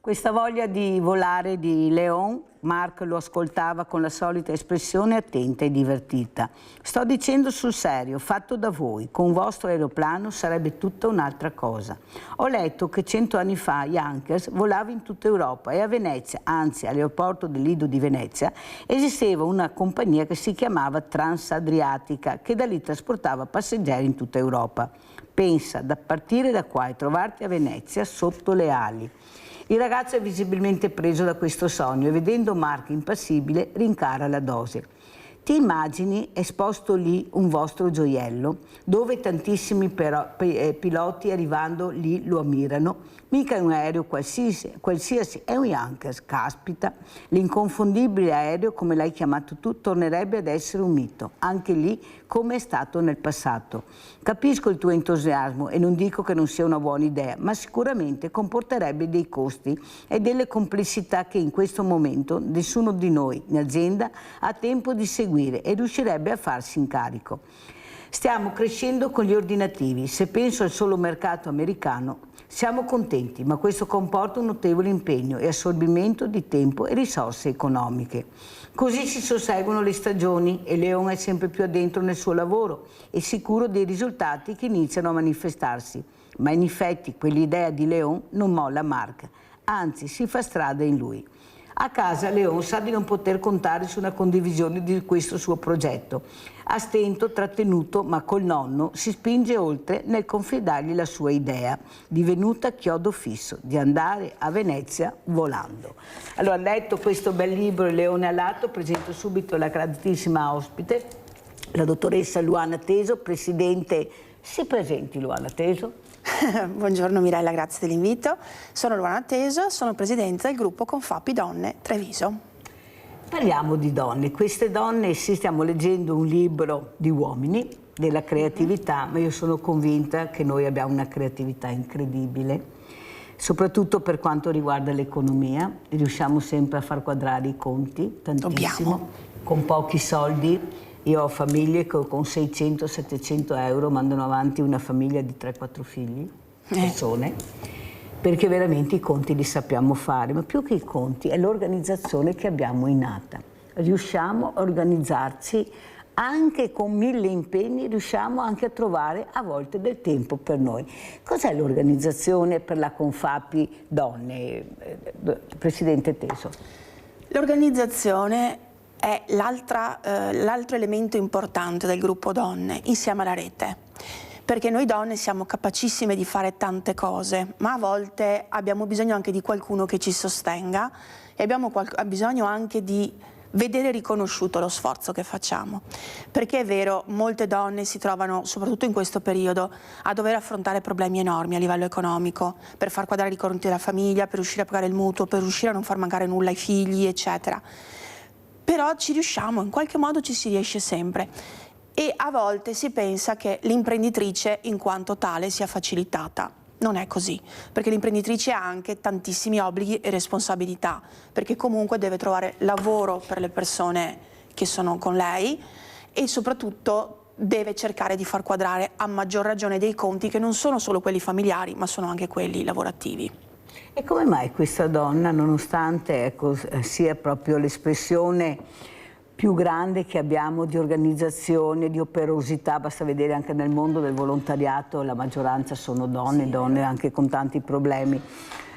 Questa voglia di volare di Léon, Marc lo ascoltava con la solita espressione attenta e divertita. Sto dicendo sul serio, fatto da voi, con un vostro aeroplano sarebbe tutta un'altra cosa. Ho letto che 100 anni fa Junkers volava in tutta Europa e a Venezia, anzi all'aeroporto del Lido di Venezia, esisteva una compagnia che si chiamava Transadriatica, che da lì trasportava passeggeri in tutta Europa. Pensa, da partire da qua e trovarti a Venezia sotto le ali. Il ragazzo è visibilmente preso da questo sogno e vedendo Marc impassibile rincara la dose. Ti immagini esposto lì un vostro gioiello, dove tantissimi piloti arrivando lì lo ammirano? Mica è un aereo qualsiasi, è un Junkers, caspita. L'inconfondibile aereo, come l'hai chiamato tu, tornerebbe ad essere un mito, anche lì come è stato nel passato. Capisco il tuo entusiasmo e non dico che non sia una buona idea, ma sicuramente comporterebbe dei costi e delle complessità che in questo momento nessuno di noi in azienda ha tempo di seguire e riuscirebbe a farsi in carico. Stiamo crescendo con gli ordinativi, se penso al solo mercato americano siamo contenti, ma questo comporta un notevole impegno e assorbimento di tempo e risorse economiche. Così si susseguono le stagioni e Léon è sempre più addentro nel suo lavoro e sicuro dei risultati che iniziano a manifestarsi. Ma in effetti quell'idea di Léon non molla Marc, anzi si fa strada in lui. A casa Léon sa di non poter contare su una condivisione di questo suo progetto. A stento, trattenuto, ma col nonno, si spinge oltre nel confidargli la sua idea, divenuta chiodo fisso, di andare a Venezia volando. Allora, letto questo bel libro, Il leone alato, presento subito la graditissima ospite, la dottoressa Luana Teso, presidente. Si presenti, Luana Teso. Buongiorno Mirella, grazie dell'invito. Sono Luana Teso, sono presidente del gruppo Confapi Donne Treviso. Parliamo di donne. Queste donne, sì, stiamo leggendo un libro di uomini, della creatività, ma io sono convinta che noi abbiamo una creatività incredibile, soprattutto per quanto riguarda l'economia. Riusciamo sempre a far quadrare i conti, tantissimo, con pochi soldi. Io ho famiglie che con 600-700 euro mandano avanti una famiglia di 3-4 figli, persone, perché veramente i conti li sappiamo fare, ma più che i conti è l'organizzazione che abbiamo innata. Riusciamo a organizzarci anche con 1000 impegni, riusciamo anche a trovare a volte del tempo per noi. Cos'è l'organizzazione per la Confapi Donne, Presidente Teso? L'organizzazione è l'altro elemento importante del gruppo donne, insieme alla rete. Perché noi donne siamo capacissime di fare tante cose, ma a volte abbiamo bisogno anche di qualcuno che ci sostenga e abbiamo bisogno anche di vedere riconosciuto lo sforzo che facciamo. Perché è vero, molte donne si trovano, soprattutto in questo periodo, a dover affrontare problemi enormi a livello economico, per far quadrare i conti della famiglia, per riuscire a pagare il mutuo, per riuscire a non far mancare nulla ai figli, eccetera. Però ci riusciamo, in qualche modo ci si riesce sempre e a volte si pensa che l'imprenditrice in quanto tale sia facilitata. Non è così, perché l'imprenditrice ha anche tantissimi obblighi e responsabilità, perché comunque deve trovare lavoro per le persone che sono con lei e soprattutto deve cercare di far quadrare a maggior ragione dei conti che non sono solo quelli familiari, ma sono anche quelli lavorativi. E come mai questa donna, nonostante sia proprio l'espressione più grande che abbiamo di organizzazione, di operosità, basta vedere anche nel mondo del volontariato, la maggioranza sono donne, sì, donne anche con tanti problemi,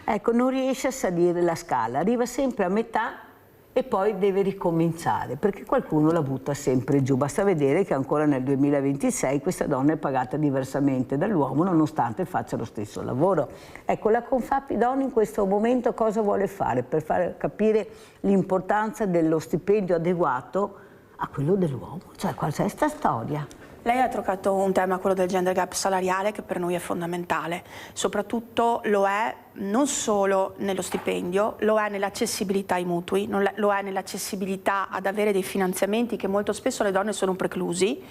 ecco, non riesce a salire la scala, arriva sempre a metà e poi deve ricominciare, perché qualcuno la butta sempre giù. Basta vedere che ancora nel 2026 questa donna è pagata diversamente dall'uomo, nonostante faccia lo stesso lavoro. Ecco, la Confapi Donne in questo momento cosa vuole fare per far capire l'importanza dello stipendio adeguato a quello dell'uomo? Cioè, qual è questa storia? Lei ha toccato un tema, quello del gender gap salariale, che per noi è fondamentale. Soprattutto lo è non solo nello stipendio, lo è nell'accessibilità ai mutui, lo è nell'accessibilità ad avere dei finanziamenti che molto spesso alle donne sono preclusi.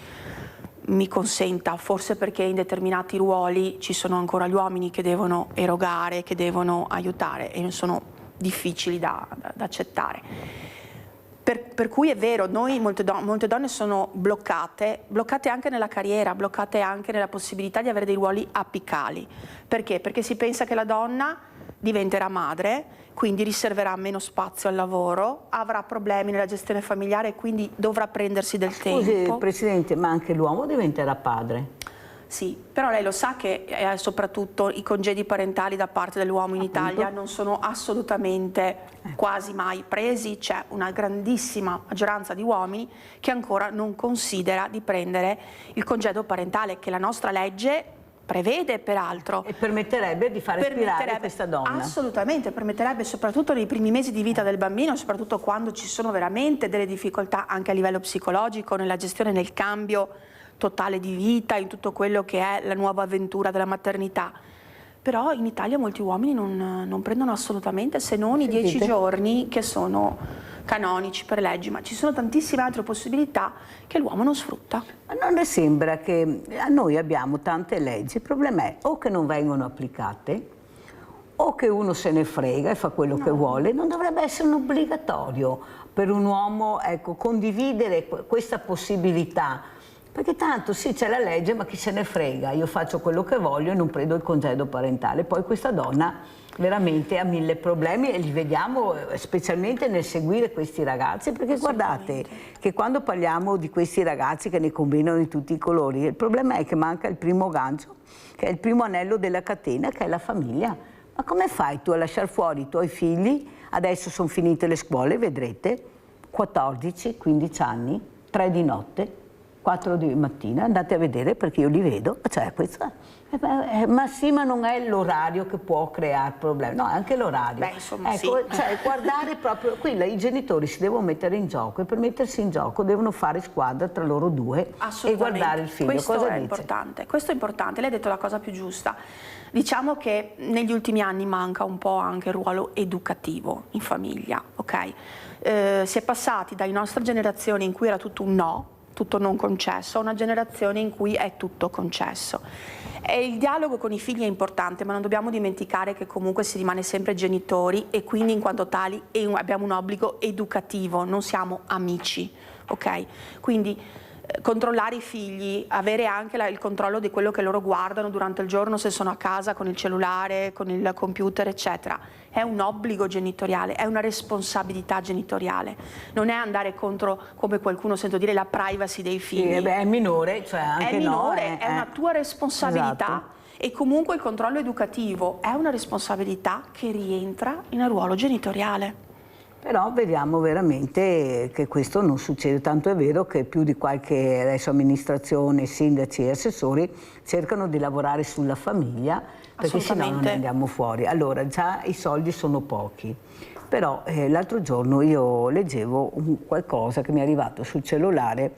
Mi consenta, forse perché in determinati ruoli ci sono ancora gli uomini che devono erogare, che devono aiutare e sono difficili da accettare. Per cui è vero, molte donne sono bloccate anche nella carriera, bloccate anche nella possibilità di avere dei ruoli apicali. Perché? Perché si pensa che la donna diventerà madre, quindi riserverà meno spazio al lavoro, avrà problemi nella gestione familiare e quindi dovrà prendersi del Scusi, tempo. Presidente, ma anche l'uomo diventerà padre? Sì, però lei lo sa che soprattutto i congedi parentali da parte dell'uomo in Italia non sono assolutamente quasi mai presi, c'è una grandissima maggioranza di uomini che ancora non considera di prendere il congedo parentale, che la nostra legge prevede peraltro. E permetterebbe di fare spirare questa donna? Assolutamente, permetterebbe soprattutto nei primi mesi di vita del bambino, soprattutto quando ci sono veramente delle difficoltà anche a livello psicologico, nella gestione, nel cambio totale di vita, in tutto quello che è la nuova avventura della maternità. Però in Italia molti uomini non prendono assolutamente, se non i 10 giorni che sono canonici per leggi, ma ci sono tantissime altre possibilità che l'uomo non sfrutta. Ma non le sembra che noi abbiamo tante leggi, il problema è o che non vengono applicate o che uno se ne frega e fa quello che vuole. Non dovrebbe essere un obbligatorio per un uomo, ecco, condividere questa possibilità. Perché tanto sì, c'è la legge, ma chi se ne frega, io faccio quello che voglio e non prendo il congedo parentale. Poi questa donna veramente ha mille problemi e li vediamo specialmente nel seguire questi ragazzi, perché guardate che quando parliamo di questi ragazzi che ne combinano di tutti i colori, il problema è che manca il primo gancio, che è il primo anello della catena, che è la famiglia. Ma come fai tu a lasciare fuori i tuoi figli? Adesso sono finite le scuole, vedrete, 14, 15 anni, 3 di notte, 4 di mattina, andate a vedere perché io li vedo, cioè questa, ma sì, ma non è l'orario che può creare problemi, no, è anche l'orario. Beh, insomma, ecco, sì. cioè guardare proprio, qui i genitori si devono mettere in gioco e per mettersi in gioco devono fare squadra tra loro due e guardare il figlio. Questo cosa è dice? importante, questo è importante, lei ha detto la cosa più giusta. Diciamo che negli ultimi anni manca un po' anche il ruolo educativo in famiglia, ok? Si è passati dalla nostra generazione in cui era tutto un no, tutto non concesso, a una generazione in cui è tutto concesso. E il dialogo con i figli è importante, ma non dobbiamo dimenticare che comunque si rimane sempre genitori e quindi in quanto tali abbiamo un obbligo educativo, non siamo amici, ok? Quindi controllare i figli, avere anche il controllo di quello che loro guardano durante il giorno, se sono a casa con il cellulare, con il computer, eccetera, è un obbligo genitoriale, è una responsabilità genitoriale, non è andare contro, come qualcuno sento dire, la privacy dei figli. Sì, è minore, cioè anche è minore, no, è una tua responsabilità. Esatto. E comunque il controllo educativo è una responsabilità che rientra nel ruolo genitoriale. Però vediamo veramente che questo non succede, tanto è vero che più di qualche adesso amministrazione, sindaci e assessori cercano di lavorare sulla famiglia, perché sennò non ne andiamo fuori. Allora già i soldi sono pochi, però l'altro giorno io leggevo qualcosa che mi è arrivato sul cellulare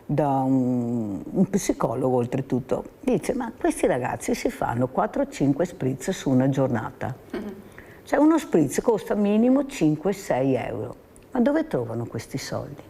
da un psicologo oltretutto, dice ma questi ragazzi si fanno 4-5 spritz su una giornata. Cioè uno spritz costa minimo 5-6 euro. Ma dove trovano questi soldi?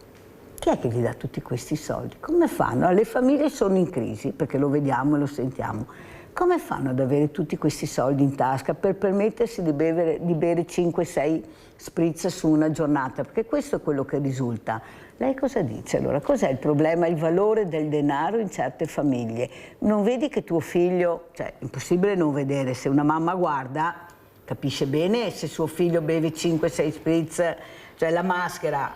Chi è che gli dà tutti questi soldi? Come fanno? Le famiglie sono in crisi, perché lo vediamo e lo sentiamo. Come fanno ad avere tutti questi soldi in tasca per permettersi di bere 5-6 spritz su una giornata? Perché questo è quello che risulta. Lei cosa dice allora? Cos'è il problema? Il valore del denaro in certe famiglie. Non vedi che tuo figlio, cioè è impossibile non vedere, se una mamma guarda capisce bene se suo figlio beve 5-6 spritz, cioè la maschera,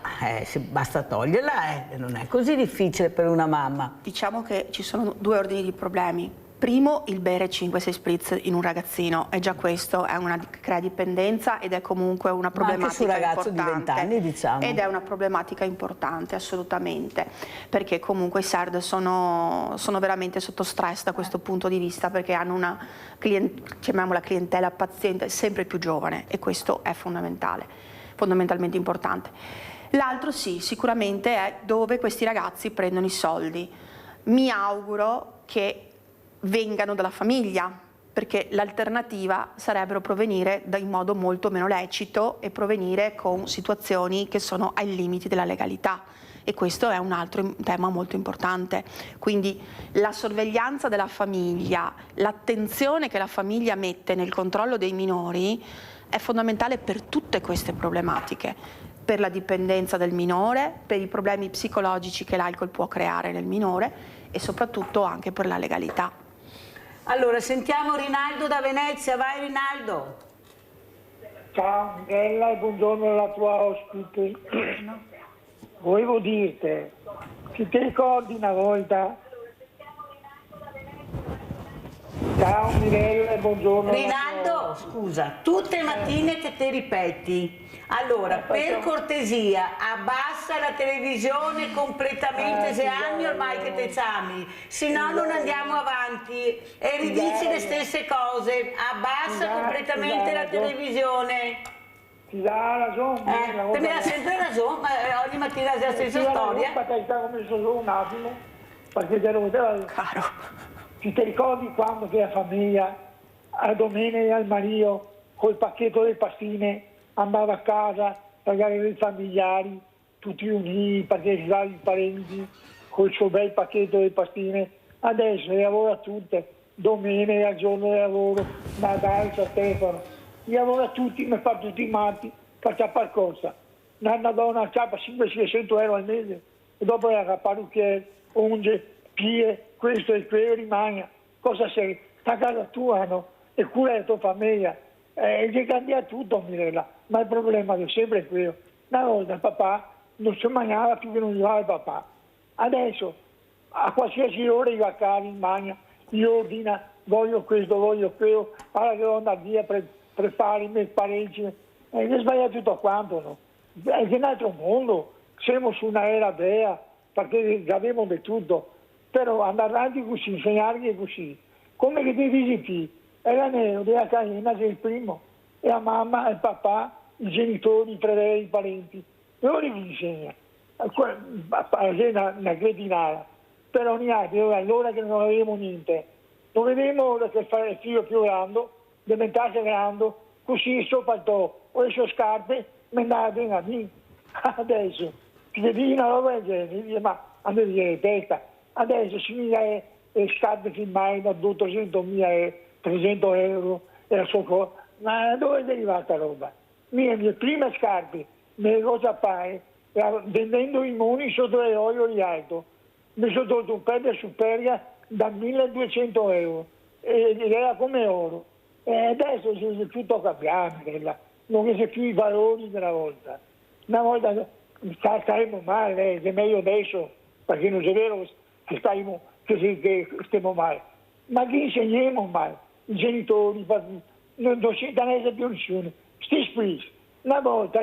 basta toglierla, non è così difficile per una mamma. Diciamo che ci sono due ordini di problemi. Primo, il bere 5-6 spritz in un ragazzino, e già questo è crea dipendenza ed è comunque una problematica importante. Ma anche su un ragazzo importante. di 20 anni, diciamo. Ed è una problematica importante, assolutamente, perché comunque i SERD sono veramente sotto stress da questo punto di vista, perché hanno una chiamiamola clientela paziente sempre più giovane, e questo è fondamentalmente importante. L'altro sì, sicuramente è dove questi ragazzi prendono i soldi. Mi auguro che vengano dalla famiglia, perché l'alternativa sarebbero provenire in modo molto meno lecito e provenire con situazioni che sono ai limiti della legalità, e questo è un altro tema molto importante. Quindi la sorveglianza della famiglia, l'attenzione che la famiglia mette nel controllo dei minori è fondamentale per tutte queste problematiche, per la dipendenza del minore, per i problemi psicologici che l'alcol può creare nel minore e soprattutto anche per la legalità. Allora, sentiamo Rinaldo da Venezia, vai Rinaldo. Ciao Mirella e buongiorno alla tua ospite. Volevo dirti, ti ricordi una volta? Ciao Mirella e buongiorno. Rinaldo, scusa, tutte le mattine che te ripeti. Allora, per cortesia, abbassa la televisione completamente, se anni ormai che te chiami, se no non andiamo avanti e ridici le stesse cose. Abbassa completamente la televisione. Ti dà ragione. Te mi dà sempre ragione, ma ogni mattina è la stessa storia. Perché stavo messo solo un attimo, perché te lo Caro. ti ricordi quando che la famiglia a domenica e al marito col pacchetto delle pastine andava a casa, pagare i familiari, tutti uniti, perché si va i parenti col suo bel pacchetto di pastine. Adesso le lavora tutte, domenica, giorno di lavoro, Natale, San Stefano, li lavora tutti, mi fa tutti i matti, faccia qualcosa. Una donna ciappa 500-600 euro al mese e dopo la parrucchiere, unge, pie, questo e quello rimane. Cosa sei? Sta a casa tua, no? E cura la tua famiglia. Che cambia tutto, Mirella, ma il problema è sempre quello. Una volta il papà non si mangiava più che non gli va il papà. Adesso, a qualsiasi ora io a casa in magna, io ordina, voglio questo, voglio quello, allora che devo andare via, prepari i miei parenti. È sbagliato tutto quanto, no? È che in un altro mondo, siamo su una era vera, perché abbiamo di tutto. Però andare avanti così, insegnargli così, come che ti visiti. E la nero della Caena c'è il primo, e la mamma, il papà, i genitori, i fratelli, i parenti. E ora gli insegna. Una cretinata. Però niente, allora che non avevamo niente. Non vedevamo che fare il figlio più grande, diventasse grande, così sopra il to, o le sue scarpe, mi andava bene a me. Adesso, ti vedi una roba del genere, dice, ma a me viene testa. Adesso si mica le scarpe che mai da 200.000 300 euro e la sua cosa. Ma dove è derivata roba? Le prime scarpe, nelle cose a fare, vendendo i moni sotto le olio di alto, mi sono tolto un pezzo su perga da 1.200 euro ed era come oro. E adesso è tutto cambiato, non c'è più i valori della volta. Una volta staremo male, è meglio adesso, perché non è vero che stiamo male. Ma che insegniamo male? I genitori, non si danno più nessuno. Una volta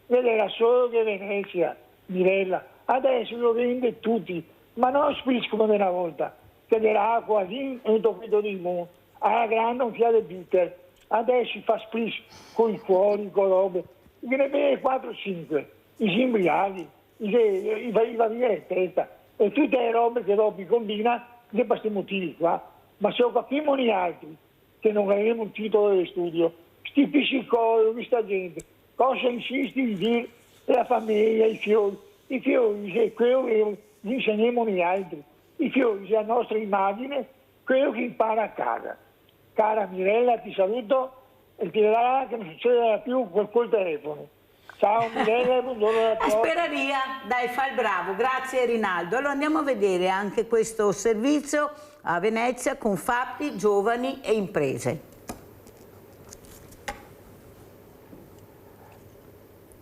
vedeva solo che Venezia, Mirella, adesso lo vende tutti, ma non spris come una volta, che era acqua lì e un tocchino di limone, alla grande un fiato di bitter, adesso si fa spris con i cuori, con robe, ne beve 4-5, i simbriali, i va via in testa, e tutte le robe che dopo combina, che per questi motivi qua. Ma se lo capiamo noi altri, che non avremo un titolo di studio, sti psicologi, questa gente, cosa insisti di dire la famiglia, i fiori, è quello che gli insegniamo noi altri, i fiori è la nostra immagine, quello che impara a casa. Cara Mirella, ti saluto e ti dirà che non succederà più col telefono. Ciao Mirella, buongiorno a tutti. Speraria, dai, fa il bravo, grazie Rinaldo. Allora andiamo a vedere anche questo servizio a Venezia con FAPI, giovani e imprese.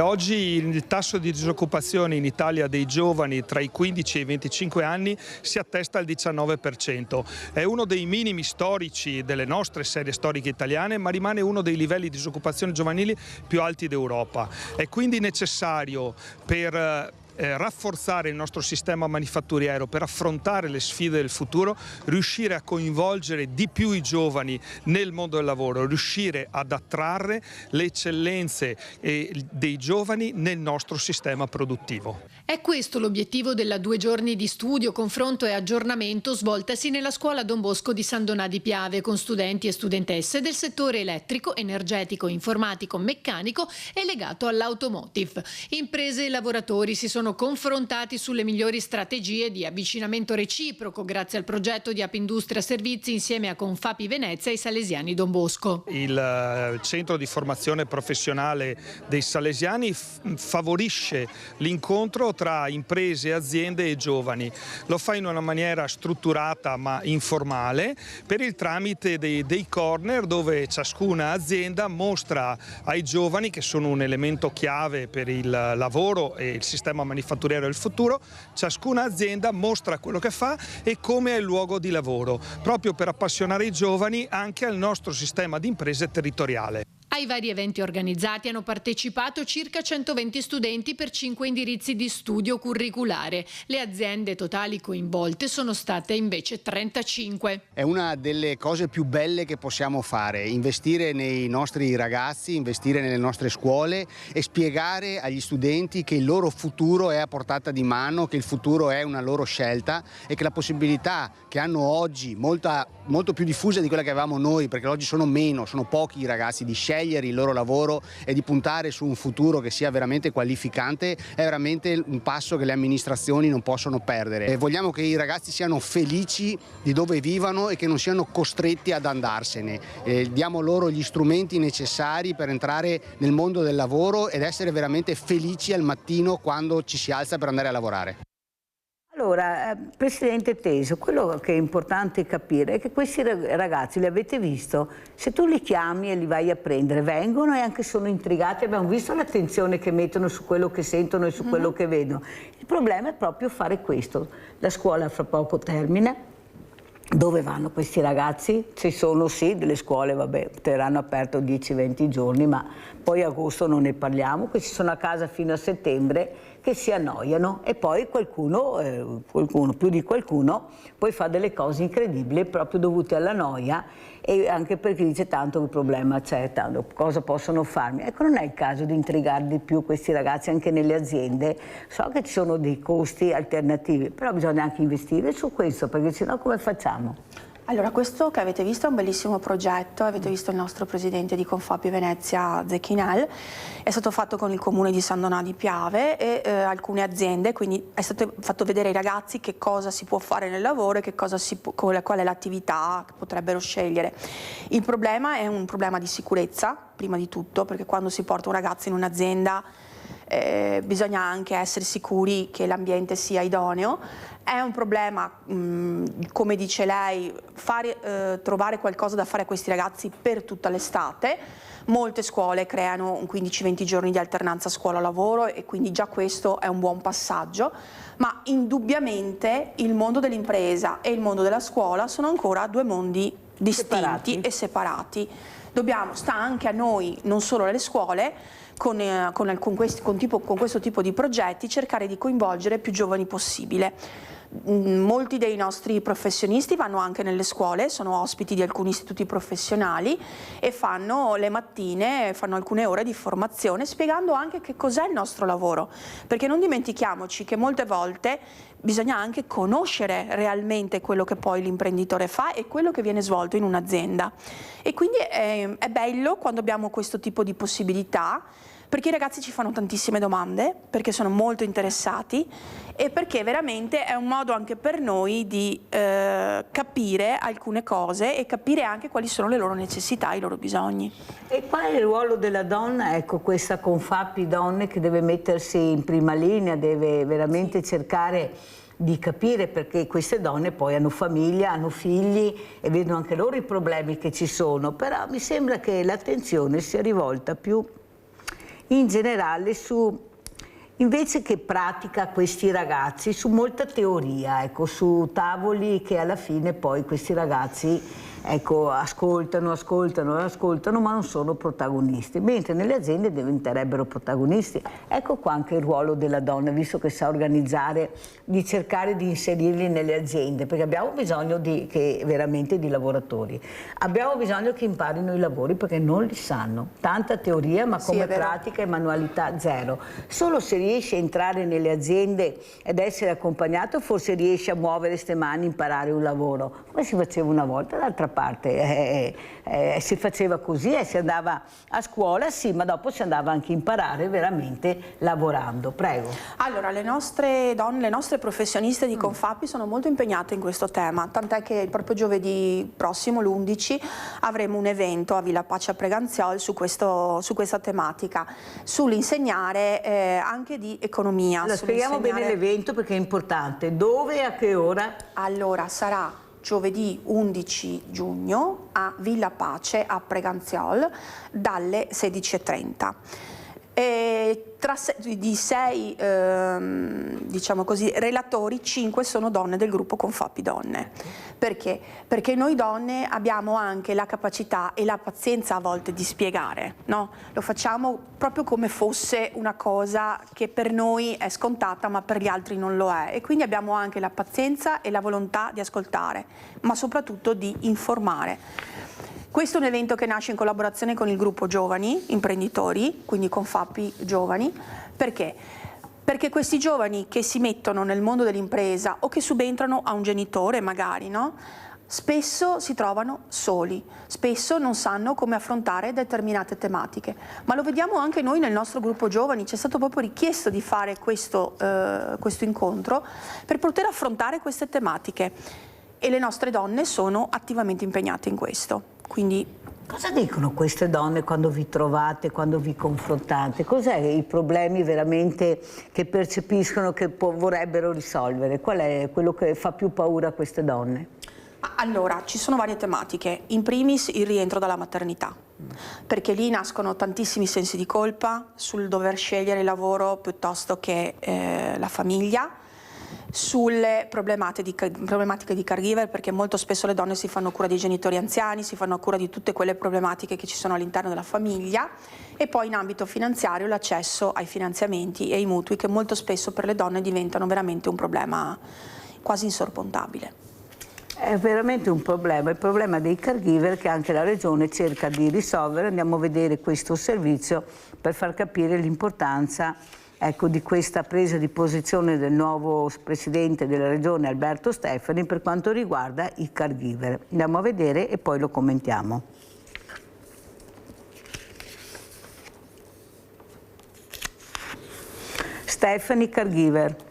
Oggi il tasso di disoccupazione in Italia dei giovani tra i 15 e i 25 anni si attesta al 19%. È uno dei minimi storici delle nostre serie storiche italiane, ma rimane uno dei livelli di disoccupazione giovanili più alti d'Europa. È quindi necessario per rafforzare il nostro sistema manifatturiero, per affrontare le sfide del futuro, riuscire a coinvolgere di più i giovani nel mondo del lavoro, riuscire ad attrarre le eccellenze dei giovani nel nostro sistema produttivo. È questo l'obiettivo della 2 giorni di studio, confronto e aggiornamento svoltasi nella scuola Don Bosco di San Donà di Piave con studenti e studentesse del settore elettrico, energetico, informatico, meccanico e legato all'automotive. Imprese e lavoratori si sono sono confrontati sulle migliori strategie di avvicinamento reciproco grazie al progetto di Apindustria Servizi insieme a Confapi Venezia e i Salesiani Don Bosco. Il centro di formazione professionale dei Salesiani favorisce l'incontro tra imprese, aziende e giovani. Lo fa in una maniera strutturata ma informale per il tramite dei corner dove ciascuna azienda mostra ai giovani, che sono un elemento chiave per il lavoro e il sistema manifatturiero del futuro, ciascuna azienda mostra quello che fa e come è il luogo di lavoro, proprio per appassionare i giovani anche al nostro sistema di imprese territoriale. Ai vari eventi organizzati hanno partecipato circa 120 studenti per 5 indirizzi di studio curriculare. Le aziende totali coinvolte sono state invece 35. È una delle cose più belle che possiamo fare, investire nei nostri ragazzi, investire nelle nostre scuole e spiegare agli studenti che il loro futuro è a portata di mano, che il futuro è una loro scelta e che la possibilità che hanno oggi, molto più diffusa di quella che avevamo noi, perché oggi sono pochi i ragazzi, di scegliere il loro lavoro e di puntare su un futuro che sia veramente qualificante, è veramente un passo che le amministrazioni non possono perdere. Vogliamo che i ragazzi siano felici di dove vivano e che non siano costretti ad andarsene. Diamo loro gli strumenti necessari per entrare nel mondo del lavoro ed essere veramente felici al mattino quando ci si alza per andare a lavorare. Allora, Presidente Teso, quello che è importante capire è che questi ragazzi, li avete visto? Se tu li chiami e li vai a prendere, vengono e anche sono intrigati. Abbiamo visto l'attenzione che mettono su quello che sentono e su quello che vedono. Il problema è proprio fare questo. La scuola fra poco termina. Dove vanno questi ragazzi? Ci sono sì delle scuole, vabbè, terranno aperto 10-20 giorni, ma poi agosto non ne parliamo, questi sono a casa fino a settembre che si annoiano e poi qualcuno, più di qualcuno, poi fa delle cose incredibili proprio dovute alla noia e anche perché dice tanto il problema c'è, tanto cosa possono farmi. Ecco, non è il caso di intrigare di più questi ragazzi anche nelle aziende. So che ci sono dei costi alternativi, però bisogna anche investire su questo, perché sennò come facciamo? Allora, questo che avete visto è un bellissimo progetto, avete visto il nostro presidente di Confapi Venezia Zecchinel, è stato fatto con il comune di San Donà di Piave e alcune aziende, quindi è stato fatto vedere ai ragazzi che cosa si può fare nel lavoro e che cosa qual è l'attività che potrebbero scegliere. Il problema è un problema di sicurezza, prima di tutto, perché quando si porta un ragazzo in un'azienda bisogna anche essere sicuri che l'ambiente sia idoneo. È un problema, come dice lei, trovare qualcosa da fare a questi ragazzi per tutta l'estate. Molte scuole creano 15-20 giorni di alternanza scuola-lavoro e quindi già questo è un buon passaggio, ma indubbiamente il mondo dell'impresa e il mondo della scuola sono ancora due mondi distinti e separati. Sta anche a noi, non solo alle scuole, con questo tipo di progetti cercare di coinvolgere più giovani possibile. Molti dei nostri professionisti vanno anche nelle scuole, sono ospiti di alcuni istituti professionali e fanno le mattine, fanno alcune ore di formazione spiegando anche che cos'è il nostro lavoro, perché non dimentichiamoci che molte volte bisogna anche conoscere realmente quello che poi l'imprenditore fa e quello che viene svolto in un'azienda. E quindi è bello quando abbiamo questo tipo di possibilità, perché i ragazzi ci fanno tantissime domande, perché sono molto interessati e perché veramente è un modo anche per noi di capire alcune cose e capire anche quali sono le loro necessità, i loro bisogni. E qual è il ruolo della donna? Ecco, questa Confapi Donne che deve mettersi in prima linea, deve veramente cercare di capire, perché queste donne poi hanno famiglia, hanno figli e vedono anche loro i problemi che ci sono, però mi sembra che l'attenzione sia rivolta più in generale su, invece che pratica questi ragazzi, su molta teoria, ecco, su tavoli che alla fine poi questi ragazzi ascoltano, ma non sono protagonisti, mentre nelle aziende diventerebbero protagonisti. Ecco qua anche il ruolo della donna, visto che sa organizzare, di cercare di inserirli nelle aziende, perché abbiamo bisogno veramente di lavoratori. Abbiamo bisogno che imparino i lavori perché non li sanno. Tanta teoria, ma come pratica e manualità zero. Solo se riesce a entrare nelle aziende ed essere accompagnato, forse riesce a muovere ste mani e imparare un lavoro, come si faceva una volta. D'altra dall'altra parte, si faceva così e si andava a scuola, sì, ma dopo si andava anche a imparare veramente lavorando. Prego. Allora, le nostre donne, le nostre professioniste di Confapi sono molto impegnate in questo tema, tant'è che proprio giovedì prossimo, l'11, avremo un evento a Villa Pace a Preganziol su questa tematica, sull'insegnare anche di economia. Allora, spieghiamo bene l'evento perché è importante. Dove e a che ora? Allora, sarà giovedì 11 giugno a Villa Pace a Preganziol dalle 16:30. Di 6 diciamo così, relatori, 5 sono donne del gruppo Confapi Donne. Perché? Perché noi donne abbiamo anche la capacità e la pazienza a volte di spiegare, no? Lo facciamo proprio come fosse una cosa che per noi è scontata ma per gli altri non lo è, e quindi abbiamo anche la pazienza e la volontà di ascoltare, ma soprattutto di informare. Questo è un evento che nasce in collaborazione con il gruppo Giovani Imprenditori, quindi Confapi Giovani. Perché? Perché questi giovani che si mettono nel mondo dell'impresa o che subentrano a un genitore magari, no? Spesso si trovano soli, spesso non sanno come affrontare determinate tematiche, ma lo vediamo anche noi nel nostro gruppo Giovani. Ci è stato proprio richiesto di fare questo incontro per poter affrontare queste tematiche, e le nostre donne sono attivamente impegnate in questo. Quindi cosa dicono queste donne quando vi trovate, quando vi confrontate? Cos'è i problemi veramente che percepiscono che vorrebbero risolvere? Qual è quello che fa più paura a queste donne? Allora, ci sono varie tematiche. In primis il rientro dalla maternità, perché lì nascono tantissimi sensi di colpa sul dover scegliere il lavoro piuttosto che la famiglia, sulle problematiche di caregiver, perché molto spesso le donne si fanno cura dei genitori anziani, si fanno cura di tutte quelle problematiche che ci sono all'interno della famiglia, e poi in ambito finanziario l'accesso ai finanziamenti e ai mutui, che molto spesso per le donne diventano veramente un problema quasi insormontabile. È veramente un problema, il problema dei caregiver che anche la Regione cerca di risolvere. Andiamo a vedere questo servizio per far capire l'importanza, ecco, di questa presa di posizione del nuovo Presidente della Regione Alberto Stefani per quanto riguarda i caregiver. Andiamo a vedere e poi lo commentiamo. Stefani, caregiver.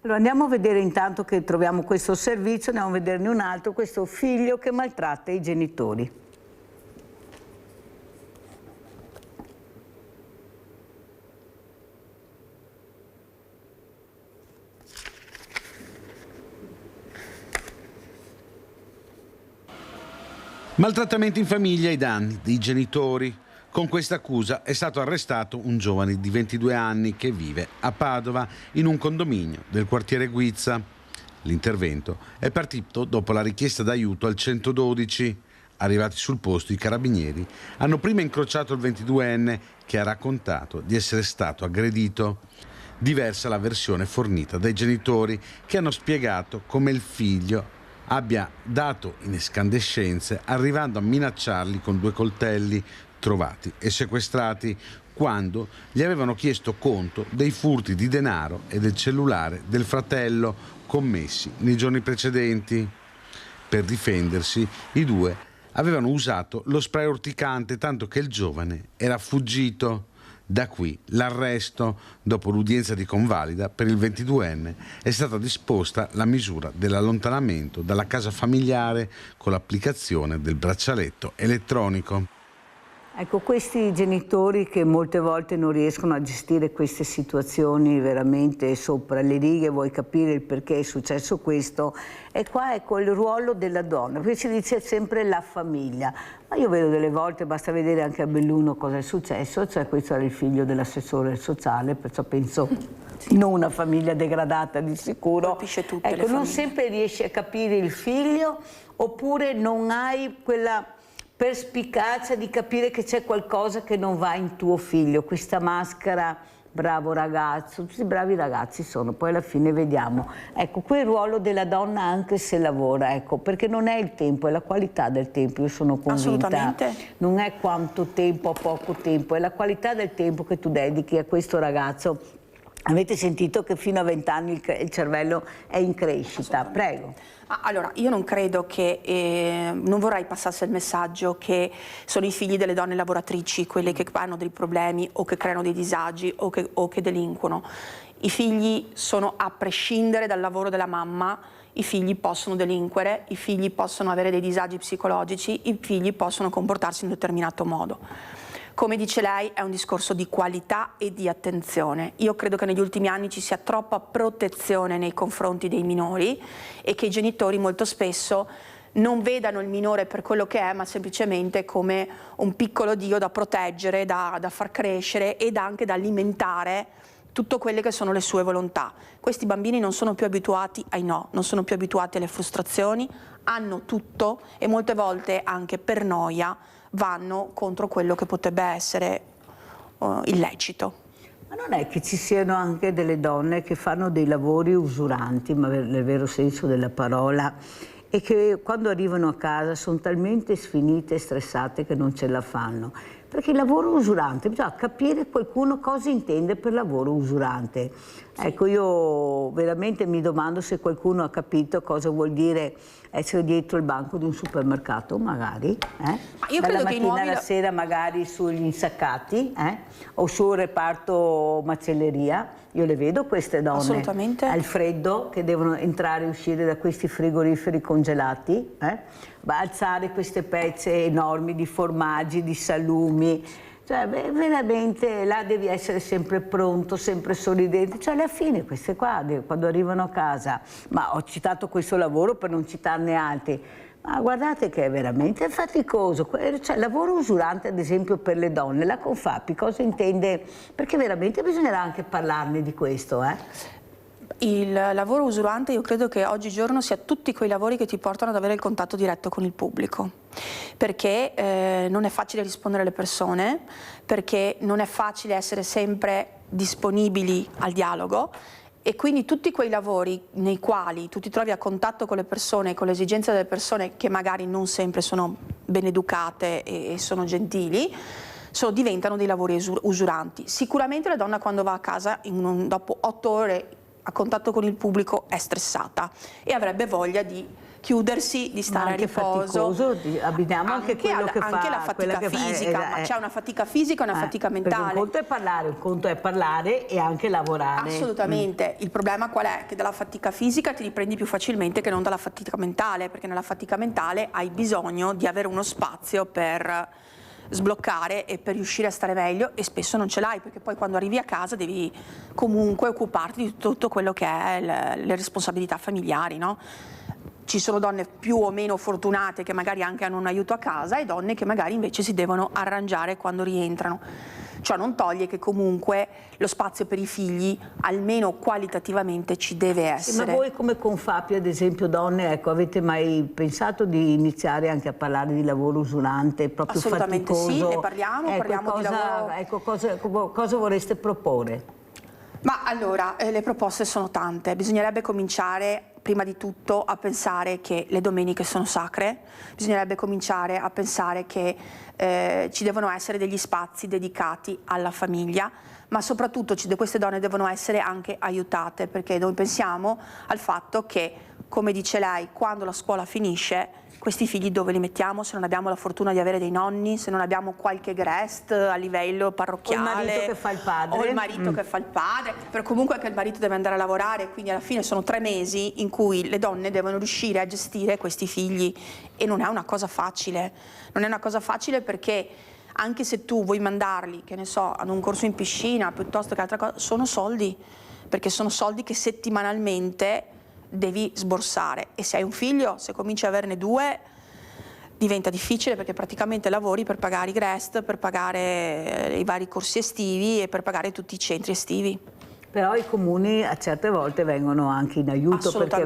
Allora, andiamo a vedere, intanto che troviamo questo servizio, andiamo a vederne un altro, questo figlio che maltratta i genitori. Maltrattamenti in famiglia ai danni dei genitori. Con questa accusa è stato arrestato un giovane di 22 anni che vive a Padova in un condominio del quartiere Guizza. L'intervento è partito dopo la richiesta d'aiuto al 112. Arrivati sul posto, i carabinieri hanno prima incrociato il 22enne che ha raccontato di essere stato aggredito. Diversa la versione fornita dai genitori, che hanno spiegato come il figlio abbia dato in escandescenze, arrivando a minacciarli con 2 coltelli trovati e sequestrati quando gli avevano chiesto conto dei furti di denaro e del cellulare del fratello commessi nei giorni precedenti. Per difendersi, i 2 avevano usato lo spray urticante, tanto che il giovane era fuggito. Da qui l'arresto. Dopo l'udienza di convalida per il 22enne è stata disposta la misura dell'allontanamento dalla casa familiare con l'applicazione del braccialetto elettronico. Ecco, questi genitori che molte volte non riescono a gestire queste situazioni veramente sopra le righe, vuoi capire il perché è successo questo, e qua ecco il ruolo della donna, perché si dice sempre la famiglia, ma io vedo delle volte, basta vedere anche a Belluno cosa è successo, cioè questo era il figlio dell'assessore sociale, perciò penso non una famiglia degradata di sicuro. Colpisce tutte le ecco, non famiglie. sempre riesci a capire il figlio, oppure non hai quella perspicacia di capire che c'è qualcosa che non va in tuo figlio, questa maschera, bravo ragazzo, tutti bravi ragazzi sono, poi alla fine vediamo. Ecco, quel ruolo della donna anche se lavora, ecco, perché non è il tempo, è la qualità del tempo, io sono convinta. Assolutamente. Non è quanto tempo, poco tempo, è la qualità del tempo che tu dedichi a questo ragazzo. Avete sentito che fino a 20 anni il cervello è in crescita, prego. Allora, io non credo che, non vorrei passasse il messaggio che sono i figli delle donne lavoratrici quelli che hanno dei problemi o che creano dei disagi o che delinquono. I figli sono, a prescindere dal lavoro della mamma, i figli possono delinquere, i figli possono avere dei disagi psicologici, i figli possono comportarsi in un determinato modo. Come dice lei, è un discorso di qualità e di attenzione. Io credo che negli ultimi anni ci sia troppa protezione nei confronti dei minori e che i genitori molto spesso non vedano il minore per quello che è, ma semplicemente come un piccolo dio da proteggere, da far crescere ed anche da alimentare tutto quelle che sono le sue volontà. Questi bambini non sono più abituati ai no, non sono più abituati alle frustrazioni, hanno tutto e molte volte anche per noia vanno contro quello che potrebbe essere illecito. Ma non è che ci siano anche delle donne che fanno dei lavori usuranti, ma nel vero senso della parola, e che quando arrivano a casa sono talmente sfinite e stressate che non ce la fanno? Perché il lavoro usurante, bisogna capire qualcuno cosa intende per lavoro usurante. Sì. Ecco, io veramente mi domando se qualcuno ha capito cosa vuol dire essere dietro il banco di un supermercato, magari. Io dalla credo che i nuovi... mattina alla sera magari sugli insaccati, o sul reparto macelleria. Io le vedo queste donne. Assolutamente. Al freddo, che devono entrare e uscire da questi frigoriferi congelati, alzare queste pezze enormi di formaggi, di salumi. Cioè, veramente là devi essere sempre pronto, sempre sorridente. Cioè, alla fine queste qua, quando arrivano a casa, ma ho citato questo lavoro per non citarne altri, ma guardate che è veramente faticoso. Cioè, lavoro usurante, ad esempio, per le donne, la Confapi cosa intende? Perché veramente bisognerà anche parlarne di questo, Il lavoro usurante io credo che oggigiorno sia tutti quei lavori che ti portano ad avere il contatto diretto con il pubblico, perché non è facile rispondere alle persone, perché non è facile essere sempre disponibili al dialogo e quindi tutti quei lavori nei quali tu ti trovi a contatto con le persone, con le esigenze delle persone che magari non sempre sono ben educate e sono gentili, diventano dei lavori usuranti. Sicuramente la donna quando va a casa dopo 8 ore a contatto con il pubblico è stressata e avrebbe voglia di chiudersi, di stare a riposo. Abbiamo anche quello che fa anche la fatica fisica, ma c'è una fatica fisica e una fatica mentale. Un conto è parlare e anche lavorare. Assolutamente. Il problema qual è? Che dalla fatica fisica ti riprendi più facilmente che non dalla fatica mentale, perché nella fatica mentale hai bisogno di avere uno spazio per sbloccare e per riuscire a stare meglio e spesso non ce l'hai perché poi quando arrivi a casa devi comunque occuparti di tutto quello che è le responsabilità familiari, no? Ci sono donne più o meno fortunate che magari anche hanno un aiuto a casa e donne che magari invece si devono arrangiare quando rientrano. Ciò non toglie che comunque lo spazio per i figli, almeno qualitativamente, ci deve essere. Sì, ma voi come Confapi, ad esempio donne, ecco, avete mai pensato di iniziare anche a parlare di lavoro usurante, proprio assolutamente faticoso? Sì, ne parliamo di lavoro. Ecco, cosa vorreste proporre? Ma allora, le proposte sono tante, bisognerebbe cominciare prima di tutto a pensare che le domeniche sono sacre, bisognerebbe cominciare a pensare che ci devono essere degli spazi dedicati alla famiglia, ma soprattutto queste donne devono essere anche aiutate, perché noi pensiamo al fatto che, come dice lei, quando la scuola finisce, questi figli dove li mettiamo se non abbiamo la fortuna di avere dei nonni, se non abbiamo qualche guest a livello parrocchiale. O il marito che fa il padre. O il marito che fa il padre, però comunque anche il marito deve andare a lavorare, quindi alla fine sono 3 mesi in cui le donne devono riuscire a gestire questi figli e non è una cosa facile. Non è una cosa facile perché anche se tu vuoi mandarli, che ne so, ad un corso in piscina piuttosto che altra cosa, sono soldi, perché sono soldi che settimanalmente devi sborsare e se hai un figlio, se cominci a averne 2 diventa difficile perché praticamente lavori per pagare i guest, per pagare i vari corsi estivi e per pagare tutti i centri estivi. Però i comuni a certe volte vengono anche in aiuto perché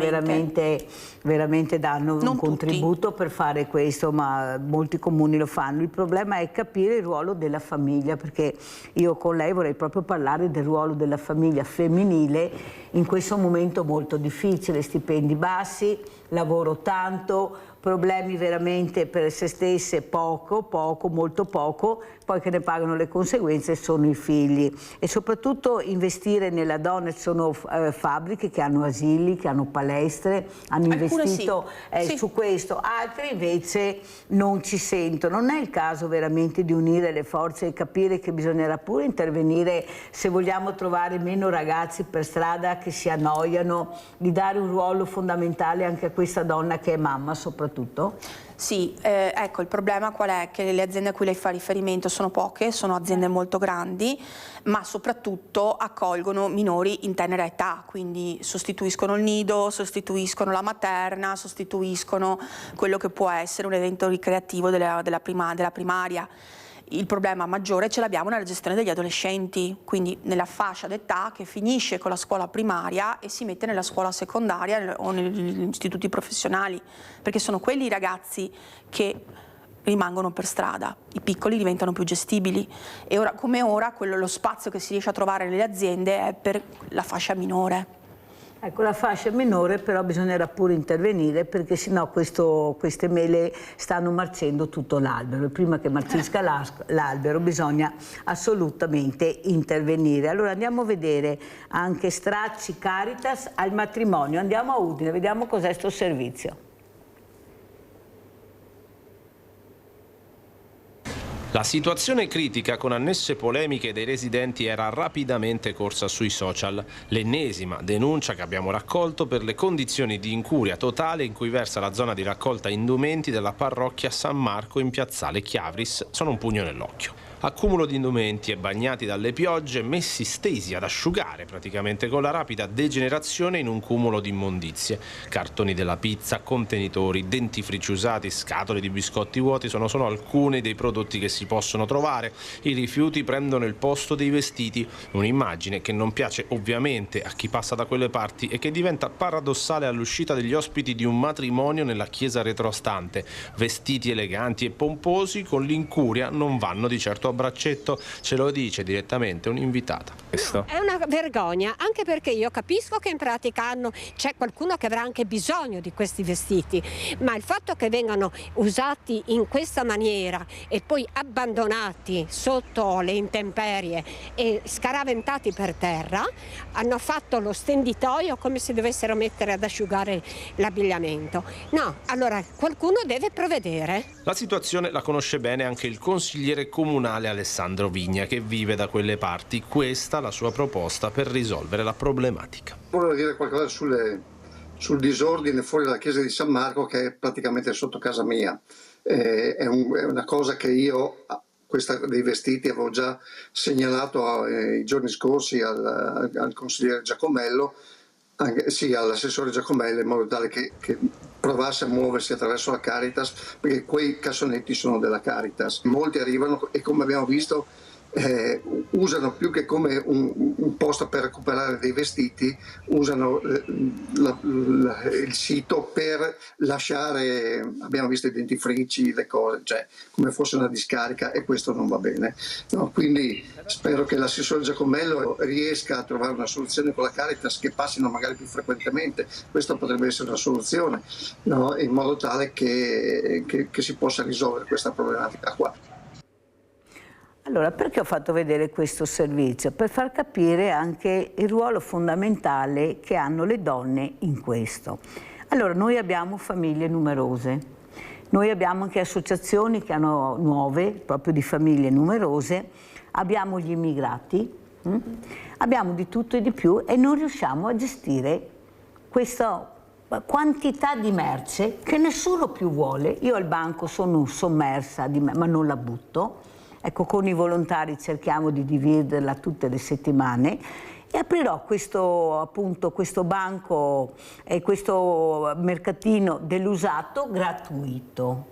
veramente danno un contributo per fare questo, ma molti comuni lo fanno. Il problema è capire il ruolo della famiglia, perché io con lei vorrei proprio parlare del ruolo della famiglia femminile in questo momento molto difficile, stipendi bassi, lavoro tanto, problemi veramente per se stesse poco, molto poco, poi che ne pagano le conseguenze sono i figli. E soprattutto investire nella donna, ci sono fabbriche che hanno asili, che hanno palestre, hanno investito su questo, altri invece non ci sentono. Non è il caso veramente di unire le forze e capire che bisognerà pure intervenire se vogliamo trovare meno ragazzi per strada che si annoiano, di dare un ruolo fondamentale anche a questa donna che è mamma soprattutto? Sì, ecco, il problema qual è? Che le aziende a cui lei fa riferimento sono poche, sono aziende molto grandi, ma soprattutto accolgono minori in tenera età, quindi sostituiscono il nido, sostituiscono la materna, sostituiscono quello che può essere un evento ricreativo della primaria. Il problema maggiore ce l'abbiamo nella gestione degli adolescenti, quindi nella fascia d'età che finisce con la scuola primaria e si mette nella scuola secondaria o negli istituti professionali, perché sono quelli i ragazzi che rimangono per strada, i piccoli diventano più gestibili e ora come ora lo spazio che si riesce a trovare nelle aziende è per la fascia minore. Ecco, la fascia minore però bisognerà pure intervenire perché sennò queste mele stanno marcendo tutto l'albero e prima che marcisca l'albero bisogna assolutamente intervenire. Allora andiamo a vedere anche stracci Caritas al matrimonio, andiamo a Udine, vediamo cos'è sto servizio. La situazione critica con annesse polemiche dei residenti era rapidamente corsa sui social. L'ennesima denuncia che abbiamo raccolto per le condizioni di incuria totale in cui versa la zona di raccolta indumenti della parrocchia San Marco in piazzale Chiavris. Sono un pugno nell'occhio. Accumulo di indumenti e bagnati dalle piogge, messi stesi ad asciugare praticamente con la rapida degenerazione in un cumulo di immondizie. Cartoni della pizza, contenitori, dentifrici usati, scatole di biscotti vuoti sono solo alcuni dei prodotti che si possono trovare. I rifiuti prendono il posto dei vestiti, un'immagine che non piace ovviamente a chi passa da quelle parti e che diventa paradossale all'uscita degli ospiti di un matrimonio nella chiesa retrostante. Vestiti eleganti e pomposi con l'incuria non vanno di certo a braccetto, ce lo dice direttamente un'invitata. È una vergogna, anche perché io capisco che in pratica c'è qualcuno che avrà anche bisogno di questi vestiti, ma il fatto che vengano usati in questa maniera e poi abbandonati sotto le intemperie e scaraventati per terra, hanno fatto lo stenditoio come se dovessero mettere ad asciugare l'abbigliamento. No, allora qualcuno deve provvedere. La situazione la conosce bene anche il consigliere comunale Alessandro Vigna, che vive da quelle parti. Questa la sua proposta per risolvere la problematica. Volevo dire qualcosa sul disordine fuori dalla chiesa di San Marco, che è praticamente sotto casa mia. È una cosa che io, questa dei vestiti, avevo già segnalato i giorni scorsi al consigliere Giacomello, all'assessore Giacomello, in modo tale che provasse a muoversi attraverso la Caritas, perché quei cassonetti sono della Caritas. Molti arrivano e, come abbiamo visto, usano più che come un posto per recuperare dei vestiti, usano il sito per lasciare, abbiamo visto i dentifrici, le cose, cioè come fosse una discarica, e questo non va bene. No, quindi spero che l'assessore Giacomello riesca a trovare una soluzione con la Caritas, che passino magari più frequentemente, questa potrebbe essere una soluzione, no? In modo tale che si possa risolvere questa problematica qua. Allora, perché ho fatto vedere questo servizio? Per far capire anche il ruolo fondamentale che hanno le donne in questo. Allora, noi abbiamo famiglie numerose, noi abbiamo anche associazioni che hanno nuove, proprio di famiglie numerose, abbiamo gli immigrati, abbiamo di tutto e di più e non riusciamo a gestire questa quantità di merce che nessuno più vuole. Io al banco sono sommersa di ma non la butto. Ecco, con i volontari cerchiamo di dividerla tutte le settimane e aprirò questo banco e questo mercatino dell'usato gratuito.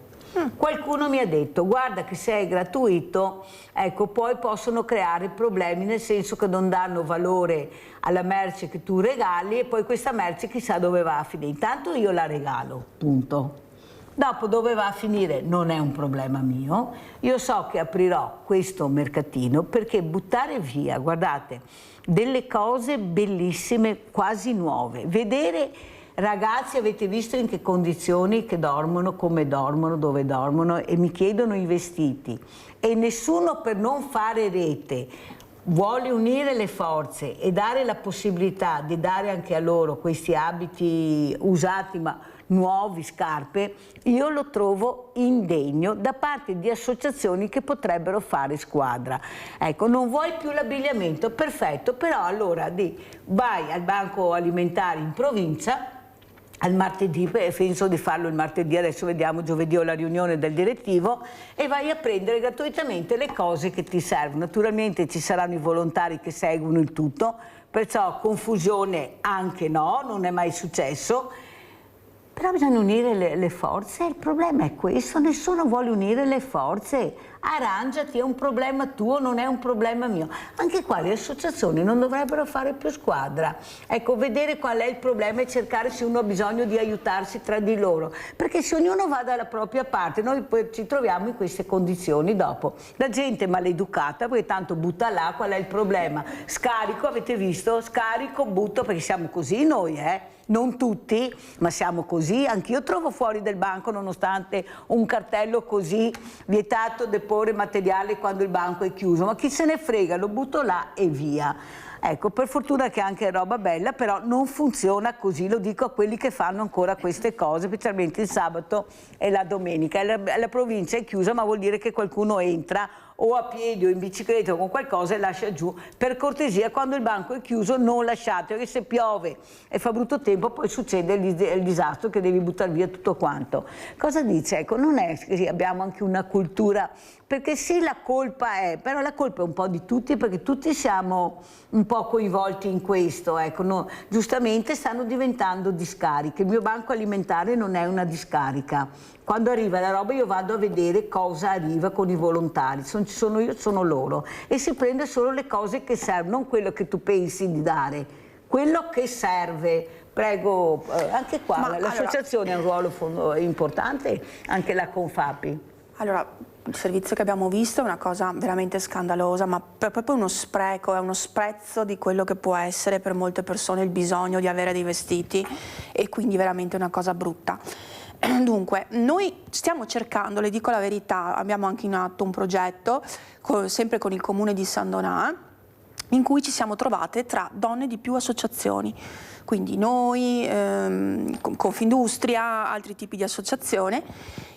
Qualcuno mi ha detto: guarda che se è gratuito, ecco, poi possono creare problemi, nel senso che non danno valore alla merce che tu regali e poi questa merce chissà dove va a finire. Intanto io la regalo, punto. Dopo dove va a finire non è un problema mio. Io so che aprirò questo mercatino perché buttare via, guardate, delle cose bellissime, quasi nuove, vedere ragazzi, avete visto in che condizioni che dormono, come dormono, dove dormono e mi chiedono i vestiti e nessuno, per non fare rete, vuole unire le forze e dare la possibilità di dare anche a loro questi abiti usati ma nuovi, scarpe. Io lo trovo indegno da parte di associazioni che potrebbero fare squadra. Ecco, non vuoi più l'abbigliamento? Perfetto, però allora vai al banco alimentare in provincia al martedì, penso di farlo il martedì, adesso vediamo, giovedì ho la riunione del direttivo, e vai a prendere gratuitamente le cose che ti servono. Naturalmente ci saranno i volontari che seguono il tutto, perciò confusione anche no, non è mai successo. Però bisogna unire le forze, il problema è questo, nessuno vuole unire le forze, arrangiati, è un problema tuo, non è un problema mio. Anche qua le associazioni non dovrebbero fare più squadra, ecco, vedere qual è il problema e cercare se uno ha bisogno di aiutarsi tra di loro, perché se ognuno va dalla propria parte noi poi ci troviamo in queste condizioni dopo. La gente è maleducata perché tanto butta là, qual è il problema? Scarico, avete visto? Scarico, butto, perché siamo così noi, non tutti, ma siamo così. Anch'io trovo fuori del banco, nonostante un cartello così, vietato deporre materiale quando il banco è chiuso, ma chi se ne frega, lo butto là e via. Ecco, per fortuna che anche è roba bella, però non funziona così, lo dico a quelli che fanno ancora queste cose, specialmente il sabato e la domenica. La provincia è chiusa, ma vuol dire che qualcuno entra o a piedi o in bicicletta o con qualcosa e lascia giù. Per cortesia, quando il banco è chiuso non lasciate, perché se piove e fa brutto tempo poi succede il disastro che devi buttare via tutto quanto. Cosa dice? Ecco, non è che abbiamo anche una cultura, perché sì, la colpa è, però la colpa è un po' di tutti, perché tutti siamo un po' coinvolti in questo, ecco, no, giustamente stanno diventando discariche. Il mio banco alimentare non è una discarica. Quando arriva la roba io vado a vedere cosa arriva con i volontari, sono io, sono loro, e si prende solo le cose che servono, non quello che tu pensi di dare, quello che serve. Prego, anche qua l'associazione ha un ruolo importante, anche la Confapi. Allora, il servizio che abbiamo visto è una cosa veramente scandalosa, ma proprio uno spreco, è uno sprezzo di quello che può essere per molte persone il bisogno di avere dei vestiti, e quindi veramente una cosa brutta. Dunque, noi stiamo cercando, le dico la verità, abbiamo anche in atto un progetto, sempre con il comune di San Donà, in cui ci siamo trovate tra donne di più associazioni, quindi noi, Confindustria, altri tipi di associazione,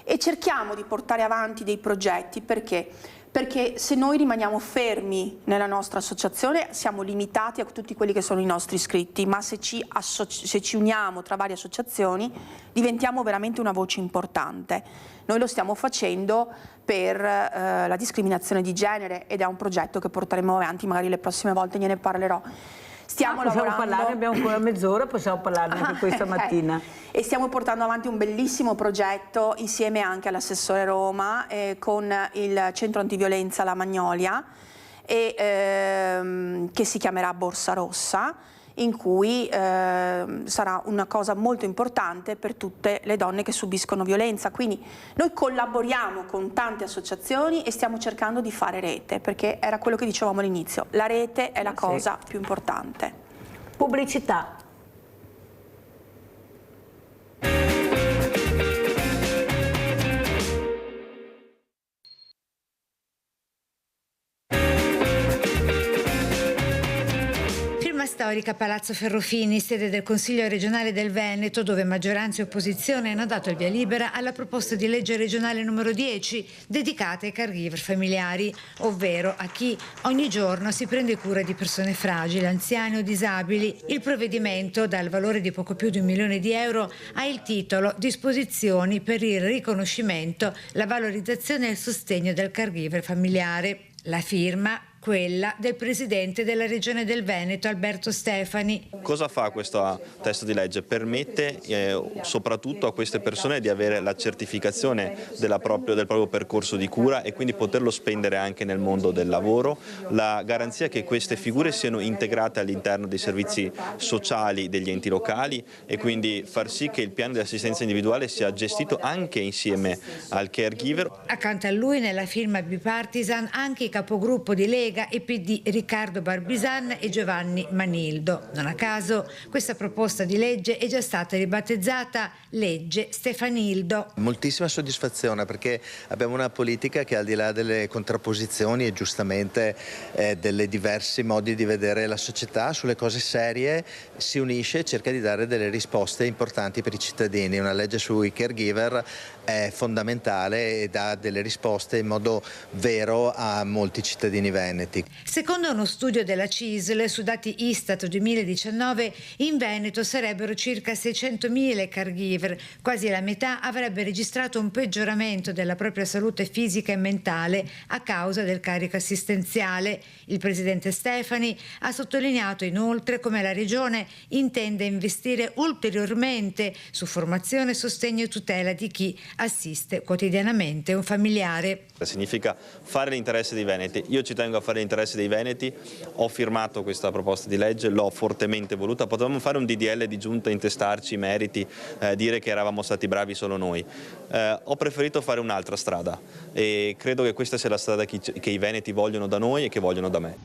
e cerchiamo di portare avanti dei progetti. Perché se noi rimaniamo fermi nella nostra associazione siamo limitati a tutti quelli che sono i nostri iscritti, ma se ci uniamo tra varie associazioni diventiamo veramente una voce importante. Noi lo stiamo facendo per la discriminazione di genere ed è un progetto che porteremo avanti, magari le prossime volte gliene parlerò. Stiamo lavorando... parlare, abbiamo ancora mezz'ora, possiamo parlarne anche questa mattina. E stiamo portando avanti un bellissimo progetto insieme anche all'assessore Roma con il centro antiviolenza La Magnolia, che si chiamerà Borsa Rossa, in cui sarà una cosa molto importante per tutte le donne che subiscono violenza. Quindi noi collaboriamo con tante associazioni e stiamo cercando di fare rete, perché era quello che dicevamo all'inizio, la rete è la cosa più importante. Pubblicità. Storica Palazzo Ferrofini, sede del Consiglio regionale del Veneto, dove maggioranza e opposizione hanno dato il via libera alla proposta di legge regionale numero 10 dedicata ai caregiver familiari, ovvero a chi ogni giorno si prende cura di persone fragili, anziani o disabili. Il provvedimento, dal valore di poco più di €1 milione, ha il titolo Disposizioni per il riconoscimento, la valorizzazione e il sostegno del caregiver familiare. La firma quella del presidente della Regione del Veneto, Alberto Stefani. Cosa fa questo testo di legge? Permette soprattutto a queste persone di avere la certificazione del proprio percorso di cura e quindi poterlo spendere anche nel mondo del lavoro, la garanzia che queste figure siano integrate all'interno dei servizi sociali degli enti locali e quindi far sì che il piano di assistenza individuale sia gestito anche insieme al caregiver. Accanto a lui nella firma bipartisan anche i capogruppo di Lega e PD Riccardo Barbisan e Giovanni Manildo. Non a caso questa proposta di legge è già stata ribattezzata legge Stefanildo. Moltissima soddisfazione perché abbiamo una politica che al di là delle contrapposizioni e giustamente delle diversi modi di vedere la società sulle cose serie si unisce e cerca di dare delle risposte importanti per i cittadini. Una legge sui caregiver è fondamentale e dà delle risposte in modo vero a molti cittadini veneti. Secondo uno studio della CISL su dati Istat 2019 in Veneto sarebbero circa 600.000 caregiver, quasi la metà avrebbe registrato un peggioramento della propria salute fisica e mentale a causa del carico assistenziale. Il presidente Stefani ha sottolineato inoltre come la regione intende investire ulteriormente su formazione, sostegno e tutela di chi assiste quotidianamente un familiare. Significa fare l'interesse dei veneti. Io ci tengo a fare l'interesse dei veneti, ho firmato questa proposta di legge, l'ho fortemente voluta, potevamo fare un DDL di giunta, intestarci i meriti, dire che eravamo stati bravi solo noi. Ho preferito fare un'altra strada e credo che questa sia la strada che i veneti vogliono da noi e che vogliono da me.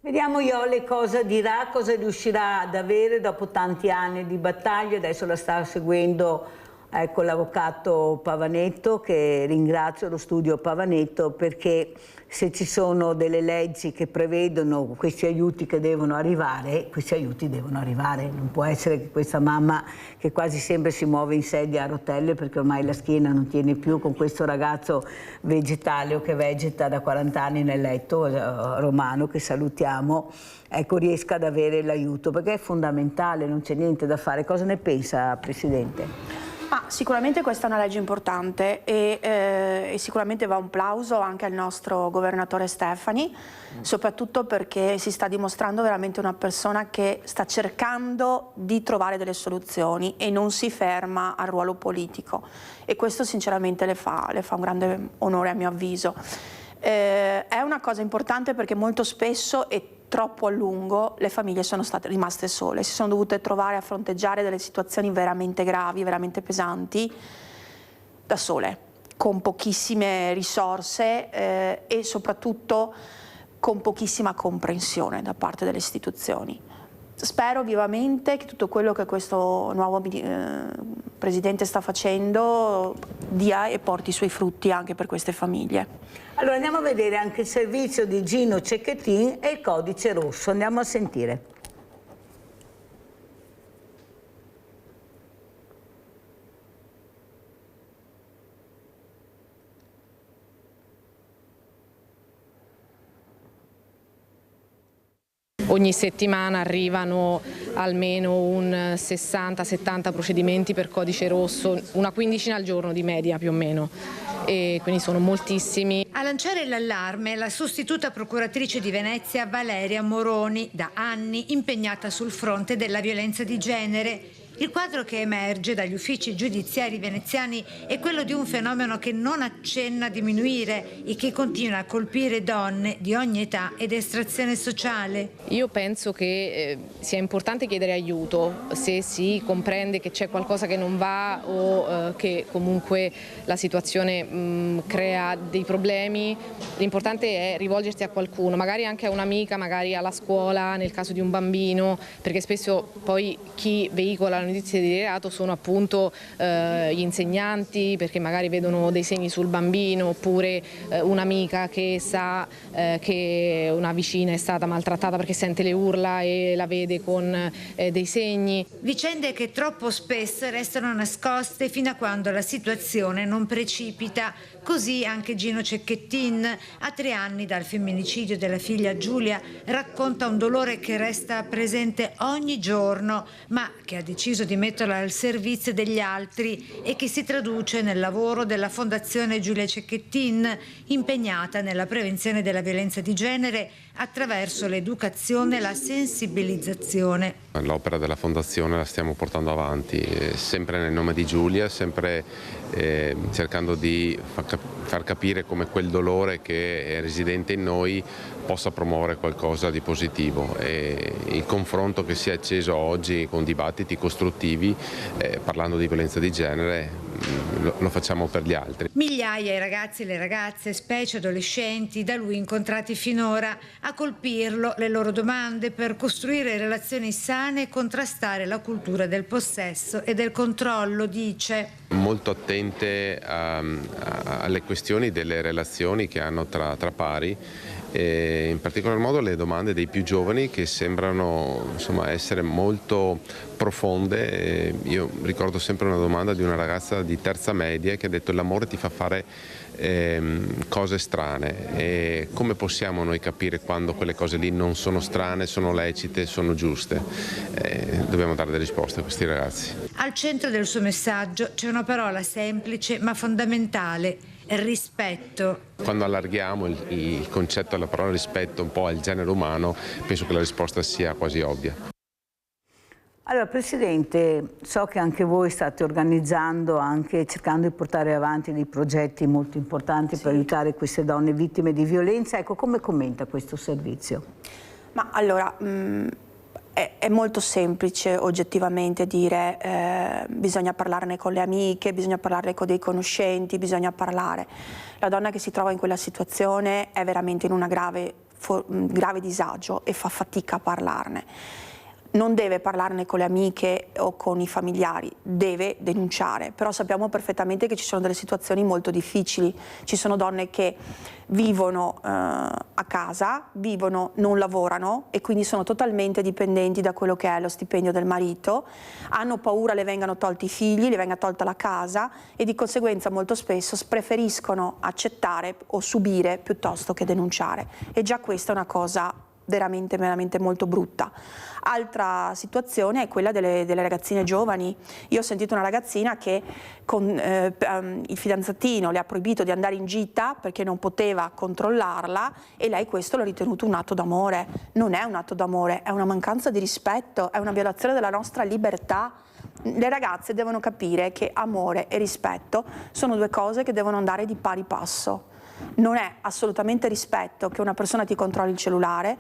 Vediamo Iole cosa dirà, cosa riuscirà ad avere dopo tanti anni di battaglia. Adesso la sta seguendo l'avvocato Pavanetto, che ringrazio, lo studio Pavanetto, perché se ci sono delle leggi che prevedono questi aiuti che devono arrivare, questi aiuti devono arrivare. Non può essere che questa mamma che quasi sempre si muove in sedia a rotelle perché ormai la schiena non tiene più, con questo ragazzo vegetale o che vegeta da 40 anni nel letto, Romano, che salutiamo, riesca ad avere l'aiuto, perché è fondamentale, non c'è niente da fare. Cosa ne pensa, Presidente? Sicuramente questa è una legge importante e sicuramente va un plauso anche al nostro governatore Stefani, soprattutto perché si sta dimostrando veramente una persona che sta cercando di trovare delle soluzioni e non si ferma al ruolo politico, e questo sinceramente le fa un grande onore a mio avviso. È una cosa importante perché molto spesso e troppo a lungo le famiglie sono state rimaste sole, si sono dovute trovare a fronteggiare delle situazioni veramente gravi, veramente pesanti, da sole, con pochissime risorse e soprattutto con pochissima comprensione da parte delle istituzioni. Spero vivamente che tutto quello che questo nuovo Presidente sta facendo dia e porti i suoi frutti anche per queste famiglie. Allora andiamo a vedere anche il servizio di Gino Cecchettin e il codice rosso. Andiamo a sentire. Ogni settimana arrivano almeno un 60-70 procedimenti per codice rosso, una quindicina al giorno di media più o meno, e quindi sono moltissimi. A lanciare l'allarme la sostituta procuratrice di Venezia Valeria Moroni, da anni impegnata sul fronte della violenza di genere. Il quadro che emerge dagli uffici giudiziari veneziani è quello di un fenomeno che non accenna a diminuire e che continua a colpire donne di ogni età ed estrazione sociale. Io penso che sia importante chiedere aiuto se si comprende che c'è qualcosa che non va o che comunque la situazione crea dei problemi. L'importante è rivolgersi a qualcuno, magari anche a un'amica, magari alla scuola nel caso di un bambino, perché spesso poi chi veicola la notizie di reato sono appunto gli insegnanti, perché magari vedono dei segni sul bambino, oppure un'amica che sa che una vicina è stata maltrattata perché sente le urla e la vede con dei segni. Vicende che troppo spesso restano nascoste fino a quando la situazione non precipita. Così anche Gino Cecchettin, a 3 anni dal femminicidio della figlia Giulia, racconta un dolore che resta presente ogni giorno, ma che ha deciso deciso di metterlo al servizio degli altri e che si traduce nel lavoro della Fondazione Giulia Cecchettin, impegnata nella prevenzione della violenza di genere attraverso l'educazione e la sensibilizzazione. L'opera della Fondazione la stiamo portando avanti, sempre nel nome di Giulia, sempre cercando di far capire come quel dolore che è residente in noi possa promuovere qualcosa di positivo, e il confronto che si è acceso oggi con dibattiti costruttivi parlando di violenza di genere lo facciamo per gli altri. Migliaia i ragazzi e le ragazze, specie adolescenti, da lui incontrati finora, a colpirlo le loro domande per costruire relazioni sane e contrastare la cultura del possesso e del controllo, dice. Molto attente alle questioni delle relazioni che hanno tra pari, e in particolar modo le domande dei più giovani che sembrano essere molto profonde. Io ricordo sempre una domanda di una ragazza di terza media che ha detto: l'amore ti fa fare cose strane, e come possiamo noi capire quando quelle cose lì non sono strane, sono lecite, sono giuste? Dobbiamo dare delle risposte a questi ragazzi. Al centro del suo messaggio c'è una parola semplice ma fondamentale: rispetto. Quando allarghiamo il concetto della parola rispetto un po' al genere umano, penso che la risposta sia quasi ovvia. Allora Presidente, so che anche voi state organizzando, anche cercando di portare avanti dei progetti molto importanti per aiutare queste donne vittime di violenza. Ecco, come commenta questo servizio? Ma allora, è molto semplice oggettivamente dire bisogna parlarne con le amiche, bisogna parlarne con dei conoscenti, bisogna parlare. La donna che si trova in quella situazione è veramente in un grave disagio e fa fatica a parlarne. Non deve parlarne con le amiche o con i familiari, deve denunciare, però sappiamo perfettamente che ci sono delle situazioni molto difficili. Ci sono donne che vivono a casa, non lavorano e quindi sono totalmente dipendenti da quello che è lo stipendio del marito, hanno paura le vengano tolti i figli, le venga tolta la casa e di conseguenza molto spesso preferiscono accettare o subire piuttosto che denunciare, e già questa è una cosa veramente molto brutta. Altra situazione è quella delle ragazzine giovani. Io ho sentito una ragazzina che con il fidanzatino le ha proibito di andare in gita perché non poteva controllarla, e lei questo l'ha ritenuto un atto d'amore. Non è un atto d'amore, è una mancanza di rispetto, è una violazione della nostra libertà. Le ragazze devono capire che amore e rispetto sono due cose che devono andare di pari passo. Non è assolutamente rispetto che una persona ti controlli il cellulare,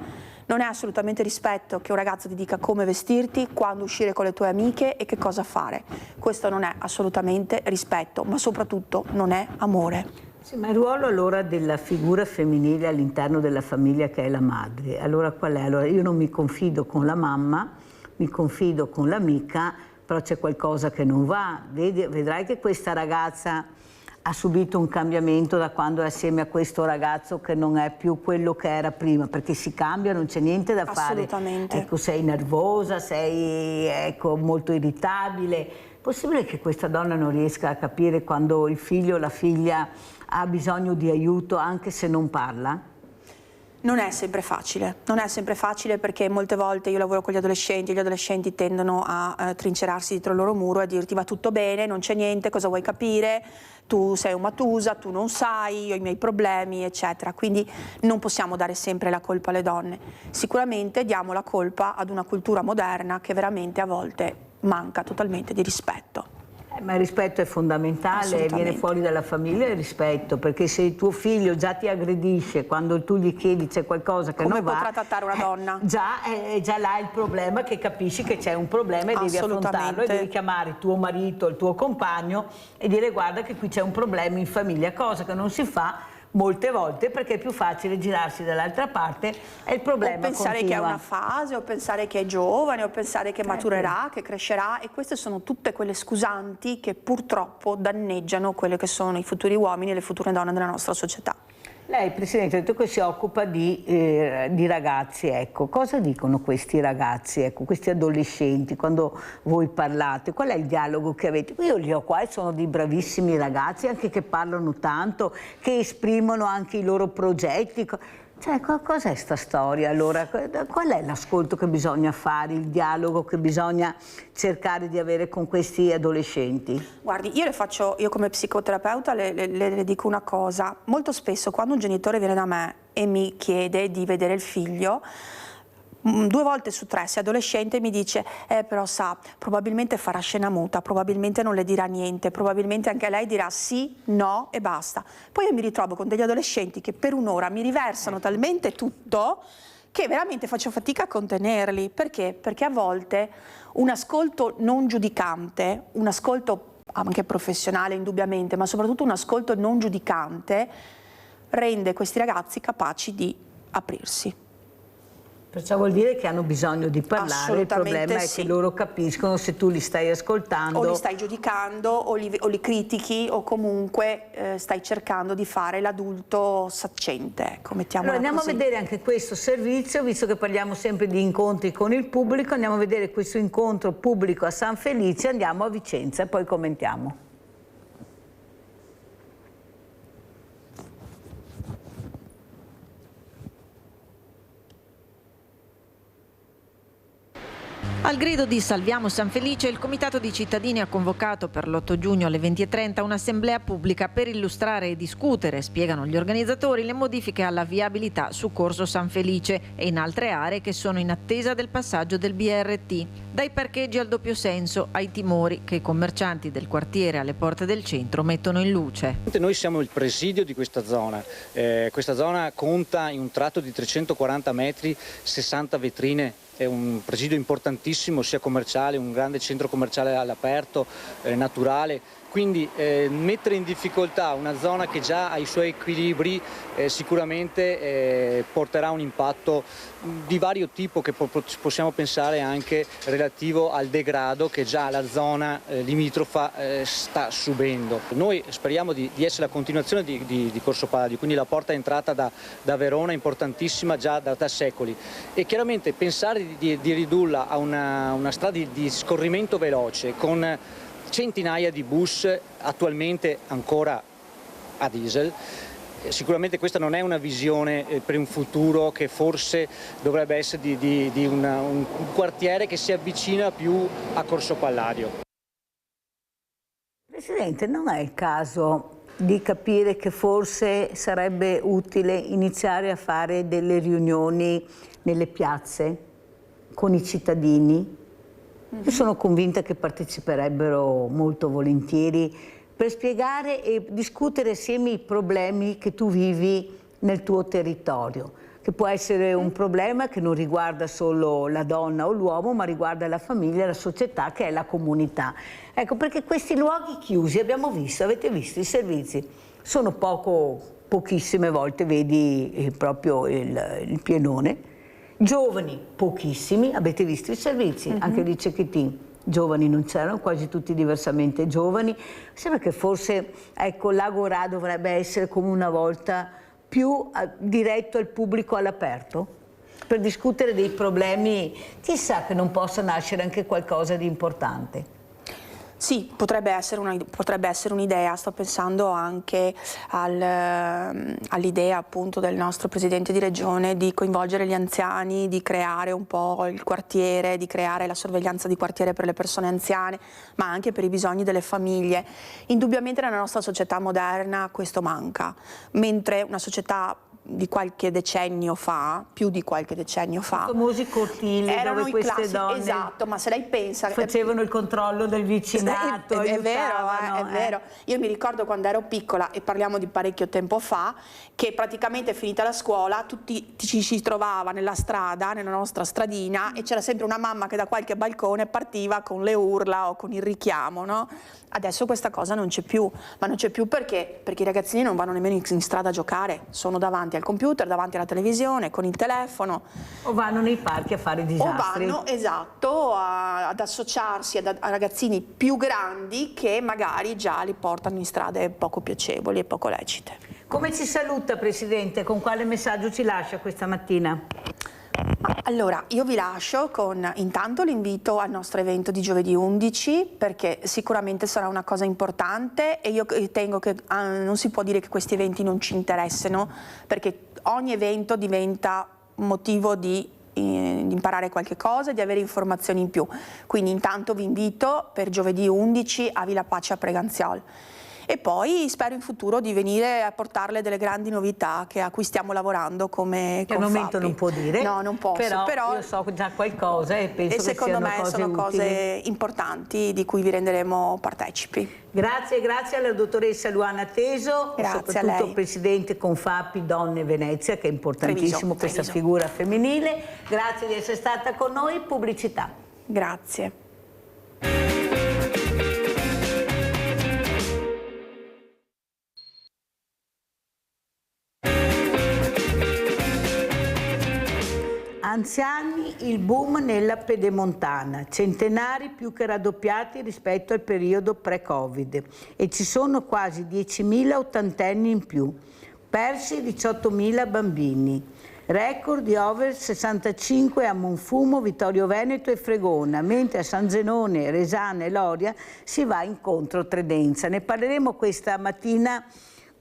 non è assolutamente rispetto che un ragazzo ti dica come vestirti, quando uscire con le tue amiche e che cosa fare. Questo non è assolutamente rispetto, ma soprattutto non è amore. Sì, ma il ruolo allora della figura femminile all'interno della famiglia, che è la madre, allora qual è? Allora io non mi confido con la mamma, mi confido con l'amica, però c'è qualcosa che non va. Vedrai che questa ragazza ha subito un cambiamento da quando è assieme a questo ragazzo, che non è più quello che era prima, perché si cambia, non c'è niente da fare. Assolutamente. Ecco, sei nervosa, sei molto irritabile. È possibile che questa donna non riesca a capire quando il figlio o la figlia ha bisogno di aiuto, anche se non parla? Non è sempre facile perché molte volte io lavoro con gli adolescenti tendono a trincerarsi dietro il loro muro e a dirti va tutto bene, non c'è niente, cosa vuoi capire, tu sei un Matusa, tu non sai, io ho i miei problemi, eccetera. Quindi non possiamo dare sempre la colpa alle donne. Sicuramente diamo la colpa ad una cultura moderna che veramente a volte manca totalmente di rispetto. Ma il rispetto è fondamentale, viene fuori dalla famiglia il rispetto, perché se tuo figlio già ti aggredisce quando tu gli chiedi c'è qualcosa che non va... Come potrà trattare una donna? Già là il problema, che capisci che c'è un problema e devi affrontarlo, e devi chiamare il tuo marito, il tuo compagno e dire guarda che qui c'è un problema in famiglia, cosa che non si fa molte volte perché è più facile girarsi dall'altra parte e il problema continua. O pensare che è una fase, o pensare che è giovane, o pensare che maturerà, che crescerà, e queste sono tutte quelle scusanti che purtroppo danneggiano quelli che sono i futuri uomini e le future donne della nostra società. Lei, Presidente, ha detto che si occupa di ragazzi, ecco. Cosa dicono questi ragazzi, ecco, questi adolescenti, quando voi parlate? Qual è il dialogo che avete? Io li ho qua e sono dei bravissimi ragazzi, anche che parlano tanto, che esprimono anche i loro progetti. Cioè, cos'è sta storia allora? Qual è l'ascolto che bisogna fare, il dialogo che bisogna cercare di avere con questi adolescenti? Guardi, io come psicoterapeuta le dico una cosa. Molto spesso quando un genitore viene da me e mi chiede di vedere il figlio, 2 volte su 3, se adolescente, mi dice però sa, probabilmente farà scena muta, probabilmente non le dirà niente, probabilmente anche lei dirà sì, no e basta. Poi io mi ritrovo con degli adolescenti che per un'ora mi riversano talmente tutto che veramente faccio fatica a contenerli. Perché? Perché a volte un ascolto non giudicante, un ascolto anche professionale indubbiamente, ma soprattutto un ascolto non giudicante rende questi ragazzi capaci di aprirsi. Perciò vuol dire che hanno bisogno di parlare, il problema è che loro capiscono se tu li stai ascoltando. O li stai giudicando, o li critichi, o comunque stai cercando di fare l'adulto saccente. Allora andiamo a vedere anche questo servizio, visto che parliamo sempre di incontri con il pubblico, andiamo a vedere questo incontro pubblico a San Felice, andiamo a Vicenza e poi commentiamo. Al grido di Salviamo San Felice, il Comitato di Cittadini ha convocato per l'8 giugno alle 20:30 un'assemblea pubblica per illustrare e discutere, spiegano gli organizzatori, le modifiche alla viabilità su Corso San Felice e in altre aree che sono in attesa del passaggio del BRT. Dai parcheggi al doppio senso ai timori che i commercianti del quartiere alle porte del centro mettono in luce. Noi siamo il presidio di questa zona. Questa zona conta in un tratto di 340 metri, 60 vetrine. È un presidio importantissimo, sia commerciale, un grande centro commerciale all'aperto, naturale. Quindi mettere in difficoltà una zona che già ha i suoi equilibri sicuramente porterà un impatto di vario tipo, che possiamo pensare anche relativo al degrado che già la zona limitrofa sta subendo. Noi speriamo di essere la continuazione di Corso Palladio, quindi la porta entrata da Verona, importantissima già da secoli, e chiaramente pensare di ridurla a una strada di scorrimento veloce con centinaia di bus attualmente ancora a diesel. Sicuramente questa non è una visione per un futuro che forse dovrebbe essere di un quartiere che si avvicina più a Corso Palladio. Presidente, non è il caso di capire che forse sarebbe utile iniziare a fare delle riunioni nelle piazze con i cittadini? Io sono convinta che parteciperebbero molto volentieri per spiegare e discutere assieme i problemi che tu vivi nel tuo territorio, che può essere un problema che non riguarda solo la donna o l'uomo, ma riguarda la famiglia, la società, che è la comunità. Ecco, perché questi luoghi chiusi, avete visto i servizi, sono pochissime volte, vedi proprio il pienone. Giovani pochissimi, avete visto i servizi, anche di Cecchettin, giovani non c'erano, quasi tutti diversamente giovani. Sembra che forse l'Agorà dovrebbe essere come una volta più diretto al pubblico all'aperto per discutere dei problemi, chissà che non possa nascere anche qualcosa di importante. Sì, potrebbe essere un'idea. Sto pensando anche all'idea appunto del nostro presidente di regione di coinvolgere gli anziani, di creare un po' il quartiere, di creare la sorveglianza di quartiere per le persone anziane, ma anche per i bisogni delle famiglie. Indubbiamente nella nostra società moderna questo manca, mentre una società di qualche decennio fa, più di qualche decennio fa, i famosi cortili erano dove queste donne, esatto, ma se lei pensa, facevano il controllo del vicinato, è vero. Io mi ricordo quando ero piccola, e parliamo di parecchio tempo fa, che praticamente finita la scuola tutti ci si trovava nella strada, nella nostra stradina, e c'era sempre una mamma che da qualche balcone partiva con le urla o con il richiamo, no? Adesso questa cosa non c'è più, ma non c'è più perché i ragazzini non vanno nemmeno in strada a giocare, sono davanti al computer, davanti alla televisione, con il telefono. O vanno nei parchi a fare disastri. O vanno, esatto, ad associarsi a ragazzini più grandi che magari già li portano in strade poco piacevoli e poco lecite. Come ci saluta, Presidente? Con quale messaggio ci lascia questa mattina? Allora, io vi lascio con intanto l'invito al nostro evento di giovedì 11, perché sicuramente sarà una cosa importante, e io ritengo che non si può dire che questi eventi non ci interessino, perché ogni evento diventa un motivo di imparare qualche cosa e di avere informazioni in più. Quindi intanto vi invito per giovedì 11 a Villa Pace a Preganziol. E poi spero in futuro di venire a portarle delle grandi novità a cui stiamo lavorando come Che al momento non può dire. No, non posso, però io so già qualcosa e penso che secondo siano me cose sono utili. cose importanti di cui vi renderemo partecipi. Grazie alla dottoressa Luana Teso, Grazie soprattutto a lei. presidente Confapi Donne Venezia, che è importantissimo questa figura femminile. Grazie di essere stata con noi. Pubblicità. Grazie. Anziani, il boom nella pedemontana, centenari più che raddoppiati rispetto al periodo pre-Covid e ci sono quasi 10.000 ottantenni in più, persi 18.000 bambini, record di over 65 a Monfumo, Vittorio Veneto e Fregona, mentre a San Zenone, Resana e Loria si va incontro Tredenza. Ne parleremo questa mattina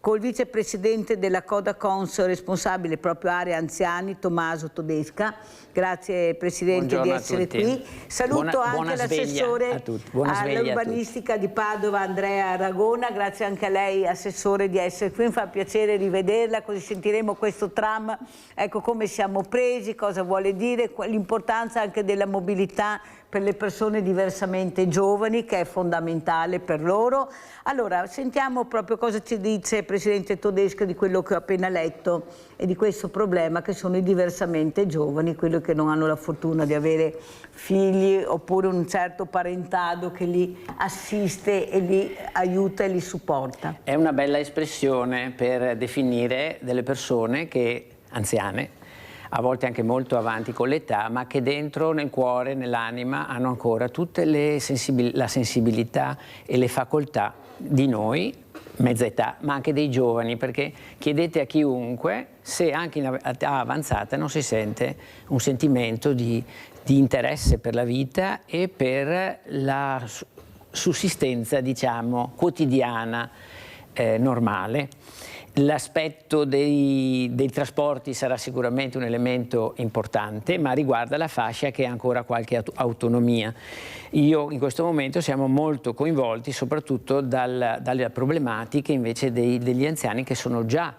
col vicepresidente della Coda Cons responsabile proprio area anziani, Tommaso Todesca. Grazie Presidente Buongiorno di essere qui. Saluto anche l'assessore all'urbanistica di Padova, Andrea Aragona. Grazie anche a lei Assessore di essere qui, mi fa piacere rivederla, così sentiremo questo tram, ecco come siamo presi, cosa vuole dire, l'importanza anche della mobilità per le persone diversamente giovani, che è fondamentale per loro. Allora, sentiamo proprio cosa ci dice Presidente Todesca di quello che ho appena letto e di questo problema che sono i diversamente giovani, quelli che non hanno la fortuna di avere figli oppure un certo parentado che li assiste e li aiuta e li supporta. È una bella espressione per definire delle persone che, anziane, a volte anche molto avanti con l'età, ma che dentro, nel cuore, nell'anima, hanno ancora tutte la sensibilità e le facoltà di noi, mezza età, ma anche dei giovani, perché chiedete a chiunque se anche in età avanzata non si sente un sentimento di interesse per la vita e per la sussistenza, diciamo, quotidiana, normale. L'aspetto dei trasporti sarà sicuramente un elemento importante, ma riguarda la fascia che ha ancora qualche autonomia. In questo momento siamo molto coinvolti soprattutto dalle problematiche invece degli anziani che sono già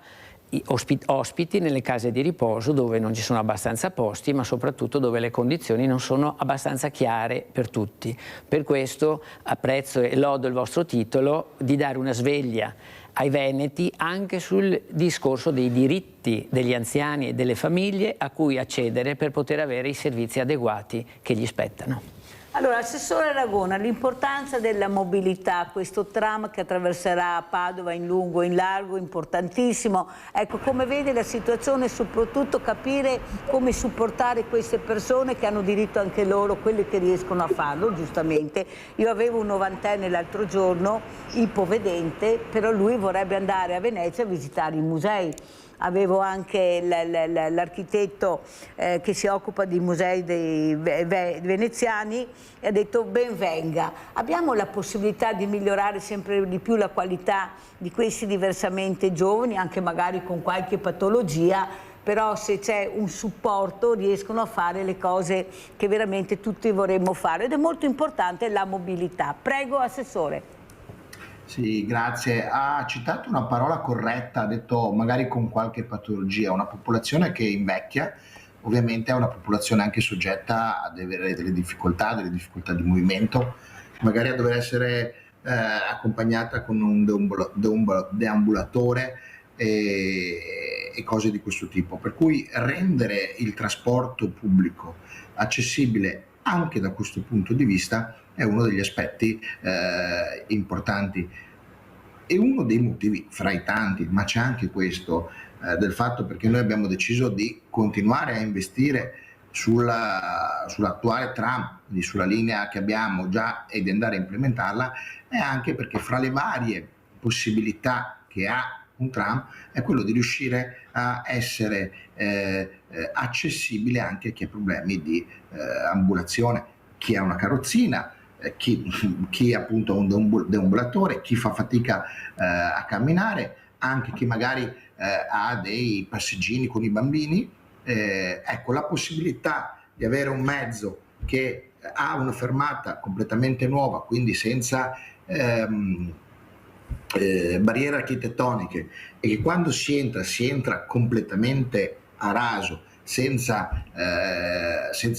ospiti nelle case di riposo dove non ci sono abbastanza posti, ma soprattutto dove le condizioni non sono abbastanza chiare per tutti. Per questo apprezzo e lodo il vostro titolo di dare una sveglia ai veneti anche sul discorso dei diritti degli anziani e delle famiglie a cui accedere per poter avere i servizi adeguati che gli spettano. Allora, Assessore Aragona, l'importanza della mobilità, questo tram che attraverserà Padova in lungo e in largo, importantissimo. Ecco, come vede la situazione, soprattutto capire come supportare queste persone che hanno diritto anche loro, quelle che riescono a farlo, giustamente. Io avevo un novantenne l'altro giorno, ipovedente, però lui vorrebbe andare a Venezia a visitare i musei. Avevo anche l'architetto che si occupa di musei dei veneziani e ha detto ben venga. Abbiamo la possibilità di migliorare sempre di più la qualità di questi diversamente giovani, anche magari con qualche patologia, però se c'è un supporto riescono a fare le cose che veramente tutti vorremmo fare ed è molto importante la mobilità. Prego Assessore. Sì, grazie. Ha citato una parola corretta, ha detto magari con qualche patologia, una popolazione che invecchia, ovviamente è una popolazione anche soggetta a delle difficoltà di movimento, magari a dover essere accompagnata con un deambulatore e cose di questo tipo. Per cui rendere il trasporto pubblico accessibile anche da questo punto di vista è uno degli aspetti importanti e uno dei motivi fra i tanti, ma c'è anche questo del fatto perché noi abbiamo deciso di continuare a investire sull'attuale tram, quindi sulla linea che abbiamo già e di andare a implementarla, è anche perché fra le varie possibilità che ha un tram è quello di riuscire a essere accessibile anche a chi ha problemi di ambulazione, chi ha una carrozzina, chi appunto ha un deambulatore, chi fa fatica a camminare, anche chi magari ha dei passeggini con i bambini, ecco, la possibilità di avere un mezzo che ha una fermata completamente nuova, quindi senza barriere architettoniche, e che quando si entra completamente a raso, senza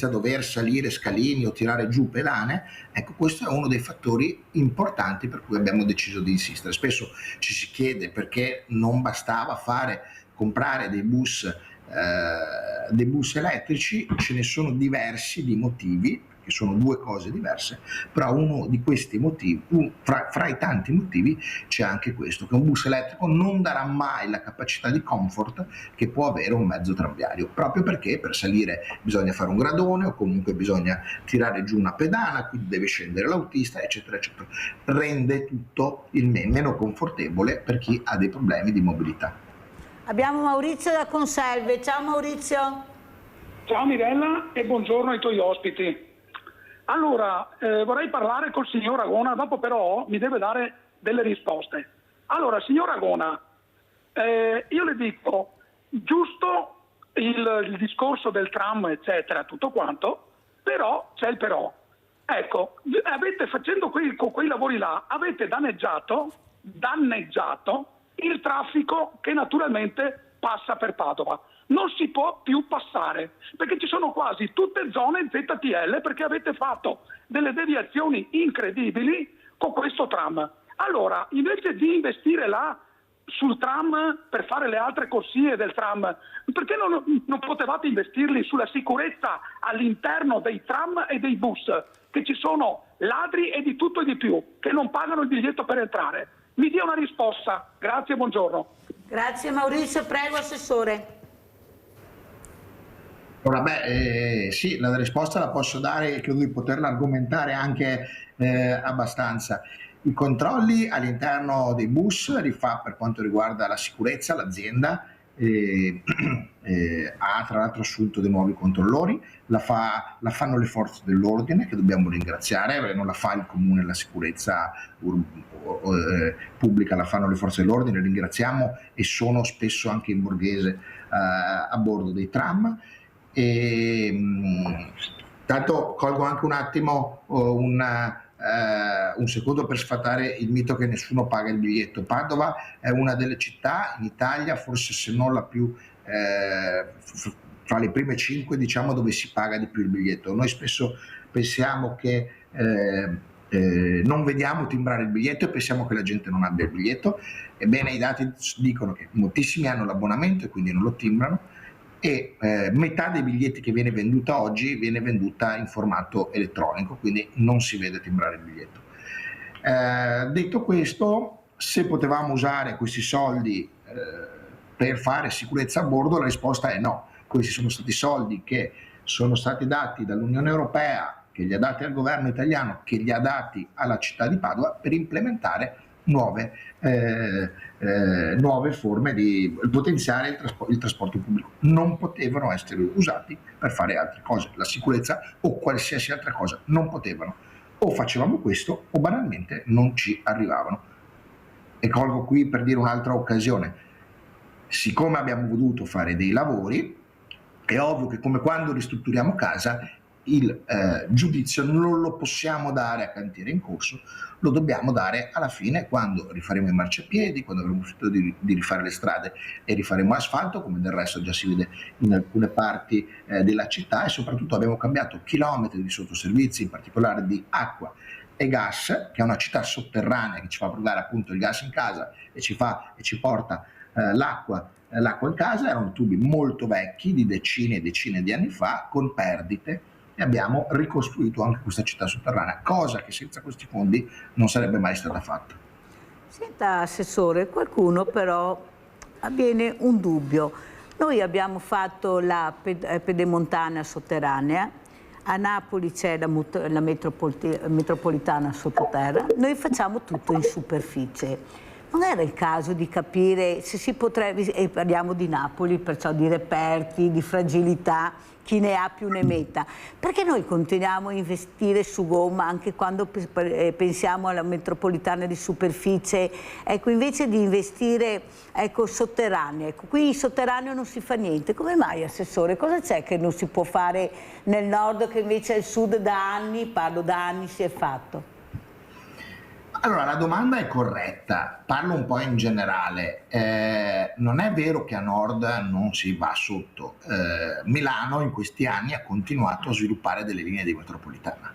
dover salire scalini o tirare giù pedane, ecco, questo è uno dei fattori importanti per cui abbiamo deciso di insistere. Spesso ci si chiede perché non bastava comprare dei bus elettrici. Ce ne sono diversi di motivi, che sono due cose diverse, però uno di questi motivi, fra i tanti motivi, c'è anche questo, che un bus elettrico non darà mai la capacità di comfort che può avere un mezzo tranviario, proprio perché per salire bisogna fare un gradone o comunque bisogna tirare giù una pedana, quindi deve scendere l'autista, eccetera, eccetera. Rende tutto il meno confortevole per chi ha dei problemi di mobilità. Abbiamo Maurizio da Conselve. Ciao Maurizio. Ciao Mirella e buongiorno ai tuoi ospiti. Allora, vorrei parlare col signor Agona, dopo però mi deve dare delle risposte. Allora, signor Agona, io le dico, giusto il discorso del tram, eccetera, tutto quanto, però c'è il però. Ecco, facendo quei lavori là, avete danneggiato il traffico che naturalmente passa per Padova. Non si può più passare, perché ci sono quasi tutte zone ZTL, perché avete fatto delle deviazioni incredibili con questo tram. Allora, invece di investire là sul tram per fare le altre corsie del tram, perché non potevate investirli sulla sicurezza all'interno dei tram e dei bus, che ci sono ladri e di tutto e di più, che non pagano il biglietto per entrare? Mi dia una risposta. Grazie, buongiorno. Grazie Maurizio, prego Assessore. Ora, sì, la risposta la posso dare e credo di poterla argomentare anche abbastanza. I controlli all'interno dei bus li fa, per quanto riguarda la sicurezza, l'azienda ha tra l'altro assunto dei nuovi controllori, la fanno le forze dell'ordine, che dobbiamo ringraziare, non la fa il comune, la sicurezza pubblica, la fanno le forze dell'ordine, ringraziamo, e sono spesso anche in borghese a bordo dei tram. Tanto colgo anche un attimo un secondo per sfatare il mito che nessuno paga il biglietto. Padova è una delle città in Italia, forse se non la più, fra le prime 5, diciamo, dove si paga di più il biglietto. Noi spesso pensiamo che non vediamo timbrare il biglietto e pensiamo che la gente non abbia il biglietto. Ebbene, i dati dicono che moltissimi hanno l'abbonamento e quindi non lo timbrano, e metà dei biglietti che viene venduta oggi viene venduta in formato elettronico, quindi non si vede timbrare il biglietto. Detto questo, se potevamo usare questi soldi per fare sicurezza a bordo, la risposta è no. Questi sono stati soldi che sono stati dati dall'Unione Europea, che li ha dati al governo italiano, che li ha dati alla città di Padova per implementare nuove forme di potenziare il trasporto pubblico. Non potevano essere usati per fare altre cose, la sicurezza o qualsiasi altra cosa, non potevano. O facevamo questo o banalmente non ci arrivavano. E colgo qui per dire un'altra occasione: siccome abbiamo voluto fare dei lavori, è ovvio che, come quando ristrutturiamo casa, il giudizio non lo possiamo dare a cantiere in corso, lo dobbiamo dare alla fine, quando rifaremo i marciapiedi, quando avremo finito di rifare le strade e rifaremo l'asfalto, come del resto già si vede in alcune parti della città, e soprattutto abbiamo cambiato chilometri di sottoservizi, in particolare di acqua e gas, che è una città sotterranea che ci fa provare appunto il gas in casa e ci porta l'acqua in casa. Erano tubi molto vecchi, di decine e decine di anni fa, con perdite, e abbiamo ricostruito anche questa città sotterranea, cosa che senza questi fondi non sarebbe mai stata fatta. Senta Assessore, qualcuno però avviene un dubbio. Noi abbiamo fatto la pedemontana sotterranea, a Napoli c'è la metropolitana sottoterra, noi facciamo tutto in superficie. non era il caso di capire se si potrebbe, e parliamo di Napoli, perciò di reperti, di fragilità, chi ne ha più ne metta, perché noi continuiamo a investire su gomma anche quando pensiamo alla metropolitana di superficie, ecco, invece di investire, ecco, sotterraneo, ecco, qui in sotterraneo non si fa niente. Come mai, Assessore? Cosa c'è che non si può fare nel nord che invece al sud da anni, parlo da anni, si è fatto? Allora, la domanda è corretta, parlo un po' in generale. Non è vero che a nord non si va sotto. Milano in questi anni ha continuato a sviluppare delle linee di metropolitana.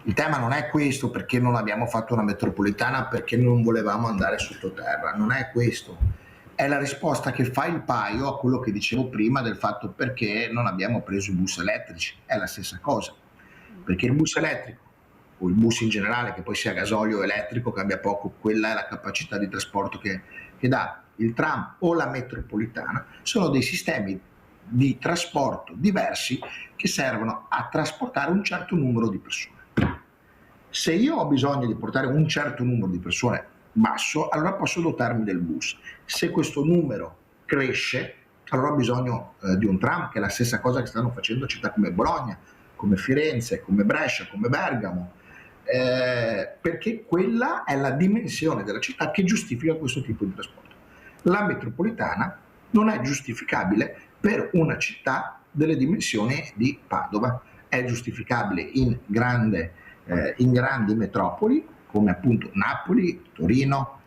Il tema non è questo, perché non abbiamo fatto una metropolitana, perché non volevamo andare sottoterra, non è questo. È la risposta che fa il paio a quello che dicevo prima del fatto perché non abbiamo preso i bus elettrici. È la stessa cosa, perché il bus elettrico o il bus in generale, che poi sia gasolio o elettrico, cambia poco, quella è la capacità di trasporto che dà. Il tram o la metropolitana sono dei sistemi di trasporto diversi che servono a trasportare un certo numero di persone. Se io ho bisogno di portare un certo numero di persone basso, allora posso dotarmi del bus. Se questo numero cresce, allora ho bisogno di un tram, che è la stessa cosa che stanno facendo città come Bologna, come Firenze, come Brescia, come Bergamo, perché quella è la dimensione della città che giustifica questo tipo di trasporto. La metropolitana non è giustificabile per una città delle dimensioni di Padova, è giustificabile in grandi metropoli come appunto Napoli, Torino,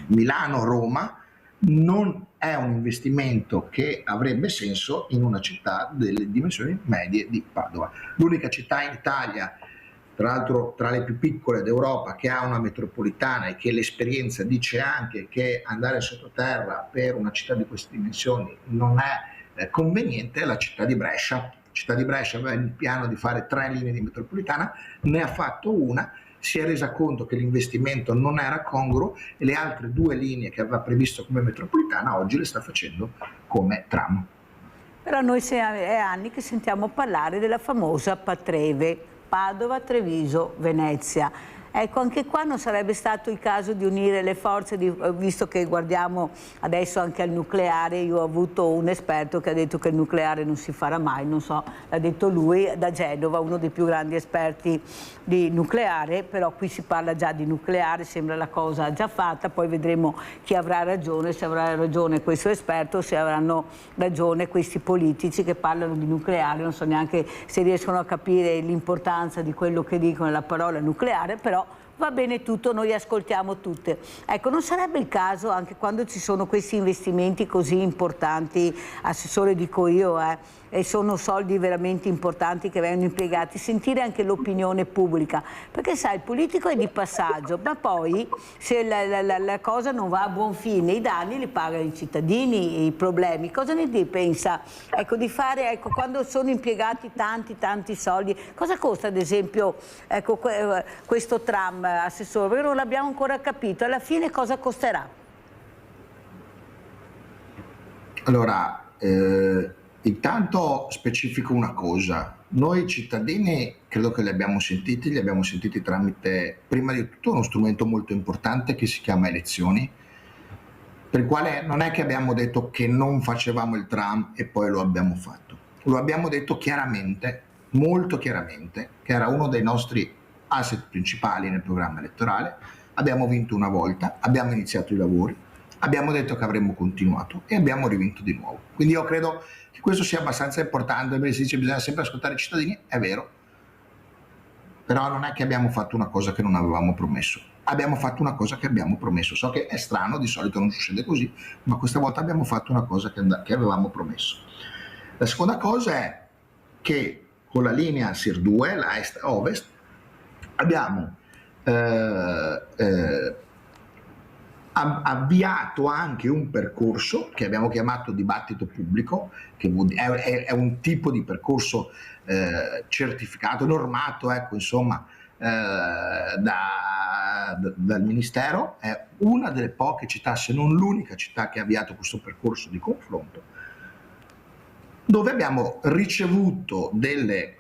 Milano, Roma. Non è un investimento che avrebbe senso in una città delle dimensioni medie di Padova. L'unica città in Italia, tra l'altro tra le più piccole d'Europa, che ha una metropolitana e che l'esperienza dice anche che andare sottoterra per una città di queste dimensioni non è conveniente, è la città di Brescia. La città di Brescia aveva il piano di fare 3 linee di metropolitana, ne ha fatto una, si è resa conto che l'investimento non era congruo e le altre 2 linee che aveva previsto come metropolitana oggi le sta facendo come tram. Però noi è anni che sentiamo parlare della famosa Patreve, Padova, Treviso, Venezia. Ecco, anche qua non sarebbe stato il caso di unire le forze, visto che guardiamo adesso anche al nucleare. Io ho avuto un esperto che ha detto che il nucleare non si farà mai, non so, l'ha detto lui da Genova, uno dei più grandi esperti di nucleare, però qui si parla già di nucleare, sembra la cosa già fatta, poi vedremo chi avrà ragione, se avrà ragione questo esperto, se avranno ragione questi politici che parlano di nucleare, non so neanche se riescono a capire l'importanza di quello che dicono la parola nucleare, però va bene tutto, noi ascoltiamo tutte. Ecco, non sarebbe il caso, anche quando ci sono questi investimenti così importanti, Assessore dico io, e sono soldi veramente importanti che vengono impiegati, sentire anche l'opinione pubblica, perché sai, il politico è di passaggio, ma poi se la cosa non va a buon fine, i danni li pagano i cittadini, i problemi. Cosa ne pensa? Ecco, di fare, ecco, quando sono impiegati tanti soldi, cosa costa ad esempio, ecco, questo tram, Assessore, perché non l'abbiamo ancora capito, alla fine cosa costerà? Allora, intanto specifico una cosa, noi cittadini credo che li abbiamo sentiti tramite, prima di tutto, uno strumento molto importante che si chiama elezioni, per il quale non è che abbiamo detto che non facevamo il tram e poi lo abbiamo fatto, lo abbiamo detto chiaramente, molto chiaramente, che era uno dei nostri asset principali nel programma elettorale, abbiamo vinto una volta, abbiamo iniziato i lavori, abbiamo detto che avremmo continuato e abbiamo rivinto di nuovo. Quindi io credo che questo sia abbastanza importante, perché si dice che bisogna sempre ascoltare i cittadini, è vero, però non è che abbiamo fatto una cosa che non avevamo promesso, abbiamo fatto una cosa che abbiamo promesso. So che è strano, di solito non succede così, ma questa volta abbiamo fatto una cosa che avevamo promesso. La seconda cosa è che con la linea SIR 2, la est-ovest, abbiamo avviato anche un percorso che abbiamo chiamato dibattito pubblico, che è un tipo di percorso certificato, normato, ecco, insomma, dal Ministero. È una delle poche città, se non l'unica città, che ha avviato questo percorso di confronto. dove abbiamo ricevuto delle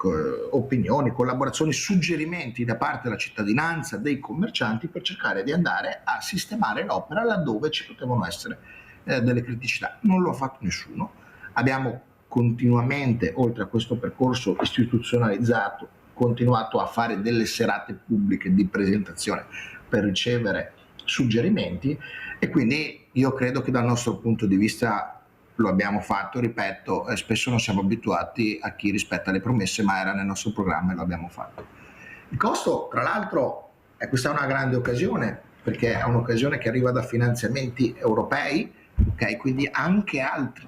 opinioni, collaborazioni, suggerimenti da parte della cittadinanza, dei commercianti, per cercare di andare a sistemare l'opera laddove ci potevano essere delle criticità. Non lo ha fatto nessuno. Abbiamo continuamente, oltre a questo percorso istituzionalizzato, continuato a fare delle serate pubbliche di presentazione per ricevere suggerimenti, e quindi io credo che dal nostro punto di vista lo abbiamo fatto, ripeto, spesso non siamo abituati a chi rispetta le promesse, ma era nel nostro programma e lo abbiamo fatto. Il costo, tra l'altro, questa è una grande occasione, perché è un'occasione che arriva da finanziamenti europei, okay? Quindi anche altri,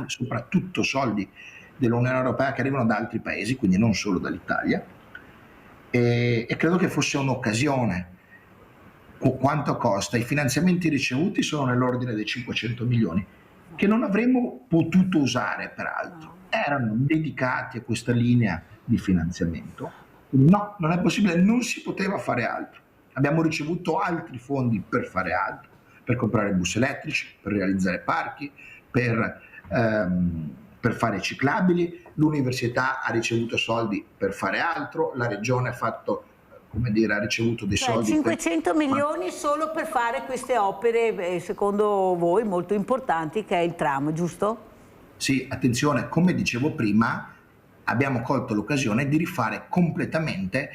soprattutto soldi dell'Unione Europea che arrivano da altri paesi, quindi non solo dall'Italia, e credo che fosse un'occasione. Quanto costa? I finanziamenti ricevuti sono nell'ordine dei 500 milioni, che non avremmo potuto usare peraltro, erano dedicati a questa linea di finanziamento. No, non è possibile, non si poteva fare altro. Abbiamo ricevuto altri fondi per fare altro, per comprare bus elettrici, per realizzare parchi, per fare ciclabili. L'università ha ricevuto soldi per fare altro, la regione ha fatto, ha ricevuto dei soldi. 500 milioni solo per fare queste opere, secondo voi, molto importanti, che è il tram, giusto? Sì, attenzione, come dicevo prima, abbiamo colto l'occasione di rifare completamente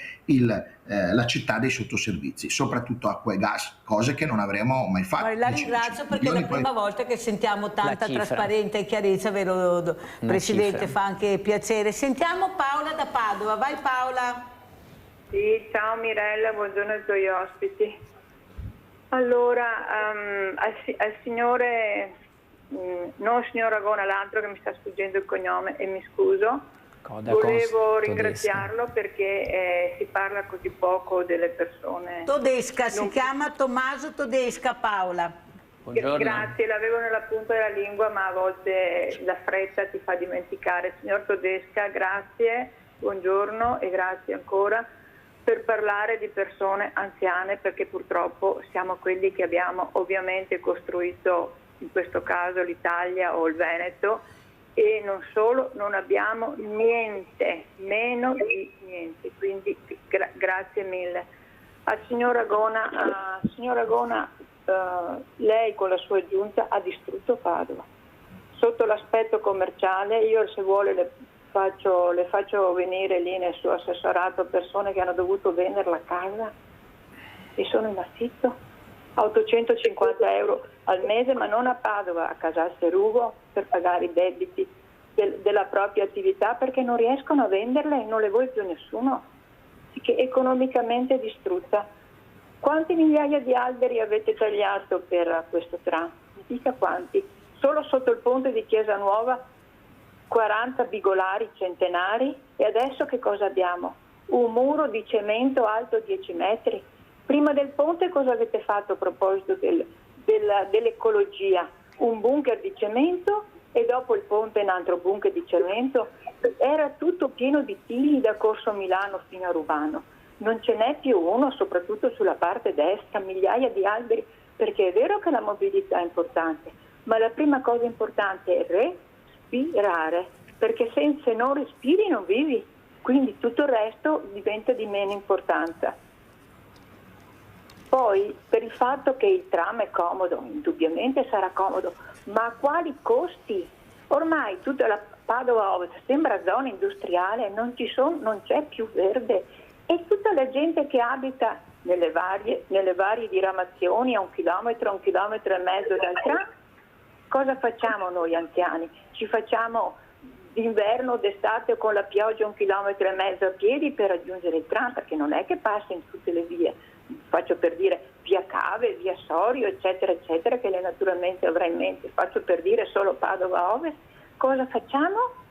la città dei sottoservizi, soprattutto acqua e gas, cose che non avremmo mai fatto. La ringrazio perché è la prima volta che sentiamo tanta trasparenza e chiarezza, vero Presidente? Fa anche piacere. Sentiamo Paola da Padova, vai Paola. Sì, ciao Mirella, buongiorno ai tuoi ospiti. Allora, al signore, non signor Agona, l'altro che mi sta sfuggendo il cognome e mi scuso, volevo ringraziarlo perché si parla così poco delle persone. Todesca, si chiama Tommaso Todesca, Paola. Buongiorno. Grazie, l'avevo nella punta della lingua, ma a volte la fretta ti fa dimenticare. Signor Todesca, grazie, buongiorno e grazie ancora per parlare di persone anziane, perché purtroppo siamo quelli che abbiamo ovviamente costruito, in questo caso l'Italia o il Veneto, e non solo, non abbiamo niente, meno di niente, quindi grazie mille. Al signor Agona, lei con la sua giunta ha distrutto Padova. Sotto l'aspetto commerciale, io se vuole le faccio venire lì nel suo assessorato persone che hanno dovuto vendere la casa e sono in affitto a 850 euro al mese, ma non a Padova, a Casalserugo, per pagare i debiti della propria attività, perché non riescono a venderle e non le vuole più nessuno, che è economicamente distrutta. Quanti migliaia di alberi avete tagliato per questo tram? Mi dica quanti. Solo sotto il ponte di Chiesa Nuova 40 bigolari centenari, e adesso che cosa abbiamo? Un muro di cemento alto 10 metri. Prima del ponte cosa avete fatto a proposito dell'ecologia? Un bunker di cemento e dopo il ponte un altro bunker di cemento. Era tutto pieno di tigli da Corso Milano fino a Rubano. Non ce n'è più uno, soprattutto sulla parte destra, migliaia di alberi, perché è vero che la mobilità è importante, ma la prima cosa importante è respirare, perché se non respiri non vivi, quindi tutto il resto diventa di meno importanza. Poi per il fatto che il tram è comodo, indubbiamente sarà comodo, ma a quali costi? Ormai tutta la Padova Ovest sembra zona industriale, non c'è più verde, e tutta la gente che abita nelle varie diramazioni a 1 chilometro, 1,5 chilometri dal tram, cosa facciamo noi anziani? Ci facciamo d'inverno, d'estate con la pioggia 1,5 chilometri a piedi per raggiungere il tram, perché non è che passa in tutte le vie. Faccio per dire via Cave, via Sorio, eccetera, eccetera, che lei naturalmente avrà in mente. Faccio per dire solo Padova Ovest. Cosa facciamo?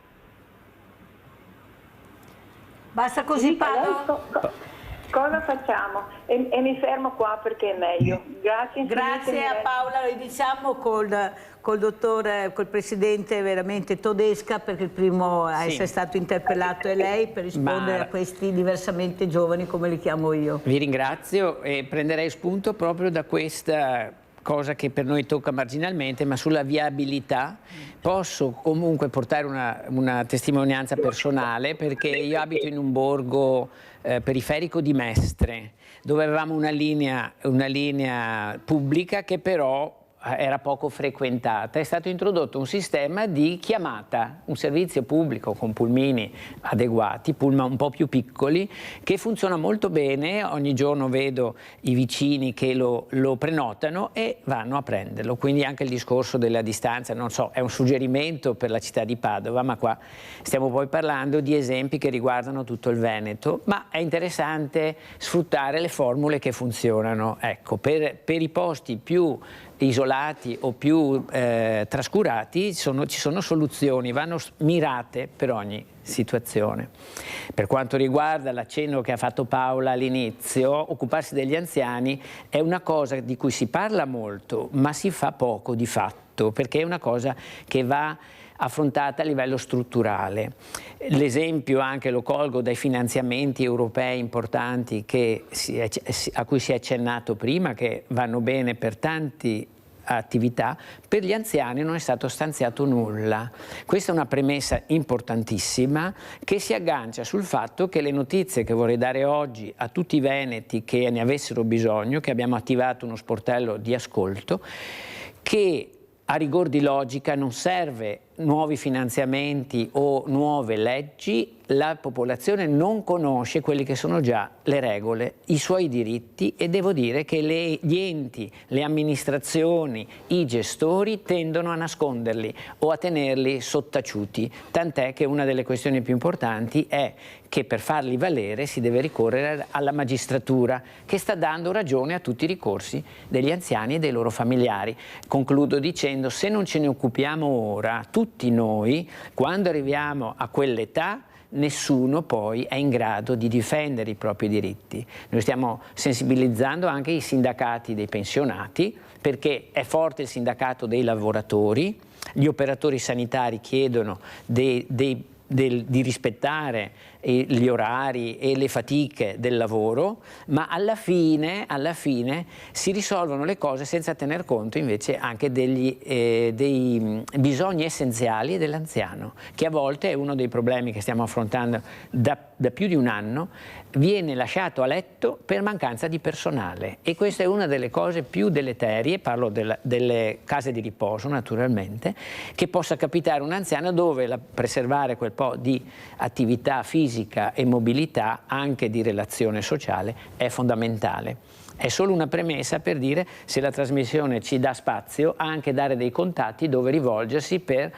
Basta così, Padova. Cosa facciamo? E mi fermo qua perché è meglio. Grazie a Paola, lo diciamo col presidente veramente Todesca, perché il primo a essere stato interpellato è lei per rispondere a questi diversamente giovani, come li chiamo io. Vi ringrazio e prenderei spunto proprio da questa cosa che per noi tocca marginalmente, ma sulla viabilità posso comunque portare una testimonianza personale, perché io abito in un borgo periferico di Mestre, dove avevamo una linea pubblica che però era poco frequentata. È stato introdotto un sistema di chiamata, un servizio pubblico con pulmini adeguati, pullman un po' più piccoli, che funziona molto bene. Ogni giorno vedo i vicini che lo prenotano e vanno a prenderlo. Quindi anche il discorso della distanza, non so, è un suggerimento per la città di Padova, ma qua stiamo poi parlando di esempi che riguardano tutto il Veneto, ma è interessante sfruttare le formule che funzionano. Ecco, per i posti più isolati o più trascurati ci sono soluzioni, vanno mirate per ogni situazione. Per quanto riguarda l'accenno che ha fatto Paola all'inizio, occuparsi degli anziani è una cosa di cui si parla molto, ma si fa poco di fatto, perché è una cosa che va affrontata a livello strutturale. L'esempio anche lo colgo dai finanziamenti europei importanti a cui si è accennato prima, che vanno bene per tanti attività. Per gli anziani non è stato stanziato nulla. Questa è una premessa importantissima che si aggancia sul fatto che le notizie che vorrei dare oggi a tutti i veneti che ne avessero bisogno, che abbiamo attivato uno sportello di ascolto, che a rigor di logica non serve nuovi finanziamenti o nuove leggi, la popolazione non conosce quelle che sono già le regole, i suoi diritti, e devo dire che gli enti, le amministrazioni, i gestori tendono a nasconderli o a tenerli sottaciuti, tant'è che una delle questioni più importanti è che per farli valere si deve ricorrere alla magistratura, che sta dando ragione a tutti i ricorsi degli anziani e dei loro familiari. Concludo dicendo: se non ce ne occupiamo ora, tutti noi, quando arriviamo a quell'età, nessuno poi è in grado di difendere i propri diritti. Noi stiamo sensibilizzando anche i sindacati dei pensionati, perché è forte il sindacato dei lavoratori, gli operatori sanitari chiedono di rispettare gli orari e le fatiche del lavoro, ma alla fine si risolvono le cose senza tener conto invece anche dei bisogni essenziali dell'anziano, che a volte è uno dei problemi che stiamo affrontando da più di un anno. Viene lasciato a letto per mancanza di personale, e questa è una delle cose più deleterie, parlo delle case di riposo naturalmente, che possa capitare un anziano, dove preservare quel po' di attività fisica e mobilità, anche di relazione sociale, è fondamentale. È solo una premessa per dire, se la trasmissione ci dà spazio, anche dare dei contatti dove rivolgersi per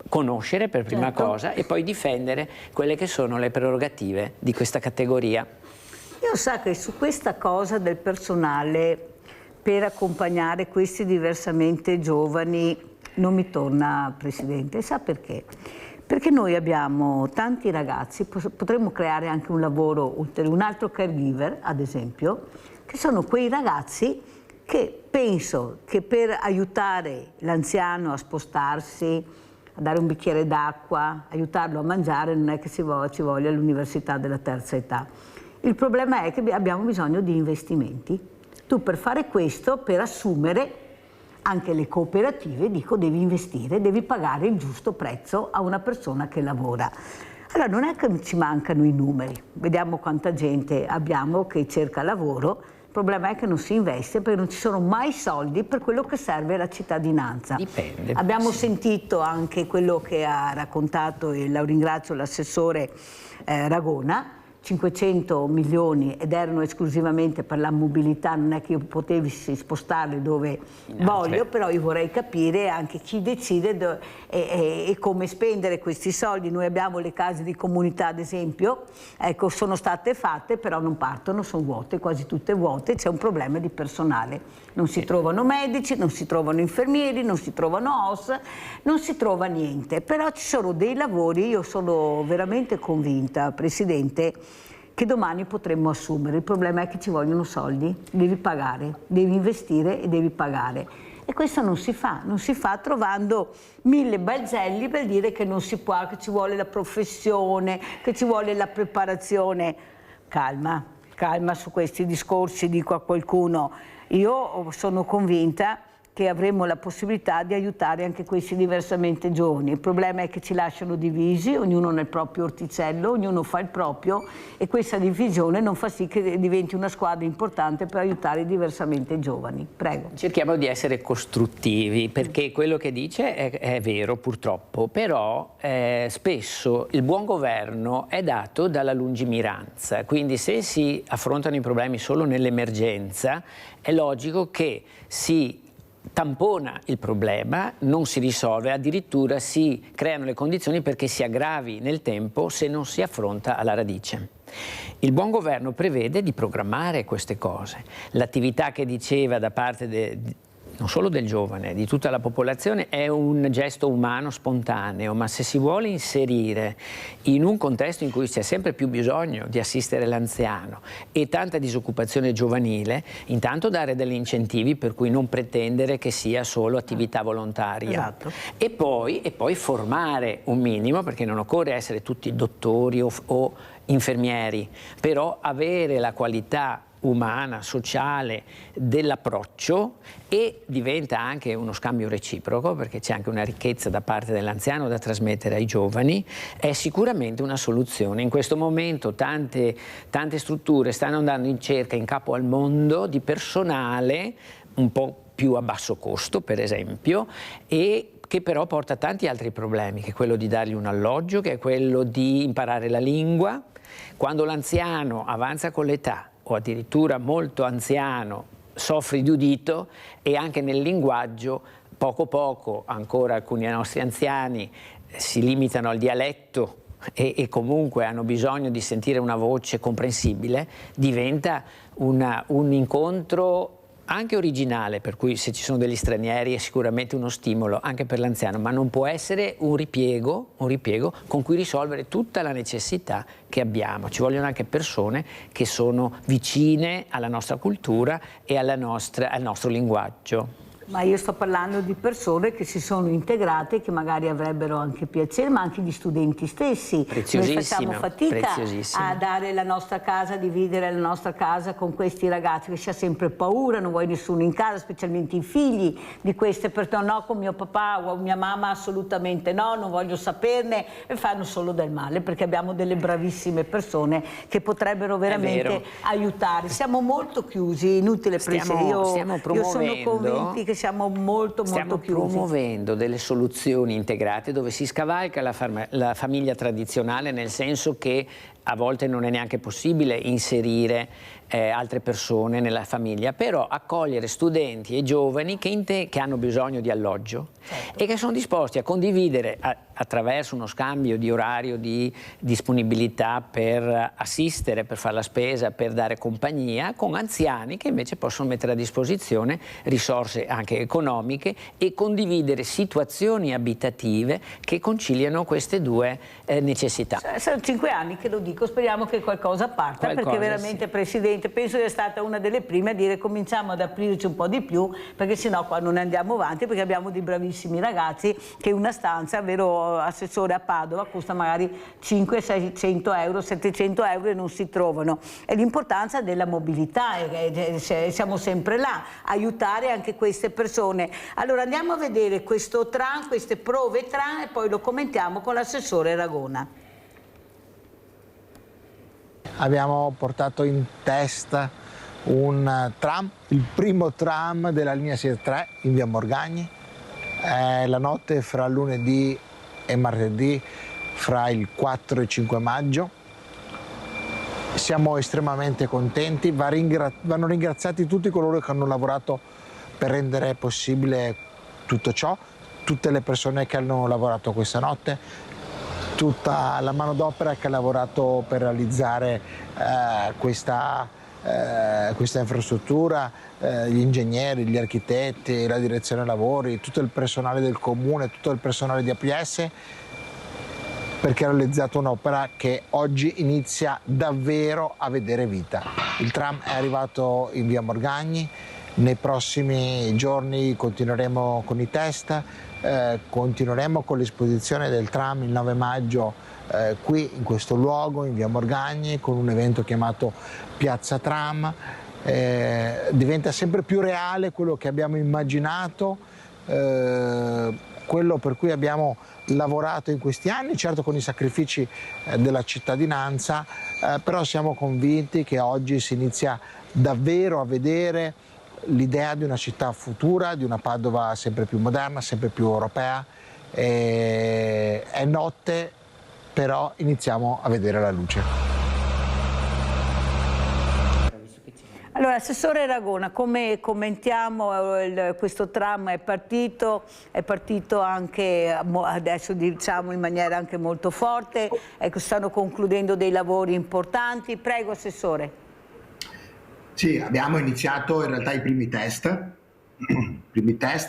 conoscere per prima cosa e poi difendere quelle che sono le prerogative di questa categoria. Io so che su questa cosa del personale per accompagnare questi diversamente giovani non mi torna, Presidente. Sa perché? Perché noi abbiamo tanti ragazzi, potremmo creare anche un lavoro ulteriore, un altro caregiver ad esempio, che sono quei ragazzi che penso che per aiutare l'anziano a spostarsi, a dare un bicchiere d'acqua, aiutarlo a mangiare, non è che ci voglia l'università della terza età. Il problema è che abbiamo bisogno di investimenti. Tu per fare questo, per assumere, anche le cooperative, dico, devi investire, devi pagare il giusto prezzo a una persona che lavora. Allora non è che ci mancano i numeri, vediamo quanta gente abbiamo che cerca lavoro, il problema è che non si investe perché non ci sono mai soldi per quello che serve alla cittadinanza. Dipende. Abbiamo sentito anche quello che ha raccontato, e la ringrazio, l'assessore Ragona, 500 milioni ed erano esclusivamente per la mobilità, non è che io potessi spostarli dove voglio, però io vorrei capire anche chi decide e come spendere questi soldi. Noi abbiamo le case di comunità ad esempio, ecco, sono state fatte però non partono, sono vuote, quasi tutte vuote, c'è un problema di personale, non si trovano medici, non si trovano infermieri, non si trovano OS, non si trova niente, però ci sono dei lavori, io sono veramente convinta, Presidente, che domani potremmo assumere. Il problema è che ci vogliono soldi, devi pagare, devi investire e devi pagare. E questo non si fa trovando 1000 balzelli per dire che non si può, che ci vuole la professione, che ci vuole la preparazione. Calma, calma su questi discorsi, dico a qualcuno. Io sono convinta che avremo la possibilità di aiutare anche questi diversamente giovani. Il problema è che ci lasciano divisi, ognuno nel proprio orticello, ognuno fa il proprio, e questa divisione non fa sì che diventi una squadra importante per aiutare i diversamente giovani. Prego. Cerchiamo di essere costruttivi, perché quello che dice è vero purtroppo, però spesso il buon governo è dato dalla lungimiranza, quindi se si affrontano i problemi solo nell'emergenza è logico che si tampona il problema, non si risolve, addirittura si creano le condizioni perché si aggravi nel tempo se non si affronta alla radice. Il buon governo prevede di programmare queste cose. L'attività che diceva da parte non solo del giovane, di tutta la popolazione, è un gesto umano spontaneo, ma se si vuole inserire in un contesto in cui c'è sempre più bisogno di assistere l'anziano e tanta disoccupazione giovanile, intanto dare degli incentivi per cui non pretendere che sia solo attività volontaria. Esatto. E poi formare un minimo, perché non occorre essere tutti dottori o infermieri, però avere la qualità umana, sociale dell'approccio, e diventa anche uno scambio reciproco, perché c'è anche una ricchezza da parte dell'anziano da trasmettere ai giovani, è sicuramente una soluzione. In questo momento tante strutture stanno andando in cerca in capo al mondo di personale un po' più a basso costo, per esempio, e che però porta tanti altri problemi, che è quello di dargli un alloggio, che è quello di imparare la lingua. Quando l'anziano avanza con l'età, o addirittura molto anziano, soffre di udito, e anche nel linguaggio poco ancora alcuni nostri anziani si limitano al dialetto e comunque hanno bisogno di sentire una voce comprensibile, diventa un incontro anche originale, per cui se ci sono degli stranieri è sicuramente uno stimolo anche per l'anziano, ma non può essere un ripiego con cui risolvere tutta la necessità che abbiamo. Ci vogliono anche persone che sono vicine alla nostra cultura e al nostro linguaggio. Ma io sto parlando di persone che si sono integrate, che magari avrebbero anche piacere, ma anche gli studenti stessi. Noi facciamo fatica a dare la nostra casa, a dividere la nostra casa con questi ragazzi, che si ha sempre paura, non vuoi nessuno in casa, specialmente i figli di queste persone. No, con mio papà o mia mamma assolutamente no, non voglio saperne, e fanno solo del male, perché abbiamo delle bravissime persone che potrebbero veramente aiutare. Siamo molto chiusi, inutile io sono convinti che siamo molto chiusi. Stiamo promuovendo delle soluzioni integrate dove si scavalca la famiglia tradizionale, nel senso che a volte non è neanche possibile inserire altre persone nella famiglia, però accogliere studenti e giovani che hanno bisogno di alloggio e che sono disposti a condividere attraverso uno scambio di orario, di disponibilità per assistere, per fare la spesa, per dare compagnia, con anziani che invece possono mettere a disposizione risorse anche economiche e condividere situazioni abitative che conciliano queste due necessità. Sono 5 anni che lo dico, speriamo che qualcosa parta, perché veramente, Presidente, penso che è stata una delle prime a dire cominciamo ad aprirci un po' di più, perché sennò qua non andiamo avanti, perché abbiamo dei bravissimi ragazzi che una stanza, vero Assessore, a Padova costa magari 500, 600 euro, 700 euro e non si trovano. E l'importanza della mobilità, siamo sempre là, aiutare anche queste persone. Allora andiamo a vedere questo tram, queste prove tram, e poi lo commentiamo con l'Assessore Ragona. Abbiamo portato in testa un tram, il primo tram della linea 63 in via Morgagni. La notte fra lunedì e martedì, fra il 4 e il 5 maggio. Siamo estremamente contenti, vanno ringraziati tutti coloro che hanno lavorato per rendere possibile tutto ciò, tutte le persone che hanno lavorato questa notte, tutta la manodopera che ha lavorato per realizzare questa infrastruttura, gli ingegneri, gli architetti, la direzione lavori, tutto il personale del comune, tutto il personale di APS, perché ha realizzato un'opera che oggi inizia davvero a vedere vita. Il tram è arrivato in via Morgagni, nei prossimi giorni continueremo con i test, continueremo con l'esposizione del tram il 9 maggio qui in questo luogo, in via Morgagni, con un evento chiamato Piazza Tram. diventa sempre più reale quello che abbiamo immaginato, quello per cui abbiamo lavorato in questi anni, certo con i sacrifici della cittadinanza, però siamo convinti che oggi si inizia davvero a vedere l'idea di una città futura, di una Padova sempre più moderna, sempre più europea. È notte, però iniziamo a vedere la luce. Allora, Assessore Ragona, come commentiamo questo tram è partito anche adesso, diciamo, in maniera anche molto forte, stanno concludendo dei lavori importanti. Prego, Assessore. Sì, abbiamo iniziato in realtà i primi test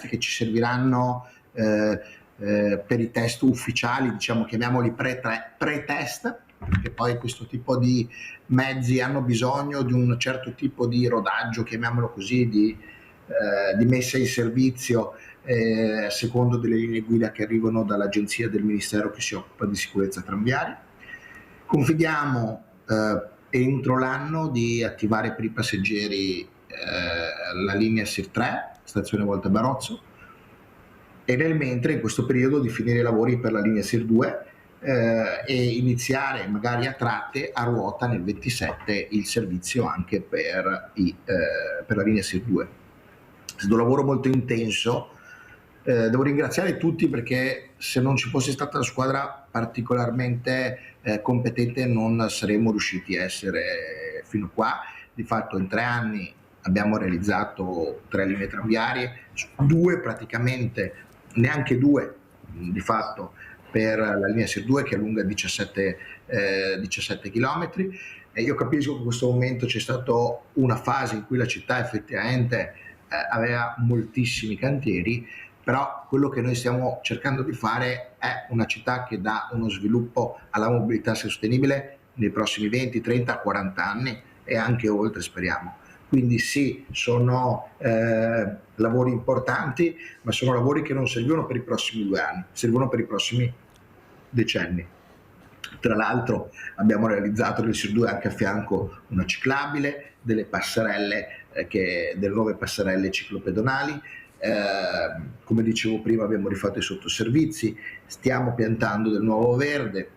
che ci serviranno per i test ufficiali, diciamo, chiamiamoli pre-test, perché poi questo tipo di mezzi hanno bisogno di un certo tipo di rodaggio, chiamiamolo così, di messa in servizio secondo delle linee guida che arrivano dall'agenzia del Ministero che si occupa di sicurezza tranviaria. Confidiamo entro l'anno di attivare per i passeggeri la linea SIR 3, stazione Volta Barozzo, e nel mentre in questo periodo di finire i lavori per la linea SIR 2 e iniziare magari a tratte a ruota nel 27 il servizio anche per la linea SIR 2. È stato un lavoro molto intenso, devo ringraziare tutti perché se non ci fosse stata la squadra particolarmente competente non saremmo riusciti a essere fino qua. Di fatto in 3 anni abbiamo realizzato 3 linee tranviarie, 2 praticamente, neanche 2 di fatto, per la linea SIR 2 che è lunga 17 km. E io capisco che in questo momento c'è stata una fase in cui la città effettivamente aveva moltissimi cantieri, però quello che noi stiamo cercando di fare è una città che dà uno sviluppo alla mobilità sostenibile nei prossimi 20, 30, 40 anni e anche oltre, speriamo. Quindi sì, sono lavori importanti, ma sono lavori che non servivano per i prossimi 2 anni, servono per i prossimi decenni. Tra l'altro abbiamo realizzato nel SIR 2 anche a fianco una ciclabile, delle passerelle, delle nuove passerelle ciclopedonali. Come dicevo prima abbiamo rifatto i sottoservizi, stiamo piantando del nuovo verde,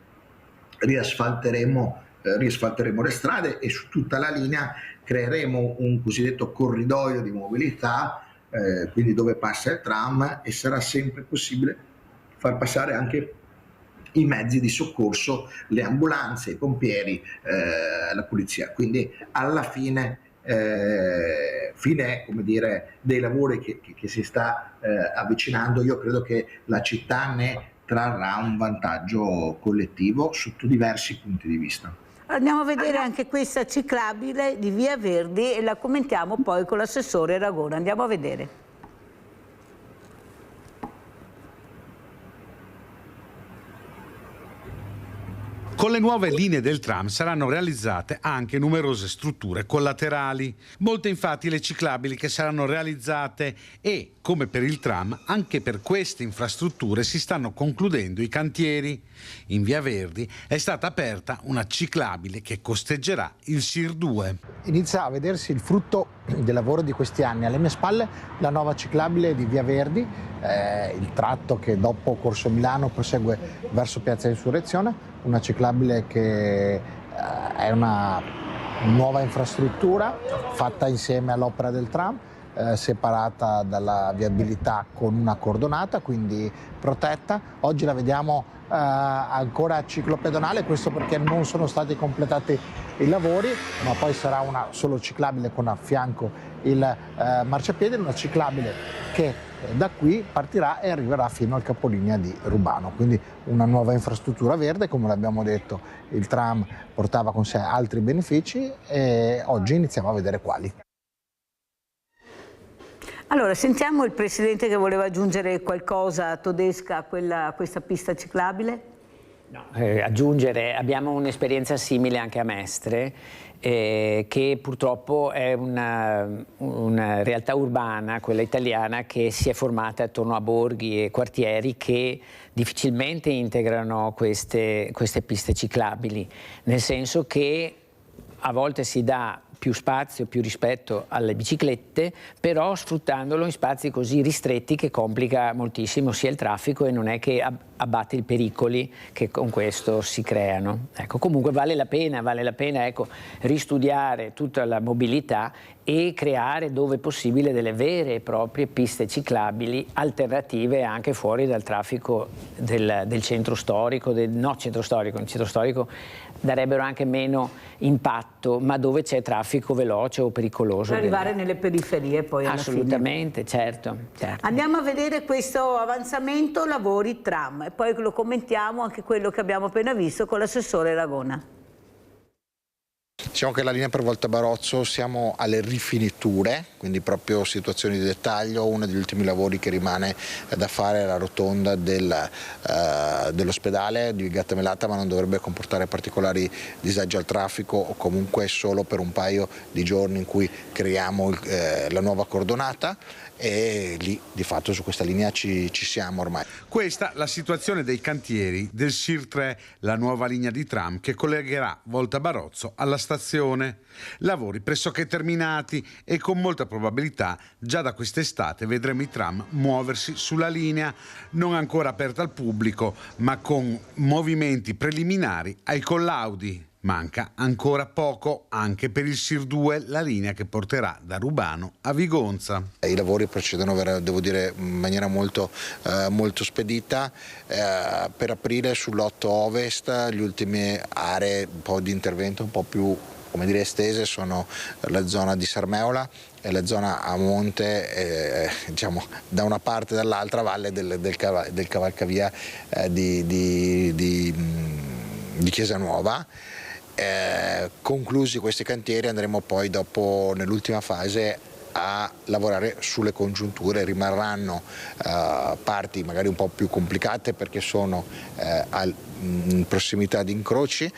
riasfalteremo le strade e su tutta la linea creeremo un cosiddetto corridoio di mobilità, quindi dove passa il tram, e sarà sempre possibile far passare anche i mezzi di soccorso, le ambulanze, i pompieri, la polizia. Quindi alla fine come dire, dei lavori che si sta avvicinando, io credo che la città ne trarrà un vantaggio collettivo sotto diversi punti di vista. Andiamo a vedere anche questa ciclabile di Via Verdi e la commentiamo poi con l'assessore Ragona. Andiamo a vedere. Con le nuove linee del tram saranno realizzate anche numerose strutture collaterali, molte infatti le ciclabili che saranno realizzate e, come per il tram, anche per queste infrastrutture si stanno concludendo i cantieri. In Via Verdi è stata aperta una ciclabile che costeggerà il SIR 2. Inizia a vedersi il frutto del lavoro di questi anni. Alle mie spalle la nuova ciclabile di Via Verdi, il tratto che dopo Corso Milano prosegue verso Piazza Insurrezione, una ciclabile che è una nuova infrastruttura fatta insieme all'opera del tram, separata dalla viabilità con una cordonata, quindi protetta. Oggi la vediamo ancora ciclopedonale, questo perché non sono stati completati i lavori, ma poi sarà una solo ciclabile con a fianco il marciapiede, una ciclabile che da qui partirà e arriverà fino al capolinea di Rubano, quindi una nuova infrastruttura verde. Come l'abbiamo detto, il tram portava con sé altri benefici e oggi iniziamo a vedere quali. Allora, sentiamo il Presidente che voleva aggiungere qualcosa, Todesca, a questa pista ciclabile. No, aggiungere, abbiamo un'esperienza simile anche a Mestre, che purtroppo è una realtà urbana, quella italiana, che si è formata attorno a borghi e quartieri che difficilmente integrano queste piste ciclabili, nel senso che a volte si dà più spazio, più rispetto alle biciclette, però sfruttandolo in spazi così ristretti che complica moltissimo sia il traffico e non è che abbatte i pericoli che con questo si creano. Ecco, comunque vale la pena ecco, ristudiare tutta la mobilità e creare dove possibile delle vere e proprie piste ciclabili alternative anche fuori dal traffico del centro storico, il centro storico darebbero anche meno impatto, ma dove c'è traffico veloce o pericoloso. Per arrivare nelle periferie poi alla Assolutamente, certo. Andiamo a vedere questo avanzamento lavori tram e poi lo commentiamo anche quello che abbiamo appena visto con l'assessore Ragona. Diciamo che la linea per Volta Barozzo siamo alle rifiniture, quindi proprio situazioni di dettaglio. Uno degli ultimi lavori che rimane da fare è la rotonda dell'ospedale di Gattamelata, ma non dovrebbe comportare particolari disagi al traffico, o comunque solo per un paio di giorni in cui creiamo la nuova cordonata, e lì di fatto su questa linea ci siamo ormai. Questa la situazione dei cantieri del SIR 3, la nuova linea di tram che collegherà Volta Barozzo alla stazione. Lavori pressoché terminati e con molta probabilità già da quest'estate vedremo i tram muoversi sulla linea, non ancora aperta al pubblico ma con movimenti preliminari ai collaudi. Manca ancora poco anche per il SIR 2, la linea che porterà da Rubano a Vigonza. I lavori procedono, devo dire, in maniera molto spedita. Per aprire sull'8 Ovest le ultime aree un po' di intervento un po' più, come dire, estese sono la zona di Sarmeola e la zona a monte, diciamo da una parte e dall'altra valle del cavalcavia di Chiesa Nuova. Conclusi questi cantieri andremo poi dopo nell'ultima fase a lavorare sulle congiunture. Rimarranno parti magari un po' più complicate perché sono in prossimità di incroci,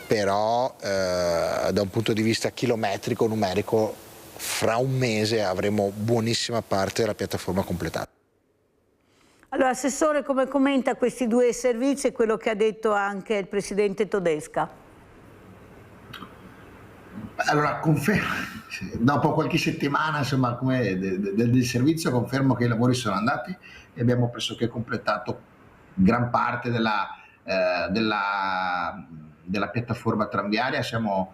però da un punto di vista chilometrico, numerico, fra un mese avremo buonissima parte della piattaforma completata. Allora, Assessore, come commenta questi due servizi e quello che ha detto anche il Presidente Todesca? Allora, confermo, dopo qualche settimana insomma, del servizio, confermo che i lavori sono andati e abbiamo pressoché completato gran parte della piattaforma tranviaria. Siamo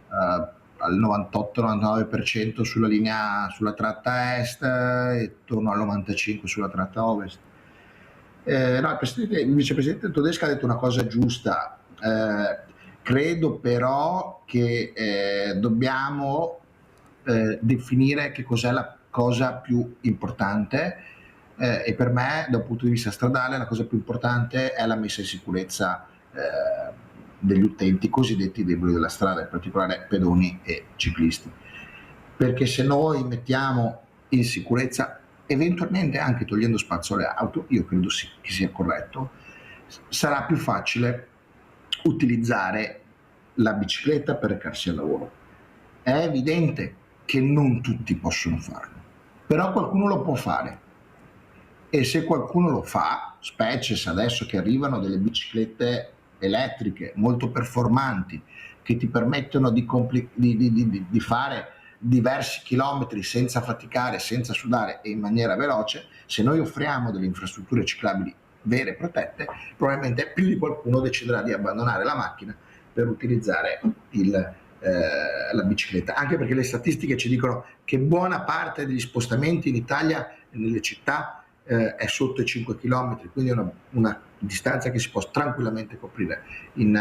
al 98-99% sulla linea, sulla tratta est e attorno al 95% sulla tratta ovest. No, il Vicepresidente Todesca ha detto una cosa giusta. Credo però che dobbiamo definire che cos'è la cosa più importante e per me, da un punto di vista stradale, la cosa più importante è la messa in sicurezza degli utenti cosiddetti deboli della strada, in particolare pedoni e ciclisti. Perché se noi mettiamo in sicurezza, eventualmente anche togliendo spazio alle auto, io credo sì che sia corretto, sarà più facile utilizzare la bicicletta per recarsi al lavoro. È evidente che non tutti possono farlo, però qualcuno lo può fare, e se qualcuno lo fa, specie se adesso che arrivano delle biciclette elettriche molto performanti che ti permettono di fare diversi chilometri senza faticare, senza sudare e in maniera veloce, se noi offriamo delle infrastrutture ciclabili vere e protette, probabilmente più di qualcuno deciderà di abbandonare la macchina per utilizzare la bicicletta, anche perché le statistiche ci dicono che buona parte degli spostamenti in Italia nelle città è sotto i 5 km, quindi è una distanza che si può tranquillamente coprire in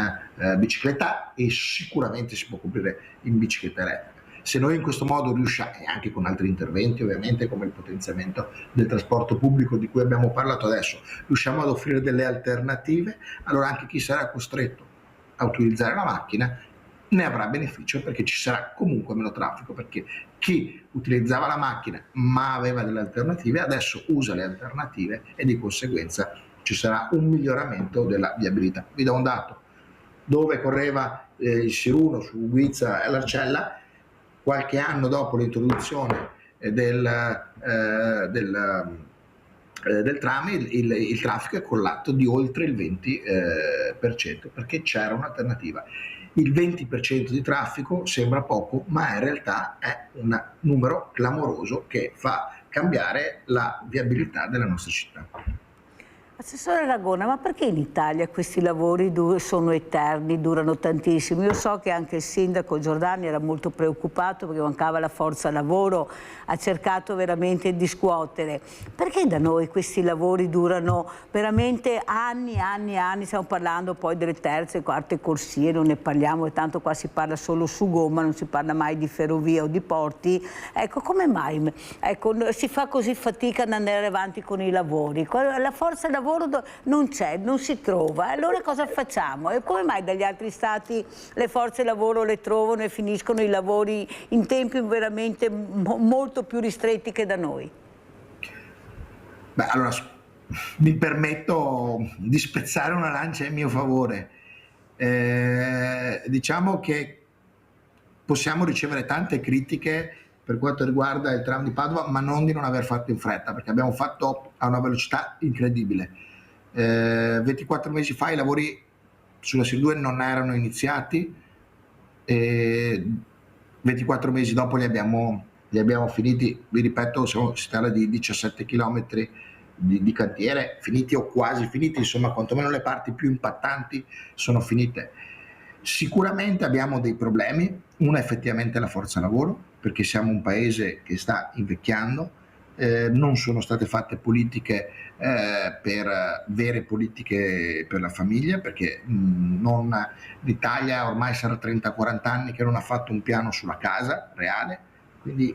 bicicletta e sicuramente si può coprire in bicicletta elettrica. Se noi in questo modo riusciamo, e anche con altri interventi ovviamente come il potenziamento del trasporto pubblico di cui abbiamo parlato adesso, riusciamo ad offrire delle alternative, allora anche chi sarà costretto a utilizzare la macchina ne avrà beneficio, perché ci sarà comunque meno traffico, perché chi utilizzava la macchina ma aveva delle alternative adesso usa le alternative e di conseguenza ci sarà un miglioramento della viabilità. Vi do un dato: dove correva il SIR 1 su Guizza e l'Arcella, qualche anno dopo l'introduzione del tram il traffico è crollato di oltre il 20%, perché c'era un'alternativa. il 20% di traffico sembra poco, ma in realtà è un numero clamoroso che fa cambiare la viabilità della nostra città. Assessore Ragona, ma perché in Italia questi lavori sono eterni, durano tantissimo? Io so che anche il sindaco Giordani era molto preoccupato perché mancava la forza lavoro, ha cercato veramente di scuotere. Perché da noi questi lavori durano veramente anni, anni, anni? Stiamo parlando poi delle terze e quarte corsie, non ne parliamo, e tanto qua si parla solo su gomma, non si parla mai di ferrovia o di porti. Ecco, come mai si fa così fatica ad andare avanti con i lavori? La forza lavoro non c'è, non si trova, allora cosa facciamo? E come mai dagli altri stati le forze lavoro le trovano e finiscono i lavori in tempi veramente molto più ristretti che da noi? Beh, allora mi permetto di spezzare una lancia in mio favore. Diciamo che possiamo ricevere tante critiche per quanto riguarda il tram di Padova, ma non di non aver fatto in fretta, perché abbiamo fatto a una velocità incredibile. 24 mesi fa i lavori sulla SIR2 non erano iniziati, 24 mesi dopo li abbiamo finiti, vi ripeto, si parla di 17 km di cantiere, finiti o quasi finiti, insomma quantomeno le parti più impattanti sono finite. Sicuramente abbiamo dei problemi, uno è effettivamente la forza lavoro, perché siamo un paese che sta invecchiando, non sono state fatte politiche vere politiche per la famiglia, perché l'Italia ormai sarà 30-40 anni che non ha fatto un piano sulla casa reale, quindi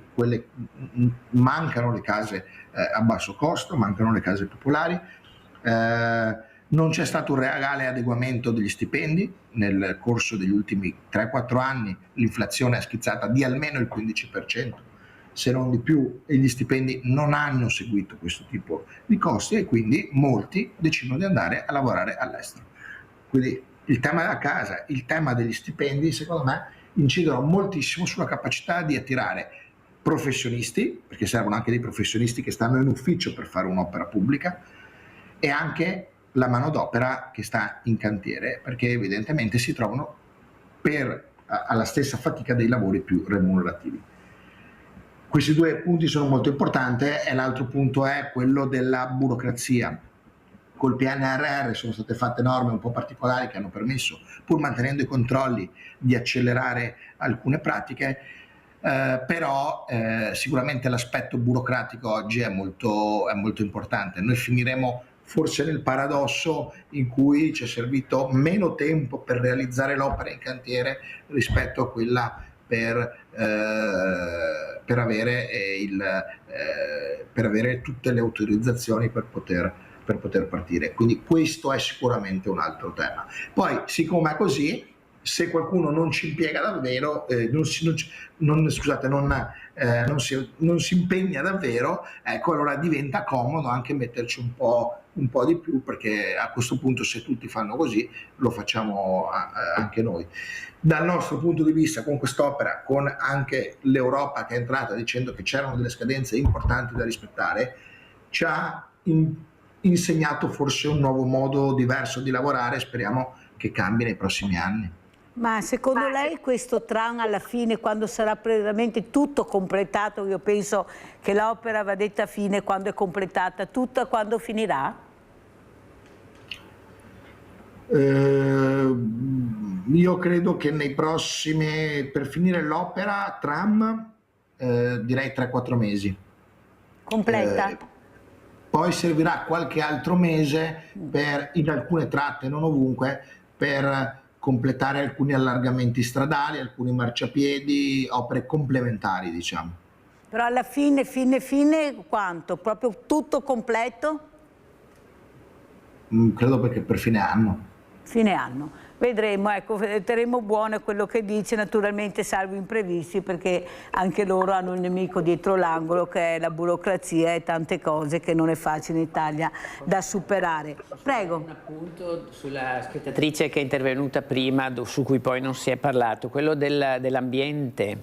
mancano le case a basso costo, mancano le case popolari. Non c'è stato un reale adeguamento degli stipendi. Nel corso degli ultimi 3-4 anni l'inflazione è schizzata di almeno il 15%, se non di più, e gli stipendi non hanno seguito questo tipo di costi e quindi molti decidono di andare a lavorare all'estero. Quindi il tema della casa, il tema degli stipendi, secondo me, incidono moltissimo sulla capacità di attirare professionisti, perché servono anche dei professionisti che stanno in ufficio per fare un'opera pubblica, e anche la manodopera che sta in cantiere, perché evidentemente si trovano alla stessa fatica dei lavori più remunerativi. Questi due punti sono molto importanti e l'altro punto è quello della burocrazia. Col PNRR sono state fatte norme un po' particolari che hanno permesso, pur mantenendo i controlli, di accelerare alcune pratiche, però sicuramente l'aspetto burocratico oggi è molto importante. Noi finiremo forse nel paradosso in cui ci è servito meno tempo per realizzare l'opera in cantiere rispetto a quella per avere tutte le autorizzazioni per poter partire. Quindi questo è sicuramente un altro tema. Poi, siccome è così, se qualcuno non ci impiega davvero, non si impegna davvero, ecco, allora diventa comodo anche metterci un po' di più, perché a questo punto se tutti fanno così lo facciamo anche noi. Dal nostro punto di vista, con quest'opera, con anche l'Europa che è entrata dicendo che c'erano delle scadenze importanti da rispettare, ci ha insegnato forse un nuovo modo diverso di lavorare, speriamo che cambi nei prossimi anni. Ma secondo lei questo tram alla fine, quando sarà veramente tutto completato, io penso che l'opera va detta fine quando è completata tutta, quando finirà? Io credo che nei prossimi, per finire l'opera tram, direi 3-4 mesi. Completa? Poi servirà qualche altro mese in alcune tratte, non ovunque, per completare alcuni allargamenti stradali, alcuni marciapiedi, opere complementari, diciamo. Però alla fine quanto? Proprio tutto completo? Credo perché per fine anno. Fine anno. Vedremo, ecco, terremo buono quello che dice, naturalmente salvo imprevisti, perché anche loro hanno il nemico dietro l'angolo che è la burocrazia e tante cose che non è facile in Italia da superare. Prego. Un appunto sulla spettatrice che è intervenuta prima, su cui poi non si è parlato, quello dell'ambiente.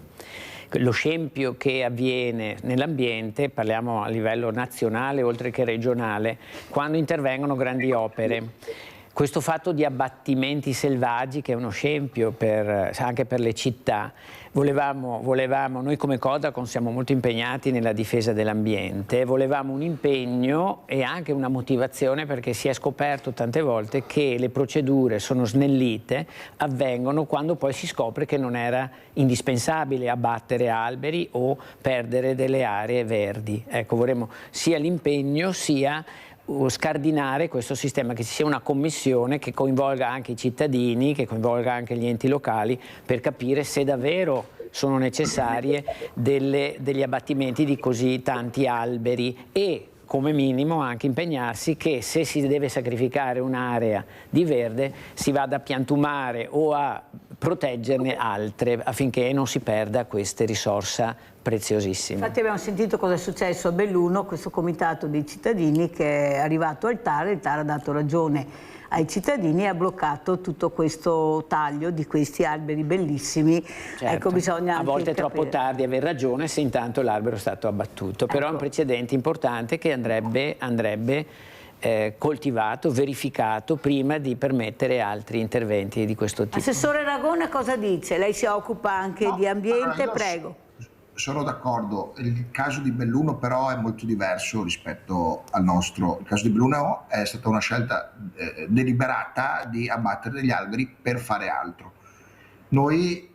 Lo scempio che avviene nell'ambiente, parliamo a livello nazionale oltre che regionale, quando intervengono grandi opere. questo fatto di abbattimenti selvaggi, che è uno scempio anche per le città, volevamo, noi come Codacons siamo molto impegnati nella difesa dell'ambiente, volevamo un impegno e anche una motivazione, perché si è scoperto tante volte che le procedure sono snellite, avvengono quando poi si scopre che non era indispensabile abbattere alberi o perdere delle aree verdi. Ecco, vorremmo sia l'impegno sia scardinare questo sistema, che ci sia una commissione che coinvolga anche i cittadini, che coinvolga anche gli enti locali, per capire se davvero sono necessarie degli abbattimenti di così tanti alberi, e come minimo anche impegnarsi che se si deve sacrificare un'area di verde si vada a piantumare o a proteggerne altre, affinché non si perda questa risorsa preziosissima. Infatti abbiamo sentito cosa è successo a Belluno, questo comitato dei cittadini che è arrivato al TAR, il TAR ha dato ragione ai cittadini e ha bloccato tutto questo taglio di questi alberi bellissimi. Certo, ecco, bisogna a volte è capire. troppo tardi aver ragione se intanto l'albero è stato abbattuto, però è un precedente importante che andrebbe coltivato, verificato prima di permettere altri interventi di questo tipo. Assessore Ragona cosa dice? Lei si occupa anche di ambiente, prego. Sono d'accordo, il caso di Belluno però è molto diverso rispetto al nostro. Il caso di Belluno è stata una scelta deliberata di abbattere degli alberi per fare altro. Noi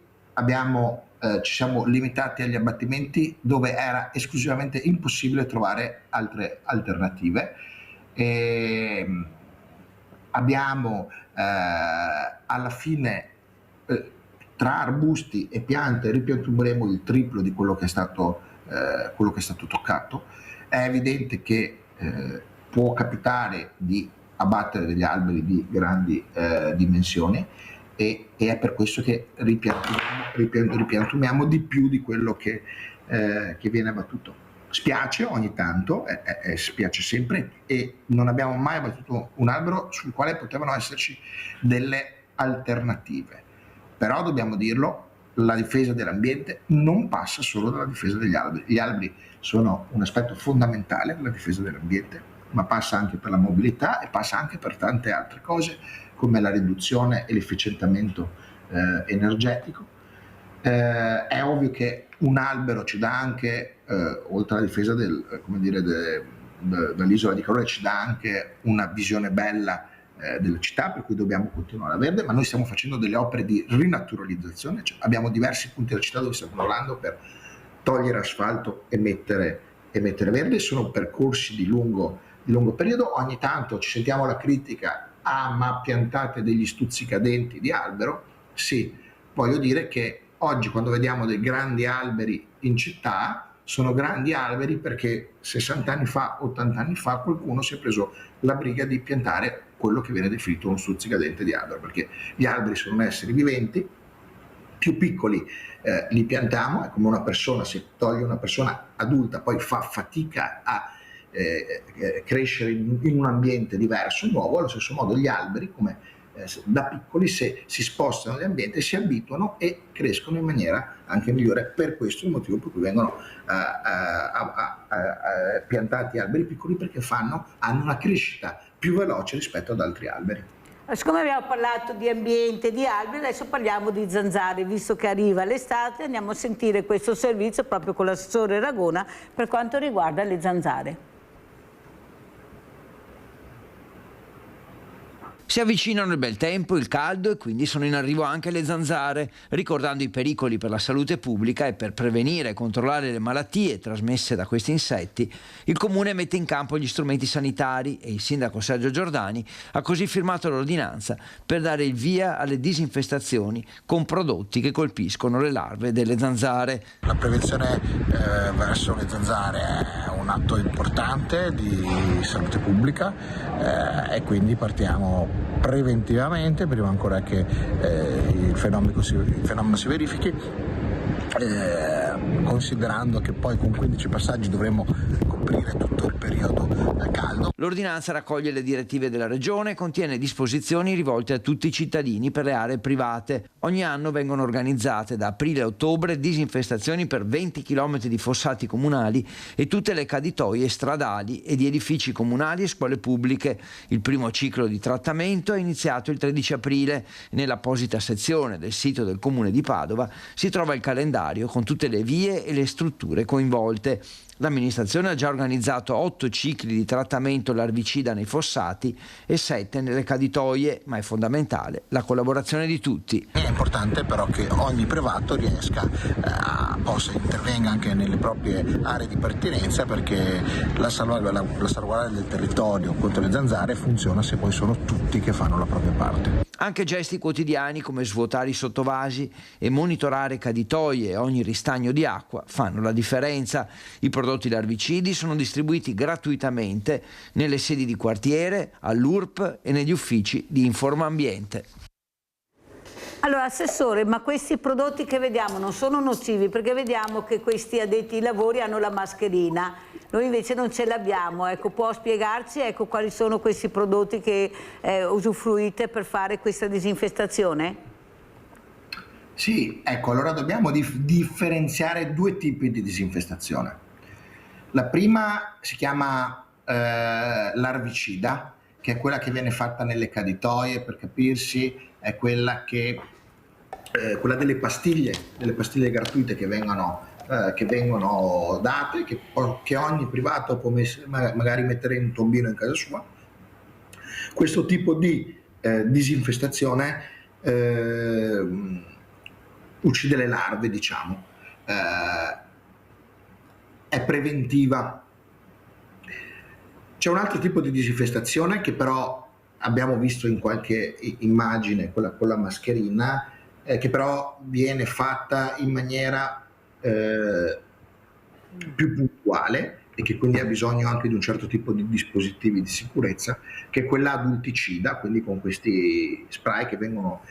ci siamo limitati agli abbattimenti dove era esclusivamente impossibile trovare altre alternative. Abbiamo alla fine tra arbusti e piante ripiantumeremo il triplo di quello che è stato toccato. È evidente che può capitare di abbattere degli alberi di grandi dimensioni e è per questo che ripiantumiamo di più di quello che viene abbattuto. Spiace ogni tanto, spiace sempre, e non abbiamo mai abbattuto un albero sul quale potevano esserci delle alternative. Però dobbiamo dirlo, la difesa dell'ambiente non passa solo dalla difesa degli alberi. Gli alberi sono un aspetto fondamentale della difesa dell'ambiente, ma passa anche per la mobilità e passa anche per tante altre cose, come la riduzione e l'efficientamento energetico. È ovvio che un albero ci dà anche, oltre alla difesa dall'isola di Caorle, ci dà anche una visione bella della città, per cui dobbiamo continuare a verde, ma noi stiamo facendo delle opere di rinaturalizzazione, cioè abbiamo diversi punti della città dove stiamo lavorando per togliere asfalto e mettere verde. Sono percorsi di lungo periodo. Ogni tanto ci sentiamo la critica: ah, ma piantate degli stuzzicadenti di albero. Sì, voglio dire che oggi quando vediamo dei grandi alberi in città, sono grandi alberi perché 60 anni fa, 80 anni fa qualcuno si è preso la briga di piantare quello che viene definito un stuzzicadente di albero, perché gli alberi sono esseri viventi, più piccoli li piantiamo, è come una persona, se toglie una persona adulta poi fa fatica a crescere in un ambiente diverso, nuovo. Allo stesso modo gli alberi, come da piccoli, se si spostano nell'ambiente, si abituano e crescono in maniera anche migliore. Per questo è il motivo per cui vengono piantati alberi piccoli, perché hanno una crescita più veloce rispetto ad altri alberi. Siccome abbiamo parlato di ambiente, di alberi, adesso parliamo di zanzare. Visto che arriva l'estate, andiamo a sentire questo servizio proprio con l'assessore Ragona per quanto riguarda le zanzare. Si avvicinano il bel tempo, il caldo, e quindi sono in arrivo anche le zanzare. Ricordando i pericoli per la salute pubblica e per prevenire e controllare le malattie trasmesse da questi insetti, il Comune mette in campo gli strumenti sanitari e il sindaco Sergio Giordani ha così firmato l'ordinanza per dare il via alle disinfestazioni con prodotti che colpiscono le larve delle zanzare. La prevenzione verso le zanzare è un atto importante di salute pubblica e quindi partiamo preventivamente, prima ancora che il fenomeno si verifichi, considerando che poi con 15 passaggi dovremo coprire tutto il periodo caldo. L'ordinanza raccoglie le direttive della Regione e contiene disposizioni rivolte a tutti i cittadini per le aree private. Ogni anno vengono organizzate da aprile a ottobre disinfestazioni per 20 km di fossati comunali e tutte le caditoie stradali e di edifici comunali e scuole pubbliche. Il primo ciclo di trattamento è iniziato il 13 aprile. Nell'apposita sezione del sito del Comune di Padova si trova il calendario con tutte le vie e le strutture coinvolte. L'amministrazione ha già organizzato 8 cicli di trattamento larvicida nei fossati e 7 nelle caditoie, ma è fondamentale la collaborazione di tutti. È importante però che ogni privato riesca possa intervenga anche nelle proprie aree di pertinenza, perché la salvaguardia del territorio contro le zanzare funziona se poi sono tutti che fanno la propria parte. Anche gesti quotidiani come svuotare i sottovasi e monitorare caditoie e ogni ristagno di acqua fanno la differenza. I prodotti larvicidi sono distribuiti gratuitamente nelle sedi di quartiere, all'URP e negli uffici di Informambiente. Allora, Assessore, ma questi prodotti che vediamo non sono nocivi? Perché vediamo che questi addetti ai lavori hanno la mascherina, noi invece non ce l'abbiamo. Ecco, può spiegarci quali sono questi prodotti che usufruite per fare questa disinfestazione? Sì, ecco, allora dobbiamo differenziare due tipi di disinfestazione. La prima si chiama larvicida, che è quella che viene fatta nelle caditoie, per capirsi, è quella delle pastiglie gratuite che vengono date, che ogni privato può magari mettere in un tombino in casa sua. Questo tipo di disinfestazione uccide le larve, diciamo, è preventiva. C'è un altro tipo di disinfestazione che però abbiamo visto in qualche immagine, quella con la mascherina, che però viene fatta in maniera più puntuale e che quindi ha bisogno anche di un certo tipo di dispositivi di sicurezza, che è quella adulticida, quindi con questi spray che vengono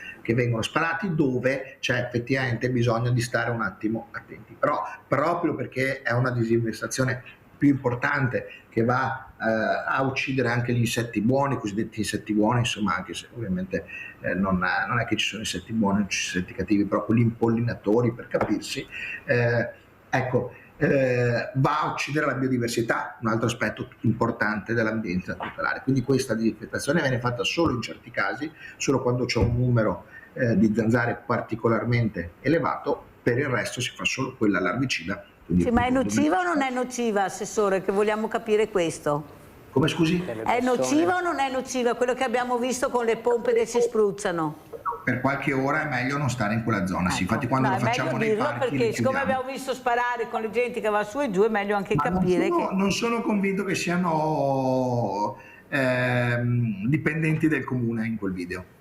sparati, dove c'è effettivamente bisogno di stare un attimo attenti. Però proprio perché è una disinfestazione più importante, che va a uccidere anche gli insetti buoni, i cosiddetti insetti buoni, insomma, anche se ovviamente non è che ci sono insetti buoni e insetti cattivi, però quegli impollinatori, per capirsi, va a uccidere la biodiversità, un altro aspetto importante dell'ambiente tutelare. Quindi questa disinfestazione viene fatta solo in certi casi, solo quando c'è un numero di zanzare particolarmente elevato. Per il resto si fa solo quella larvicida. Sì, ma è nociva o non è nociva, Assessore, che vogliamo capire questo? Come, scusi? È nociva o non è nociva quello che abbiamo visto con le pompe che si spruzzano? Per qualche ora è meglio non stare in quella zona, sì. Infatti quando lo facciamo nei parchi, perché siccome abbiamo visto sparare con le gente che va su e giù, è meglio anche capire non sono convinto che siano dipendenti del comune in quel video.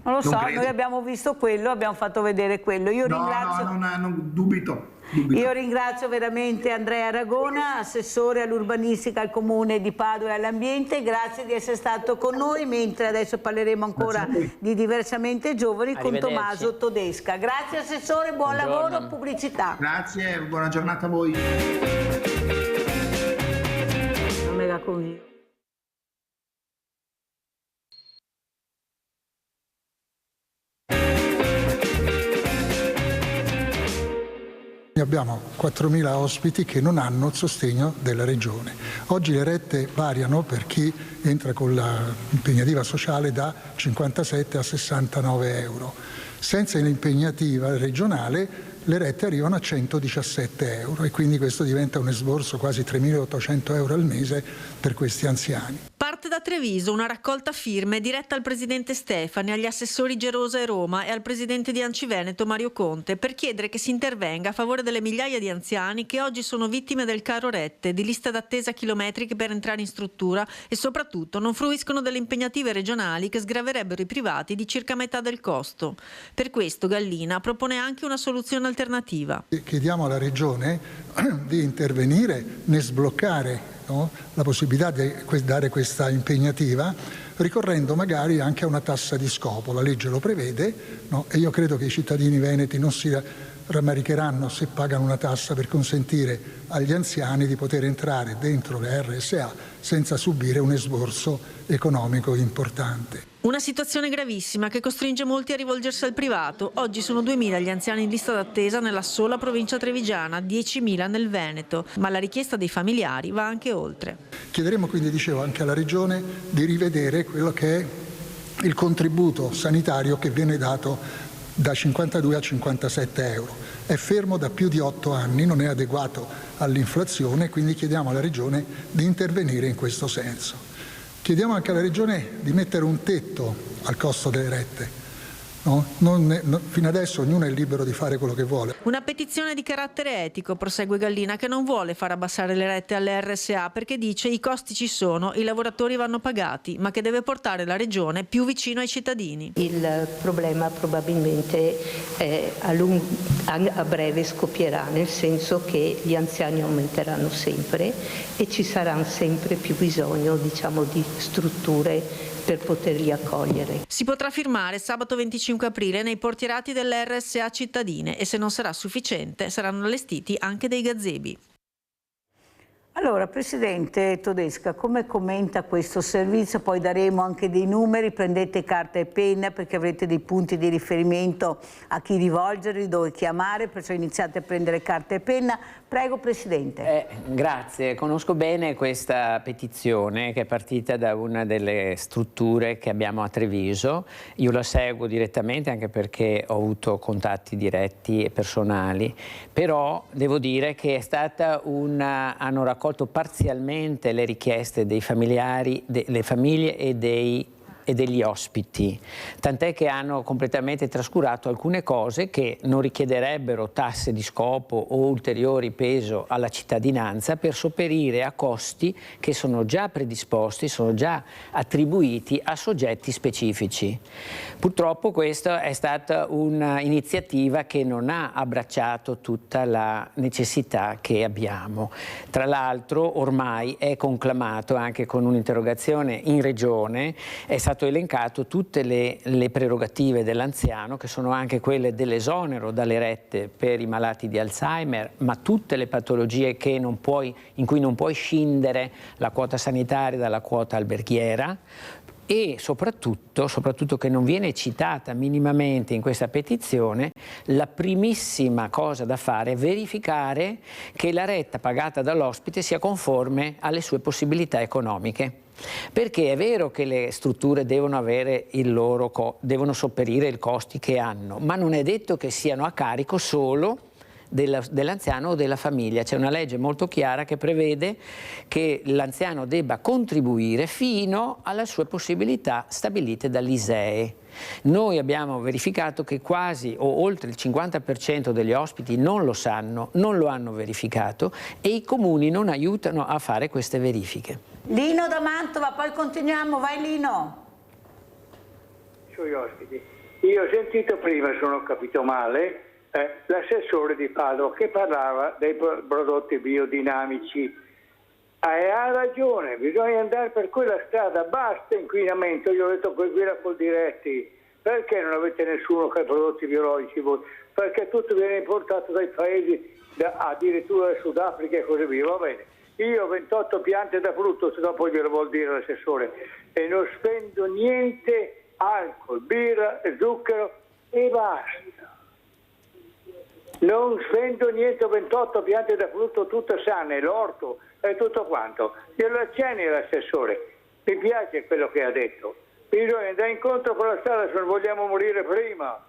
Non lo so, noi abbiamo visto quello, abbiamo fatto vedere quello. Non dubito. Io ringrazio veramente Andrea Aragona, assessore all'urbanistica al Comune di Padova e all'ambiente, grazie di essere stato con noi, mentre adesso parleremo ancora di Diversamente Giovani con Tommaso Todesca. Grazie Assessore, buon lavoro, pubblicità. Grazie, buona giornata a voi. Non me la convinco. Abbiamo 4.000 ospiti che non hanno il sostegno della Regione. Oggi le rette variano per chi entra con l'impegnativa sociale da 57 a 69 euro. Senza l'impegnativa regionale le rette arrivano a 117 euro e quindi questo diventa un esborso quasi 3.800 euro al mese per questi anziani. Parte da Treviso una raccolta firme diretta al presidente Stefani, agli assessori Gerosa e Roma e al presidente di Anci Veneto Mario Conte per chiedere che si intervenga a favore delle migliaia di anziani che oggi sono vittime del caro rette, di lista d'attesa chilometriche per entrare in struttura e soprattutto non fruiscono delle impegnative regionali che sgraverebbero i privati di circa metà del costo. Per questo Gallina propone anche una soluzione alternativa. Chiediamo alla Regione di intervenire nel sbloccare la possibilità di dare questa impegnativa, ricorrendo magari anche a una tassa di scopo. La legge lo prevede, e io credo che i cittadini veneti non si rammaricheranno se pagano una tassa per consentire agli anziani di poter entrare dentro le RSA senza subire un esborso economico importante. Una situazione gravissima che costringe molti a rivolgersi al privato. Oggi sono 2.000 gli anziani in lista d'attesa nella sola provincia trevigiana, 10.000 nel Veneto, ma la richiesta dei familiari va anche oltre. Chiederemo quindi, dicevo, anche alla Regione di rivedere quello che è il contributo sanitario che viene dato da 52 a 57 euro. È fermo da più di 8 anni, non è adeguato all'inflazione, quindi chiediamo alla Regione di intervenire in questo senso. Chiediamo anche alla Regione di mettere un tetto al costo delle rette. Fino adesso ognuno è libero di fare quello che vuole. Una petizione di carattere etico, prosegue Gallina, che non vuole far abbassare le rette alle RSA perché dice i costi ci sono, i lavoratori vanno pagati, ma che deve portare la Regione più vicino ai cittadini. Il problema probabilmente a breve scoppierà, nel senso che gli anziani aumenteranno sempre e ci sarà sempre più bisogno, diciamo, di strutture per poterli accogliere. Si potrà firmare sabato 25 aprile nei portierati delle RSA cittadine e se non sarà sufficiente saranno allestiti anche dei gazebi. Allora, Presidente Todesca, come commenta questo servizio? Poi daremo anche dei numeri, prendete carta e penna perché avrete dei punti di riferimento a chi rivolgervi, dove chiamare, perciò iniziate a prendere carta e penna. Prego, Presidente. Grazie, conosco bene questa petizione che è partita da una delle strutture che abbiamo a Treviso. Io la seguo direttamente anche perché ho avuto contatti diretti e personali, però devo dire che è stata hanno raccolto parzialmente le richieste dei familiari, delle famiglie e degli ospiti, tant'è che hanno completamente trascurato alcune cose che non richiederebbero tasse di scopo o ulteriori peso alla cittadinanza per sopperire a costi che sono già predisposti, sono già attribuiti a soggetti specifici. Purtroppo questa è stata un'iniziativa che non ha abbracciato tutta la necessità che abbiamo. Tra l'altro ormai è conclamato anche con un'interrogazione in Regione, è stato elencato tutte le prerogative dell'anziano, che sono anche quelle dell'esonero dalle rette per i malati di Alzheimer, ma tutte le patologie in cui non puoi scindere la quota sanitaria dalla quota alberghiera. E soprattutto che non viene citata minimamente in questa petizione, la primissima cosa da fare è verificare che la retta pagata dall'ospite sia conforme alle sue possibilità economiche. Perché è vero che le strutture devono avere devono sopperire i costi che hanno, ma non è detto che siano a carico solo dell'anziano o della famiglia. C'è una legge molto chiara che prevede che l'anziano debba contribuire fino alle sue possibilità stabilite dall'ISEE. Noi abbiamo verificato che quasi o oltre il 50% degli ospiti non lo sanno, non lo hanno verificato e i comuni non aiutano a fare queste verifiche. Lino da Mantova, poi continuiamo, vai Lino. Sui ospiti. Io ho sentito prima, se non ho capito male, l'assessore di Padova che parlava dei prodotti biodinamici. Ha ragione, bisogna andare per quella strada, basta inquinamento. Io ho detto quella col diretti, perché non avete nessuno che ha prodotti biologici voi? Perché tutto viene importato dai paesi, addirittura dal Sudafrica e così via, va bene. Io ho 28 piante da frutto, se dopo glielo vuol dire l'assessore, e non spendo niente, alcol, birra, zucchero e basta. Non spendo niente, ho 28 piante da frutto tutte sane, l'orto e tutto quanto. Glielo accenni l'assessore, mi piace quello che ha detto. Bisogna andare incontro con la strada se non vogliamo morire prima.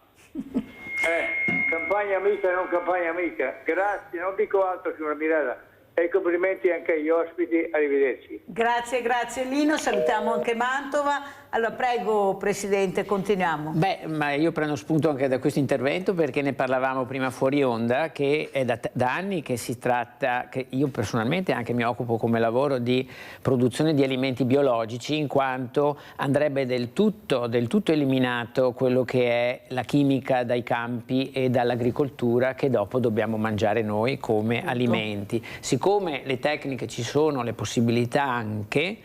Campagna amica, non campagna amica. Grazie, non dico altro signora Mirella. E complimenti anche agli ospiti, arrivederci. Grazie Lino, salutiamo anche Mantova. Allora prego Presidente, continuiamo. Ma io prendo spunto anche da questo intervento perché ne parlavamo prima fuori onda, che è da anni che si tratta, che io personalmente anche mi occupo come lavoro di produzione di alimenti biologici, in quanto andrebbe del tutto eliminato quello che è la chimica dai campi e dall'agricoltura che dopo dobbiamo mangiare noi come alimenti. Siccome siccome le tecniche ci sono, le possibilità anche,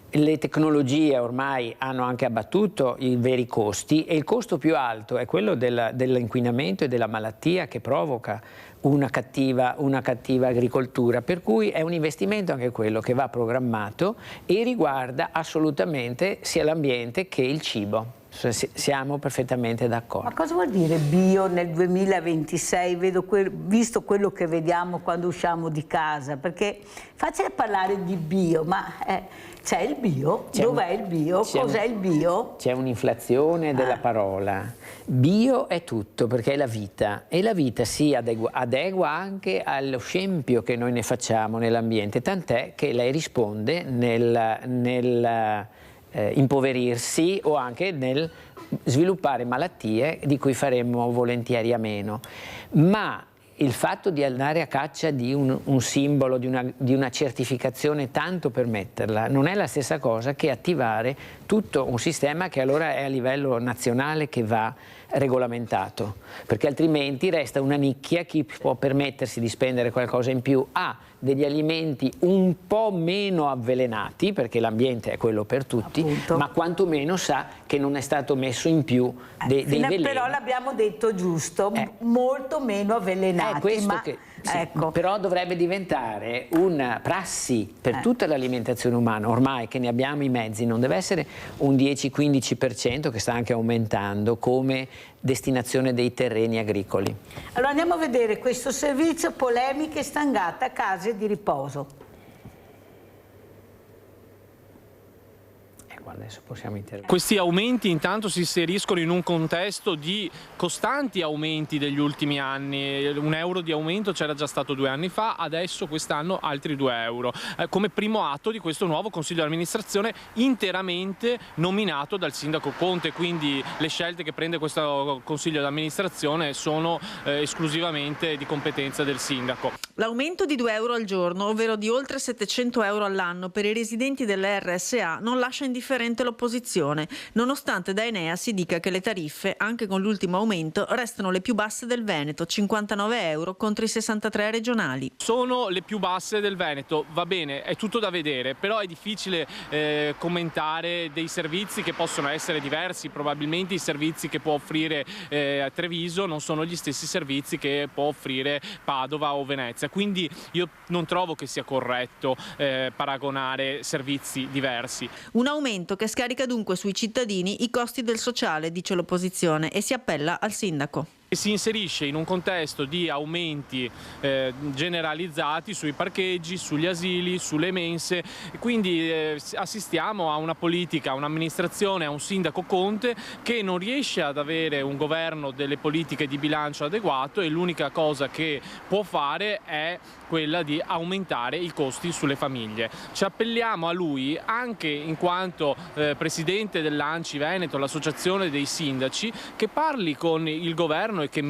le tecnologie ormai hanno anche abbattuto i veri costi e il costo più alto è quello dell'inquinamento e della malattia che provoca una cattiva agricoltura, per cui è un investimento anche quello che va programmato e riguarda assolutamente sia l'ambiente che il cibo. Siamo perfettamente d'accordo. Ma cosa vuol dire bio nel 2026? Visto quello che vediamo quando usciamo di casa, perché è facile parlare di bio, ma c'è il bio? Dov'è il bio? Cos'è il bio? C'è un'inflazione della parola. Bio è tutto, perché è la vita, e la vita si adegua anche allo scempio che noi ne facciamo nell'ambiente, tant'è che lei risponde nel impoverirsi o anche nel sviluppare malattie di cui faremmo volentieri a meno. Ma il fatto di andare a caccia di un simbolo, di una certificazione tanto per metterla, non è la stessa cosa che attivare tutto un sistema che allora è a livello nazionale che va regolamentato, perché altrimenti resta una nicchia. Chi può permettersi di spendere qualcosa in più ha degli alimenti un po' meno avvelenati, perché l'ambiente è quello per tutti, appunto, ma quantomeno sa che non è stato messo in più dei veleni. Però l'abbiamo detto giusto, molto meno avvelenati. Però dovrebbe diventare una prassi per tutta l'alimentazione umana, ormai che ne abbiamo i mezzi, non deve essere un 10-15% che sta anche aumentando come destinazione dei terreni agricoli. Allora andiamo a vedere questo servizio, polemiche, stangata, case di riposo. Adesso possiamo intervenire. Questi aumenti intanto si inseriscono in un contesto di costanti aumenti degli ultimi anni. €1 di aumento c'era già stato 2 anni fa, adesso quest'anno altri €2, come primo atto di questo nuovo Consiglio di amministrazione interamente nominato dal sindaco Conte, quindi le scelte che prende questo Consiglio di amministrazione sono esclusivamente di competenza del sindaco. L'aumento di €2 al giorno, ovvero di oltre €700 all'anno per i residenti delle RSA, non lascia indifferente l'opposizione, nonostante da Enea si dica che le tariffe, anche con l'ultimo aumento, restano le più basse del Veneto, €59 contro i 63 regionali. Sono le più basse del Veneto, va bene, è tutto da vedere, però è difficile commentare dei servizi che possono essere diversi. Probabilmente i servizi che può offrire Treviso non sono gli stessi servizi che può offrire Padova o Venezia, quindi io non trovo che sia corretto paragonare servizi diversi. Un aumento che scarica dunque sui cittadini i costi del sociale, dice l'opposizione, e si appella al sindaco. Si inserisce in un contesto di aumenti generalizzati sui parcheggi, sugli asili, sulle mense, e quindi assistiamo a una politica, a un'amministrazione, a un sindaco Conte che non riesce ad avere un governo delle politiche di bilancio adeguato, e l'unica cosa che può fare è quella di aumentare i costi sulle famiglie. Ci appelliamo a lui anche in quanto presidente dell'ANCI Veneto, l'associazione dei sindaci, che parli con il governo e che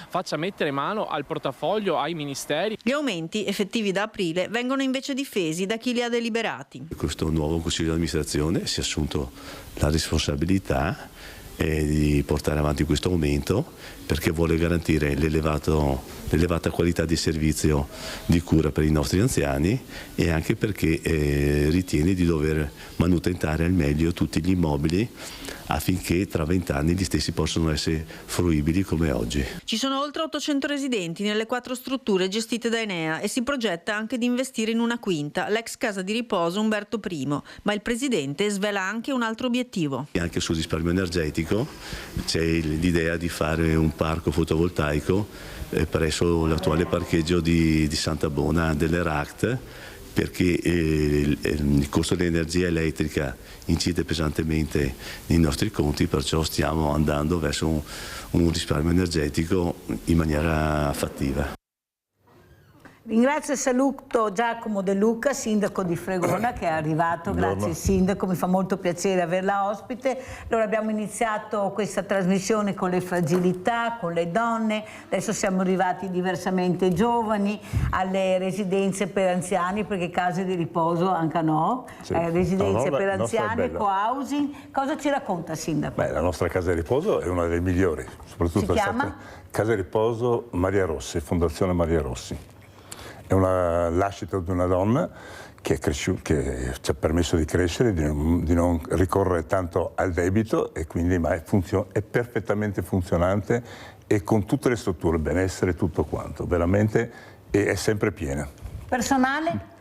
faccia mettere mano al portafoglio, ai ministeri. Gli aumenti effettivi da aprile vengono invece difesi da chi li ha deliberati. Questo nuovo Consiglio di amministrazione si è assunto la responsabilità di portare avanti questo aumento, perché vuole garantire l'elevata qualità di servizio di cura per i nostri anziani, e anche perché ritiene di dover manutentare al meglio tutti gli immobili affinché tra 20 anni gli stessi possano essere fruibili come oggi. Ci sono oltre 800 residenti nelle 4 strutture gestite da Enea e si progetta anche di investire in una quinta, l'ex casa di riposo Umberto I, ma il presidente svela anche un altro obiettivo. E anche sul risparmio energetico c'è l'idea di fare un parco fotovoltaico presso l'attuale parcheggio di Santa Bona dell'Eract, perché il costo dell'energia elettrica incide pesantemente nei nostri conti, perciò stiamo andando verso un risparmio energetico in maniera fattiva. Ringrazio e saluto Giacomo De Luca, sindaco di Fregona, che è arrivato. Grazie sindaco, mi fa molto piacere averla ospite. Allora abbiamo iniziato questa trasmissione con le fragilità, con le donne, adesso siamo arrivati diversamente giovani, alle residenze per anziani, perché case di riposo anche no, sì. Residenze per anziani, co-housing. Cosa ci racconta sindaco? Beh, la nostra casa di riposo è una delle migliori, soprattutto si chiama? Casa di riposo Maria Rossi, Fondazione Maria Rossi. È una lascita di una donna che ci ha permesso di crescere, di non ricorrere tanto al debito, e quindi è perfettamente funzionante e con tutte le strutture, benessere, tutto quanto, veramente, e è sempre piena. Personale?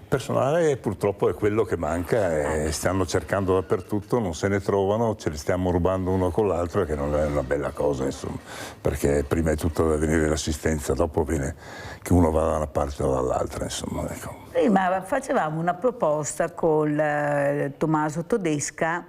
Personale purtroppo è quello che manca, e stanno cercando dappertutto, non se ne trovano, ce li stiamo rubando uno con l'altro, che non è una bella cosa, insomma, perché prima è tutto da venire l'assistenza, dopo viene che uno va da una parte o dall'altra, insomma. Ecco. Prima facevamo una proposta con Tommaso Todesca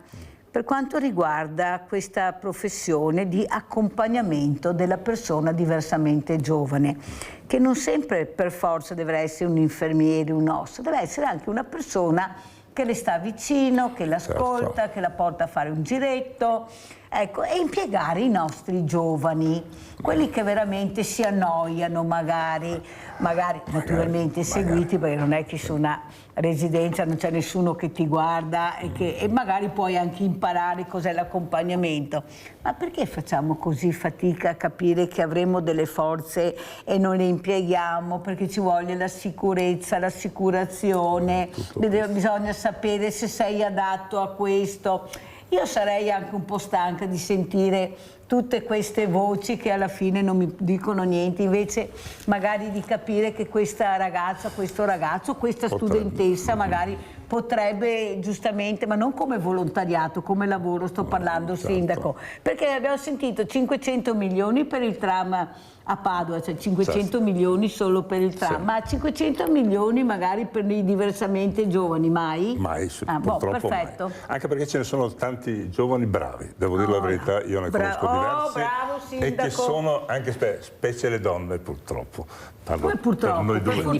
per quanto riguarda questa professione di accompagnamento della persona diversamente giovane, che non sempre per forza deve essere un infermiere, un osso, deve essere anche una persona che le sta vicino, che l'ascolta, certo, che la porta a fare un giretto, ecco, e impiegare i nostri giovani, quelli che veramente si annoiano magari naturalmente seguiti, perché non è che su una residenza non c'è nessuno che ti guarda e magari puoi anche imparare cos'è l'accompagnamento. Ma perché facciamo così fatica a capire che avremo delle forze e non le impieghiamo? Perché ci vuole la sicurezza, l'assicurazione, bisogna sapere se sei adatto a questo. Io sarei anche un po' stanca di sentire tutte queste voci che alla fine non mi dicono niente, invece magari di capire che questa ragazza, questo ragazzo, questa studentessa magari potrebbe giustamente, ma non come volontariato, come lavoro, sto parlando, certo, sindaco, perché abbiamo sentito 500 milioni per il tram a Padova, cioè 500 certo, milioni solo per il tram, sì, ma 500 milioni magari per i diversamente giovani, mai? Mai, purtroppo perfetto. Mai. Anche perché ce ne sono tanti giovani bravi, devo dire la verità, io ne conosco diversi, bravo, sindaco, e che sono anche specie le donne, purtroppo. Parlo purtroppo, per noi due,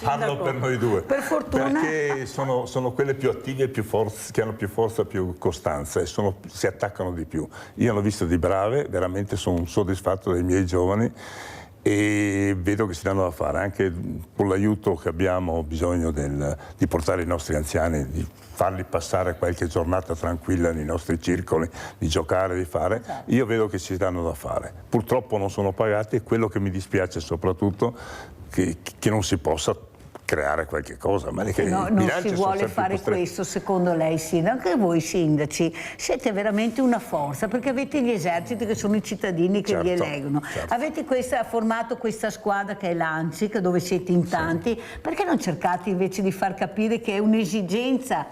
parlo per noi due, per fortuna, perché sono quelle più attive, più che hanno più forza, più costanza, e si attaccano di più. Io ne ho visto di brave, veramente sono soddisfatto dei miei giovani, e vedo che si danno da fare, anche con l'aiuto che abbiamo bisogno di portare i nostri anziani, di farli passare qualche giornata tranquilla nei nostri circoli, di giocare, di fare. Io vedo che si danno da fare. Purtroppo non sono pagati, e quello che mi dispiace soprattutto che non si possa creare qualche cosa, ma che non si vuole fare questo, secondo lei, sindaco? Anche voi sindaci siete veramente una forza, perché avete gli eserciti che sono i cittadini che vi eleggono, avete formato questa squadra che è l'ANCIC, dove siete in tanti, perché non cercate invece di far capire che è un'esigenza,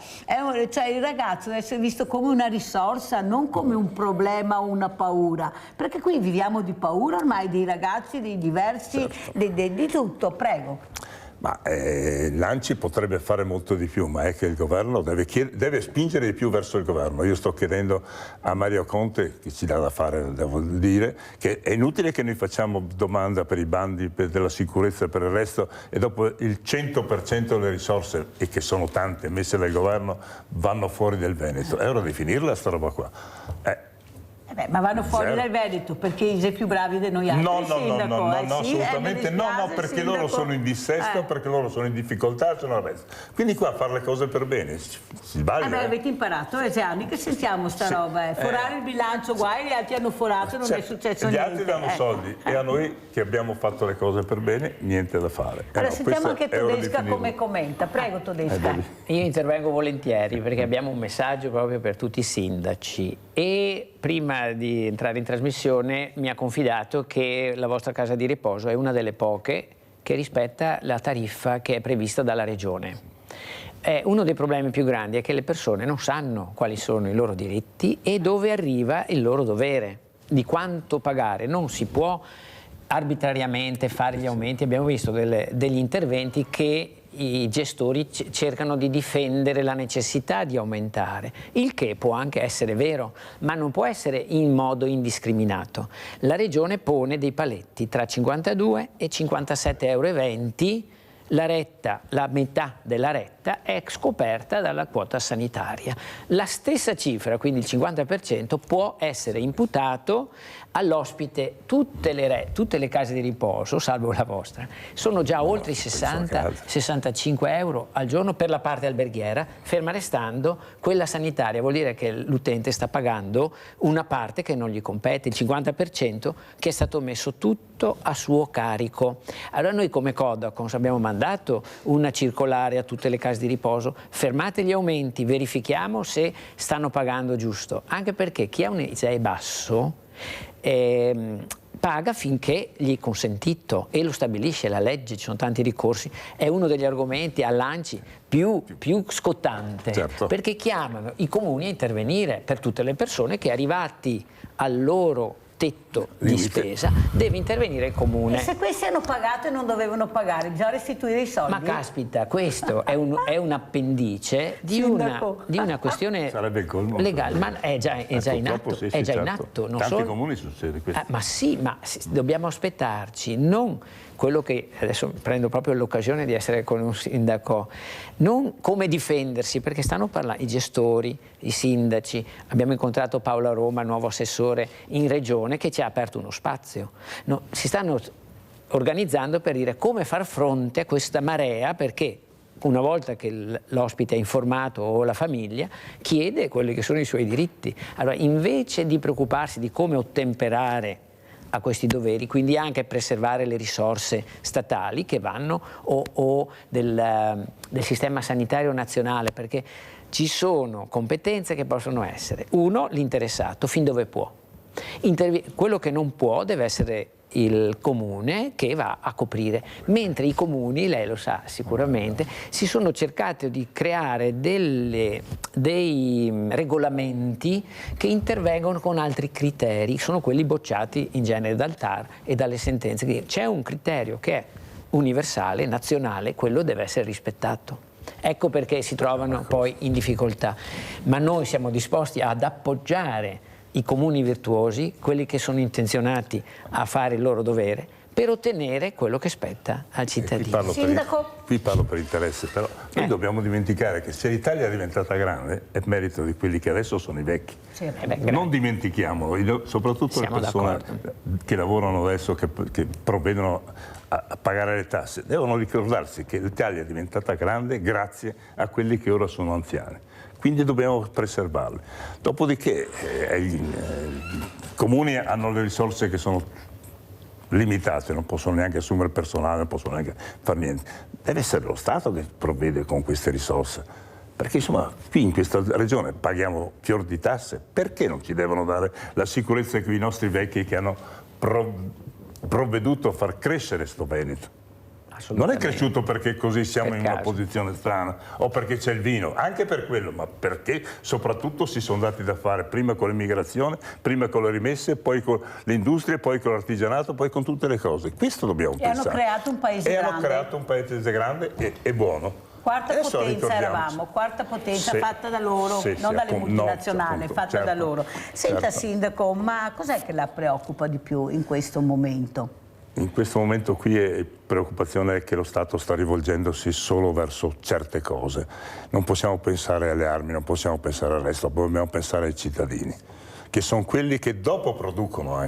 cioè il ragazzo deve essere visto come una risorsa, non come un problema o una paura, perché qui viviamo di paura ormai, dei ragazzi, dei diversi, di tutto. Prego. Ma l'ANCI potrebbe fare molto di più, ma è che il governo deve spingere di più verso il governo. Io sto chiedendo a Mario Conte, che ci dà da fare, devo dire, che è inutile che noi facciamo domanda per i bandi della sicurezza e per il resto, e dopo il 100% delle risorse, e che sono tante messe dal governo, vanno fuori del Veneto. È ora di finirla sta roba qua. Ma vanno fuori dal Veneto perché sei più bravi di noi altri, no, assolutamente no, perché sindaco, loro sono in dissesto, perché loro sono in difficoltà, sono il resto. Quindi qua fare le cose per bene, si sbaglia. Avete imparato, è anni che sentiamo sta roba, forare il bilancio, guai, gli altri hanno forato, non è successo niente. Gli altri danno soldi, e a noi che abbiamo fatto le cose per bene, niente da fare. Allora sentiamo anche Todesca come commenta, prego Todesca. Io intervengo volentieri perché abbiamo un messaggio proprio per tutti i sindaci, e prima di entrare in trasmissione mi ha confidato che la vostra casa di riposo è una delle poche che rispetta la tariffa che è prevista dalla Regione. Uno dei problemi più grandi è che le persone non sanno quali sono i loro diritti e dove arriva il loro dovere, di quanto pagare. Non si può arbitrariamente fare gli aumenti. Abbiamo visto degli interventi che i gestori cercano di difendere la necessità di aumentare, il che può anche essere vero, ma non può essere in modo indiscriminato. La Regione pone dei paletti tra 52 e 57,20 € la metà della retta è scoperta dalla quota sanitaria. La stessa cifra, quindi il 50%, può essere imputato all'ospite. Tutte le case di riposo, salvo la vostra, sono già oltre i 60-65 euro al giorno per la parte alberghiera, ferma restando quella sanitaria. Vuol dire che l'utente sta pagando una parte che non gli compete, il 50% che è stato messo tutto a suo carico. Allora noi come Codacons abbiamo mandato una circolare a tutte le case di riposo: fermate gli aumenti, verifichiamo se stanno pagando giusto, anche perché chi ha un ISEE basso paga finché gli è consentito, e lo stabilisce la legge, ci sono tanti ricorsi. È uno degli argomenti all'ANCI più scottante, certo, perché chiamano i comuni a intervenire per tutte le persone che, arrivati al loro tetto di spesa, deve intervenire il comune. E se questi hanno pagato e non dovevano pagare, bisogna restituire i soldi? Ma caspita, questo è un appendice di una questione legale, ma è già in atto. Sì, è già certo. in atto. Non Tanti solo... comuni succede questo. ma dobbiamo aspettarci, non quello che adesso prendo proprio l'occasione di essere con un sindaco, non come difendersi, perché stanno parlando i gestori, i sindaci. Abbiamo incontrato Paolo a Roma, nuovo assessore in regione, che ci ha aperto uno spazio. No, si stanno organizzando per dire come far fronte a questa marea, perché una volta che l'ospite è informato, o la famiglia, chiede quelli che sono i suoi diritti. Allora, invece di preoccuparsi di come ottemperare a questi doveri, quindi anche preservare le risorse statali che vanno, o del sistema sanitario nazionale, perché ci sono competenze che possono essere: uno, l'interessato, fin dove può. Quello che non può deve essere il comune, che va a coprire, mentre i comuni, lei lo sa sicuramente, si sono cercati di creare dei regolamenti che intervengono con altri criteri, sono quelli bocciati in genere dal TAR e dalle sentenze. C'è un criterio che è universale, nazionale, quello deve essere rispettato. Ecco perché si trovano poi in difficoltà, ma noi siamo disposti ad appoggiare i comuni virtuosi, quelli che sono intenzionati a fare il loro dovere, per ottenere quello che spetta al cittadino. Qui parlo per interesse, però noi dobbiamo dimenticare che se l'Italia è diventata grande è merito di quelli che adesso sono i vecchi. Non dimentichiamolo, soprattutto le persone che lavorano adesso, che provvedono a pagare le tasse, devono ricordarsi che l'Italia è diventata grande grazie a quelli che ora sono anziani. Quindi dobbiamo preservarli. Dopodiché i comuni hanno le risorse che sono limitate, non possono neanche assumere personale, non possono neanche fare niente. Deve essere lo Stato che provvede con queste risorse. Perché insomma qui in questa regione paghiamo fior di tasse, perché non ci devono dare la sicurezza che i nostri vecchi che hanno provveduto a far crescere sto Veneto? Non è cresciuto perché così siamo in una posizione strana o perché c'è il vino, anche per quello, ma perché soprattutto si sono dati da fare prima con l'immigrazione, prima con le rimesse, poi con le industrie, poi con l'artigianato, poi con tutte le cose. Questo dobbiamo pensare. Hanno creato un paese grande. Hanno creato un paese grande e buono. Quarta potenza eravamo, quarta potenza fatta da loro, non dalle multinazionali, fatta da loro. Senta Sindaco, ma cos'è che la preoccupa di più in questo momento? In questo momento qui è preoccupazione che lo Stato sta rivolgendosi solo verso certe cose. Non possiamo pensare alle armi, non possiamo pensare al resto, dobbiamo pensare ai cittadini, che sono quelli che dopo producono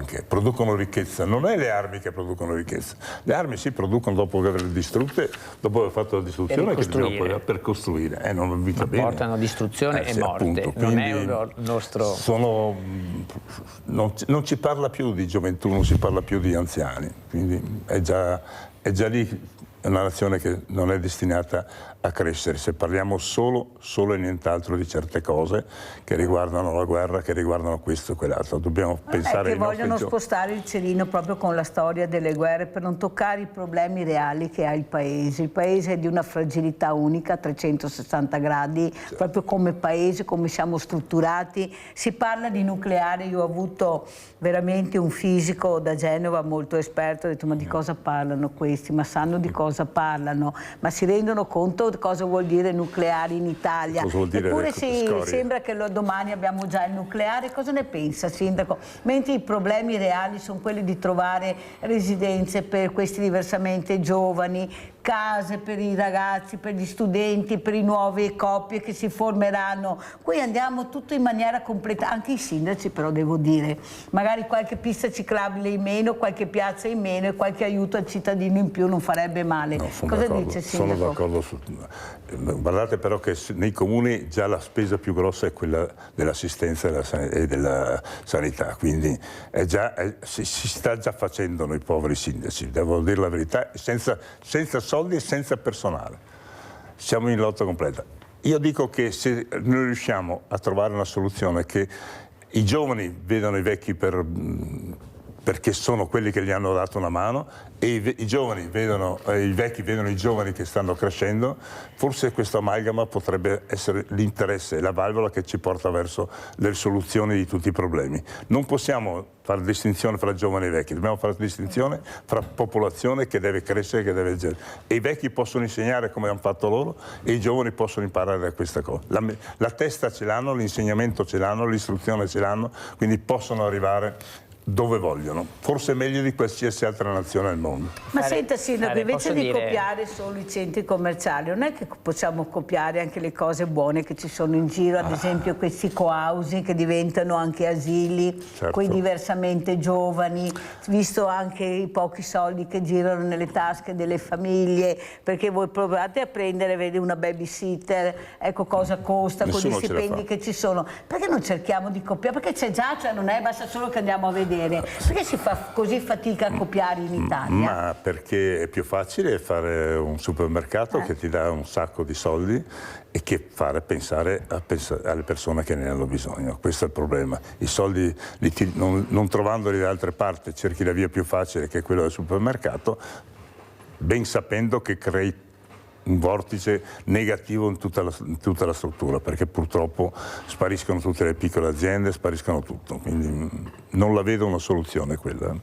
ricchezza. Non è le armi che producono ricchezza. Le armi si producono dopo averle distrutte, dopo aver fatto la distruzione che dobbiamo pagare per costruire. Non mica bene. Portano distruzione e morte. Appunto. Non è il nostro... non ci parla più di gioventù, non si parla più di anziani. Quindi è già lì una nazione che non è destinata a crescere, se parliamo solo e nient'altro di certe cose che riguardano la guerra, che riguardano questo e quell'altro. Dobbiamo pensare ai nostri vogliono spostare il cerino proprio con la storia delle guerre per non toccare i problemi reali che ha il Paese. Il Paese è di una fragilità unica, a 360 gradi, proprio come Paese, come siamo strutturati. Si parla di nucleare, io ho avuto veramente un fisico da Genova molto esperto, ho detto ma di cosa parlano questi? Ma sanno di cosa parlano? Ma si rendono conto cosa vuol dire nucleare in Italia? Eppure sembra che domani abbiamo già il nucleare. Cosa ne pensa, Sindaco? Mentre i problemi reali sono quelli di trovare residenze per questi diversamente giovani, case per i ragazzi, per gli studenti, per i nuove coppie che si formeranno. Qui andiamo tutto in maniera completa, anche i sindaci però devo dire, magari qualche pista ciclabile in meno, qualche piazza in meno e qualche aiuto al cittadino in più non farebbe male. No, cosa dice Sindaco? Sono d'accordo guardate però che nei comuni già la spesa più grossa è quella dell'assistenza e della sanità, quindi si sta già facendo noi poveri sindaci, devo dire la verità, senza soldi e senza personale. Siamo in lotta completa. Io dico che se noi riusciamo a trovare una soluzione che i giovani vedano i vecchi perché sono quelli che gli hanno dato una mano e i vecchi vedono i giovani che stanno crescendo, forse questo amalgama potrebbe essere l'interesse e la valvola che ci porta verso le soluzioni di tutti i problemi. Non possiamo fare distinzione fra giovani e vecchi, dobbiamo fare distinzione fra popolazione che deve crescere, che deve e i vecchi possono insegnare come hanno fatto loro e i giovani possono imparare da questa cosa. La testa ce l'hanno, l'insegnamento ce l'hanno, l'istruzione ce l'hanno, quindi possono arrivare dove vogliono, forse meglio di qualsiasi altra nazione al mondo. Ma senta Sindaco, invece di copiare solo i centri commerciali, non è che possiamo copiare anche le cose buone che ci sono in giro, ad esempio questi co-housing che diventano anche asili, certo, quei diversamente giovani, visto anche i pochi soldi che girano nelle tasche delle famiglie, perché voi provate a prendere, vedi, una babysitter, ecco cosa costa, con gli stipendi che ci sono, perché non cerchiamo di copiare? Perché c'è già, cioè non è, basta solo che andiamo a vedere. Perché si fa così fatica a copiare in Italia? Ma perché è più facile fare un supermercato che ti dà un sacco di soldi e che fare pensare alle persone che ne hanno bisogno. Questo è il problema. I soldi non trovandoli da altre parti cerchi la via più facile, che è quella del supermercato, ben sapendo che crei un vortice negativo in tutta la struttura, perché purtroppo spariscono tutte le piccole aziende, spariscono tutto, quindi non la vedo una soluzione quella.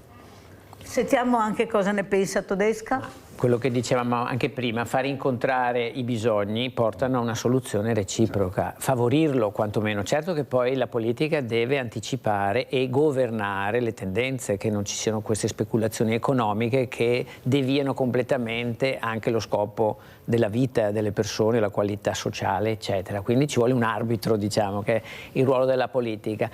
Sentiamo anche cosa ne pensa Todesca. Quello che dicevamo anche prima, far incontrare i bisogni portano a una soluzione reciproca, favorirlo quantomeno. Certo che poi la politica deve anticipare e governare le tendenze, che non ci siano queste speculazioni economiche che deviano completamente anche lo scopo della vita delle persone, la qualità sociale, eccetera. Quindi ci vuole un arbitro, diciamo, che è il ruolo della politica.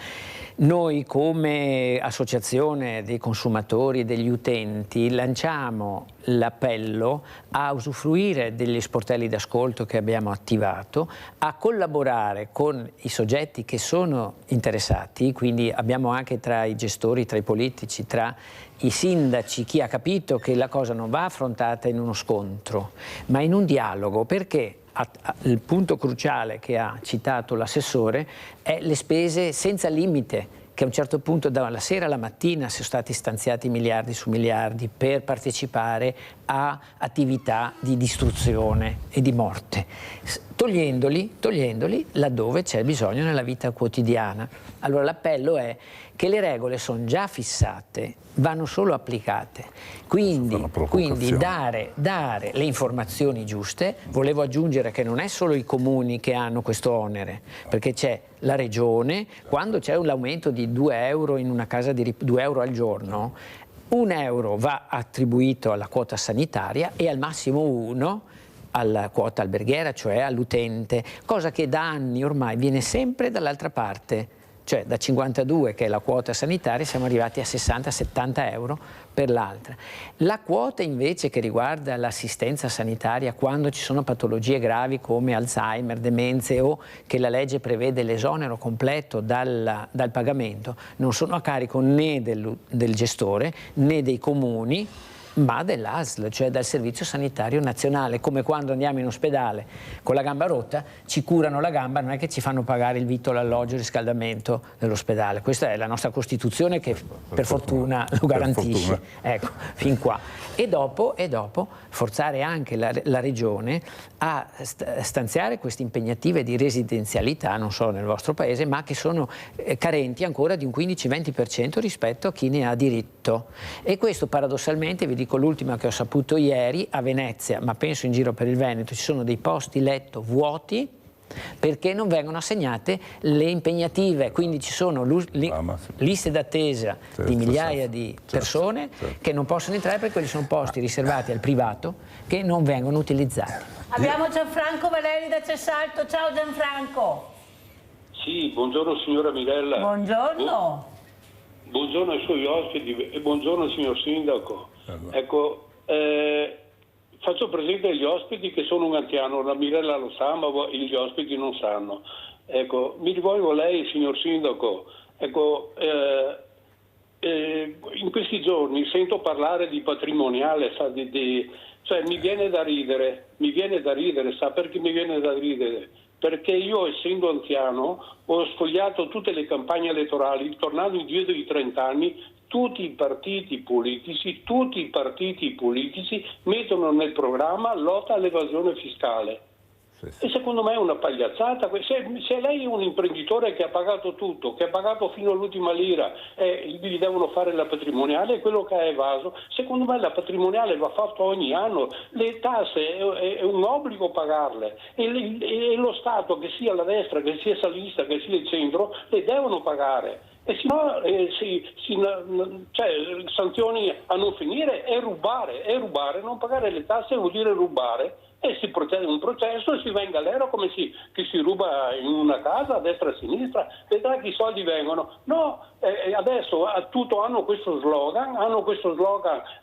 Noi come associazione dei consumatori e degli utenti lanciamo l'appello a usufruire degli sportelli d'ascolto che abbiamo attivato, a collaborare con i soggetti che sono interessati, quindi abbiamo anche tra i gestori, tra i politici, tra i sindaci, chi ha capito che la cosa non va affrontata in uno scontro, ma in un dialogo, perché il punto cruciale che ha citato l'assessore è le spese senza limite, che a un certo punto dalla sera alla mattina sono stati stanziati miliardi su miliardi per partecipare a attività di distruzione e di morte, togliendoli laddove c'è bisogno nella vita quotidiana. Allora l'appello è che le regole sono già fissate, vanno solo applicate, quindi dare le informazioni giuste. Volevo aggiungere che non è solo i comuni che hanno questo onere, perché c'è la regione, quando c'è un aumento di 2 euro in una casa di 2 euro al giorno, 1 euro va attribuito alla quota sanitaria e al massimo 1 alla quota alberghiera, cioè all'utente, cosa che da anni ormai viene sempre dall'altra parte. Cioè da 52, che è la quota sanitaria, siamo arrivati a 60-70 euro per l'altra. La quota invece che riguarda l'assistenza sanitaria quando ci sono patologie gravi come Alzheimer, demenze, o che la legge prevede l'esonero completo dal pagamento, non sono a carico né del gestore né dei comuni, ma dell'ASL, cioè dal Servizio Sanitario Nazionale. Come quando andiamo in ospedale con la gamba rotta, ci curano la gamba, non è che ci fanno pagare il vitto, l'alloggio, il riscaldamento dell'ospedale. Questa è la nostra Costituzione che per fortuna lo garantisce. Ecco, fin qua. E dopo forzare anche la Regione a stanziare queste impegnative di residenzialità, non solo nel vostro paese, ma che sono carenti ancora di un 15-20% rispetto a chi ne ha diritto. E questo paradossalmente, vi dico l'ultima che ho saputo ieri, a Venezia, ma penso in giro per il Veneto, ci sono dei posti letto vuoti perché non vengono assegnate le impegnative, quindi ci sono liste d'attesa di migliaia di persone che non possono entrare perché quelli sono posti riservati al privato che non vengono utilizzati. Abbiamo Gianfranco Valeri da Cesalto. Ciao Gianfranco. Sì, buongiorno signora Mirella. Buongiorno. Buongiorno ai suoi ospiti e buongiorno signor Sindaco. Ecco, faccio presente agli ospiti che sono un anziano, la Mirella lo sa, ma gli ospiti non sanno. Ecco, mi rivolgo a lei, signor Sindaco. Ecco, in questi giorni sento parlare di patrimoniale, sa, cioè mi viene da ridere, sa perché mi viene da ridere? Perché io, essendo anziano, ho sfogliato tutte le campagne elettorali, tornando indietro di 30 anni, tutti i partiti politici mettono nel programma lotta all'evasione fiscale. E secondo me è una pagliazzata. Se lei è un imprenditore che ha pagato tutto, che ha pagato fino all'ultima lira e gli devono fare la patrimoniale, è quello che ha evaso, secondo me la patrimoniale va fatta ogni anno, le tasse è un obbligo pagarle e lo Stato, che sia la destra, che sia la sinistra, che sia il centro, le devono pagare. E se no sanzioni a non finire è rubare, non pagare le tasse vuol dire rubare. E si procede un processo e si va in galera come chi si ruba in una casa a destra e a sinistra, vedrà che i soldi vengono. No, adesso tutto hanno questo slogan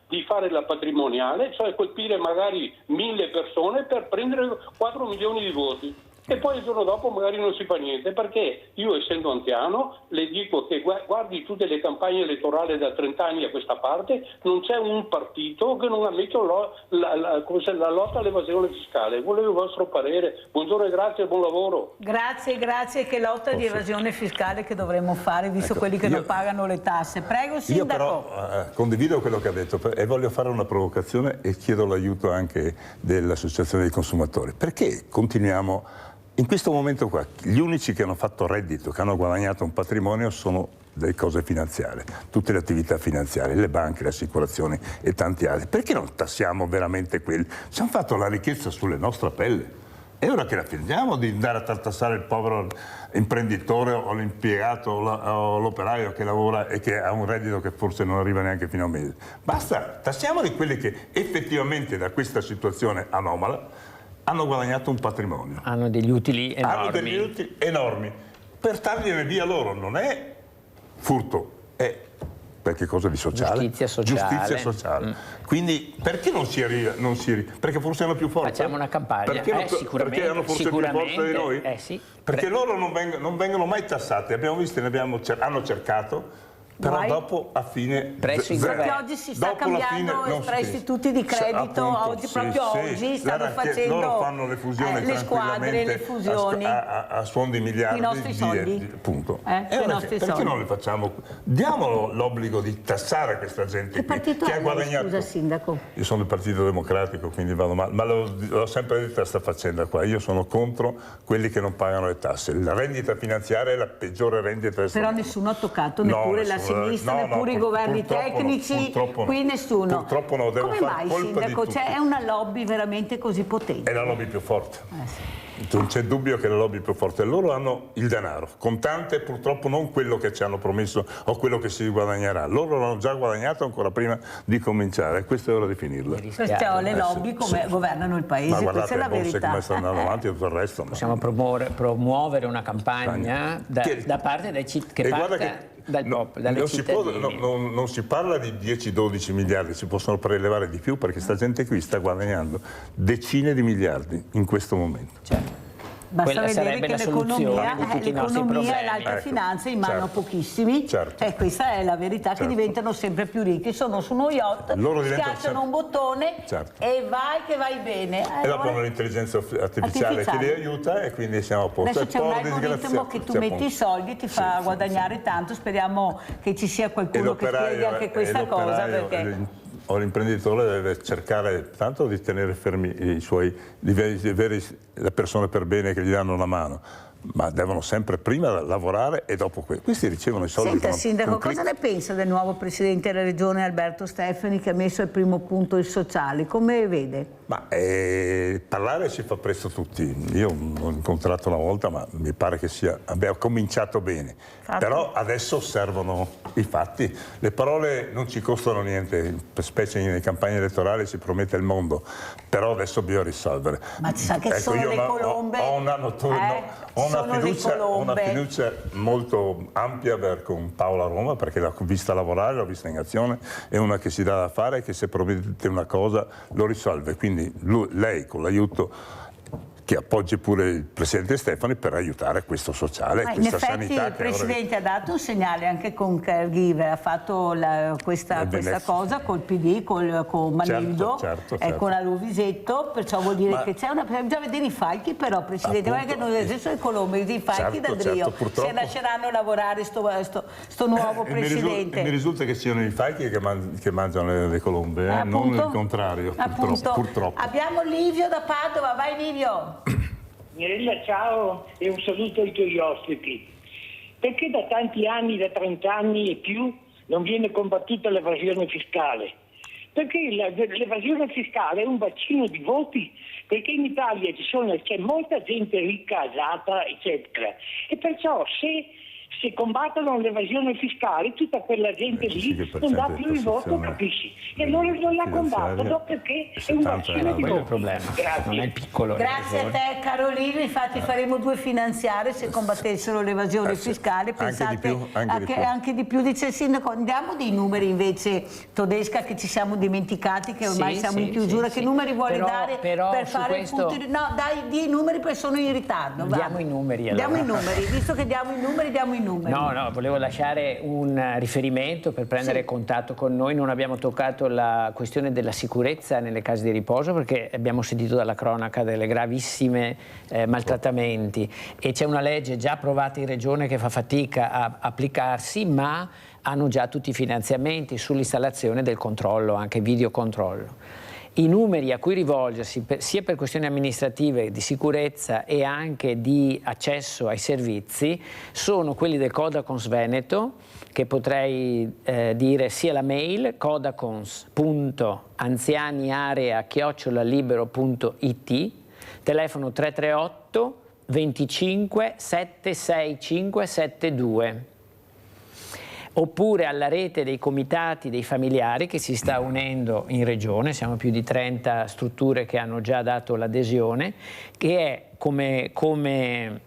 di fare la patrimoniale, cioè colpire magari 1000 persone per prendere 4 milioni di voti. E poi il giorno dopo magari non si fa niente, perché io, essendo anziano, le dico che guardi tutte le campagne elettorali da 30 anni a questa parte, non c'è un partito che non ha messo la lotta all'evasione fiscale. Volevo il vostro parere. Buongiorno e grazie e buon lavoro. Grazie, che lotta di evasione fiscale che dovremmo fare, visto quelli che non pagano le tasse. Prego, Sindaco. Io però condivido quello che ha detto e voglio fare una provocazione e chiedo l'aiuto anche dell'Associazione dei Consumatori. Perché continuiamo... In questo momento qua, gli unici che hanno fatto reddito, che hanno guadagnato un patrimonio sono delle cose finanziarie, tutte le attività finanziarie, le banche, le assicurazioni e tanti altri. Perché non tassiamo veramente quelli? Ci hanno fatto la ricchezza sulle nostre pelle. E ora che la finiamo di andare a tartassare il povero imprenditore o l'impiegato o l'operaio che lavora e che ha un reddito che forse non arriva neanche fino a un mese. Basta, tassiamo di quelli che effettivamente da questa situazione anomala hanno guadagnato un patrimonio. Hanno degli utili enormi. Hanno degli utili enormi. Per dargliene via loro non è furto, è qualche cosa di sociale. Giustizia sociale. Quindi perché non si arriva? Perché forse hanno più forza? Facciamo una campagna. Perché hanno forse più forza di noi? Sì. Perché loro non vengono mai tassati. Abbiamo visto, hanno cercato. Però dopo a fine perché oggi si sta cambiando espressi tutti di credito, appunto, oggi stanno facendo loro fanno le fusioni le squadre, le fusioni a suon di miliardi i nostri soldi. Appunto. Perché non le facciamo? Diamo l'obbligo di tassare questa gente che ha guadagnato. Scusa, Sindaco. Io sono del Partito Democratico, quindi vado male, ma l'ho sempre detto questa faccenda qua. Io sono contro quelli che non pagano le tasse. La rendita finanziaria è la peggiore rendita del Però nessuno ha toccato neppure la sinistra, neppure i governi tecnici, qui nessuno. Purtroppo no, devo Come fare mai, colpa Sindaco? di C'è una lobby veramente così potente? È la lobby più forte. Sì. Non c'è dubbio che la lobby più forte. Loro hanno il denaro, contante, purtroppo non quello che ci hanno promesso o quello che si guadagnerà. Loro l'hanno già guadagnato ancora prima di cominciare e questo è ora di finirla. Perciò le lobby governano il paese, ma guardate, questa è la verità. come stanno andando avanti e tutto il resto. Possiamo promuovere una campagna da parte dai cittadini. Non si parla di 10-12 miliardi, si possono prelevare di più perché sta gente qui sta guadagnando decine di miliardi in questo momento. Basta vedere che l'economia e l'alta finanza in mano a pochissimi e questa è la verità, che diventano sempre più ricchi, sono su uno yacht, schiacciano un bottone e vai bene. E dopo hanno l'intelligenza artificiale che li aiuta e quindi siamo a posto. Adesso c'è un algoritmo che tu metti i soldi e ti fa guadagnare tanto, speriamo che ci sia qualcuno che spieghi anche questa cosa, perché... O l'imprenditore deve cercare tanto di tenere fermi le persone per bene che gli danno una mano, ma devono sempre prima lavorare e dopo questi ricevono i soldi. Senta, Sindaco, cosa ne pensa del nuovo Presidente della Regione Alberto Stefani, che ha messo al primo punto il sociale? Come vede? Ma parlare si fa presto tutti. Io l'ho incontrato una volta, ma mi pare che abbia cominciato bene. Però adesso servono i fatti. Le parole non ci costano niente, specie nelle campagne elettorali si promette il mondo, però adesso bisogna risolvere. Ma sa che sono le colombe? Ho una fiducia molto ampia con Paola Roma, perché l'ho vista lavorare, l'ho vista in azione, è una che si dà da fare e che se promette una cosa lo risolve. Quindi lei, con l'aiuto, che appoggi pure il Presidente Stefani per aiutare questo sociale, questa sanità. In effetti il Presidente ha dato un segnale anche con Caregiver, ha fatto questa cosa col PD, con Manildo, con la Luvisetto, perciò vuol dire che c'è bisogna vedere i falchi, però, Presidente, guarda che noi adesso i colombi, i falchi d'Adrio, se lasceranno lavorare sto nuovo Presidente. Mi risulta che siano i falchi che mangiano le colombe, non il contrario, purtroppo. Abbiamo Livio da Padova, vai Livio. Mirella, ciao e un saluto ai tuoi ospiti. Perché da tanti anni, da 30 anni e più, non viene combattuta l'evasione fiscale? Perché l'evasione fiscale è un bacino di voti, perché in Italia c'è molta gente ricca, asata, eccetera. E perciò se combattono l'evasione fiscale, tutta quella gente lì non dà più il voto, capisci? E allora non la combattono perché è un bacino di voti. Non è il piccolo. Grazie a te Carolina, infatti faremo 2 finanziarie se combattessero l'evasione fiscale, pensate anche di più, dice il Sindaco. Andiamo dei numeri invece, Todesca, che ci siamo dimenticati, che ormai siamo in chiusura, che numeri vuole dare per fare il punto? No, dai i numeri perché sono in ritardo. Diamo i numeri allora. Diamo i numeri, visto che diamo i numeri, diamo i numeri. No, volevo lasciare un riferimento per prendere contatto con noi. Non abbiamo toccato la questione della sicurezza nelle case di riposo, perché abbiamo sentito dalla cronaca delle gravissime maltrattamenti, e c'è una legge già approvata in Regione che fa fatica a applicarsi, ma hanno già tutti i finanziamenti sull'installazione del controllo, anche videocontrollo. I numeri a cui rivolgersi, sia per questioni amministrative, di sicurezza e anche di accesso ai servizi, sono quelli del Codacons Veneto, che potrei dire sia la mail codacons.anzianiarea@libero.it, telefono 338 25 765 72. Oppure alla rete dei comitati dei familiari che si sta unendo in regione, siamo più di 30 strutture che hanno già dato l'adesione, che è come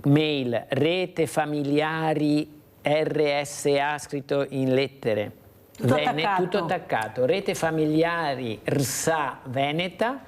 mail rete familiari RSA, scritto in lettere, tutto attaccato, rete familiari RSA Veneta,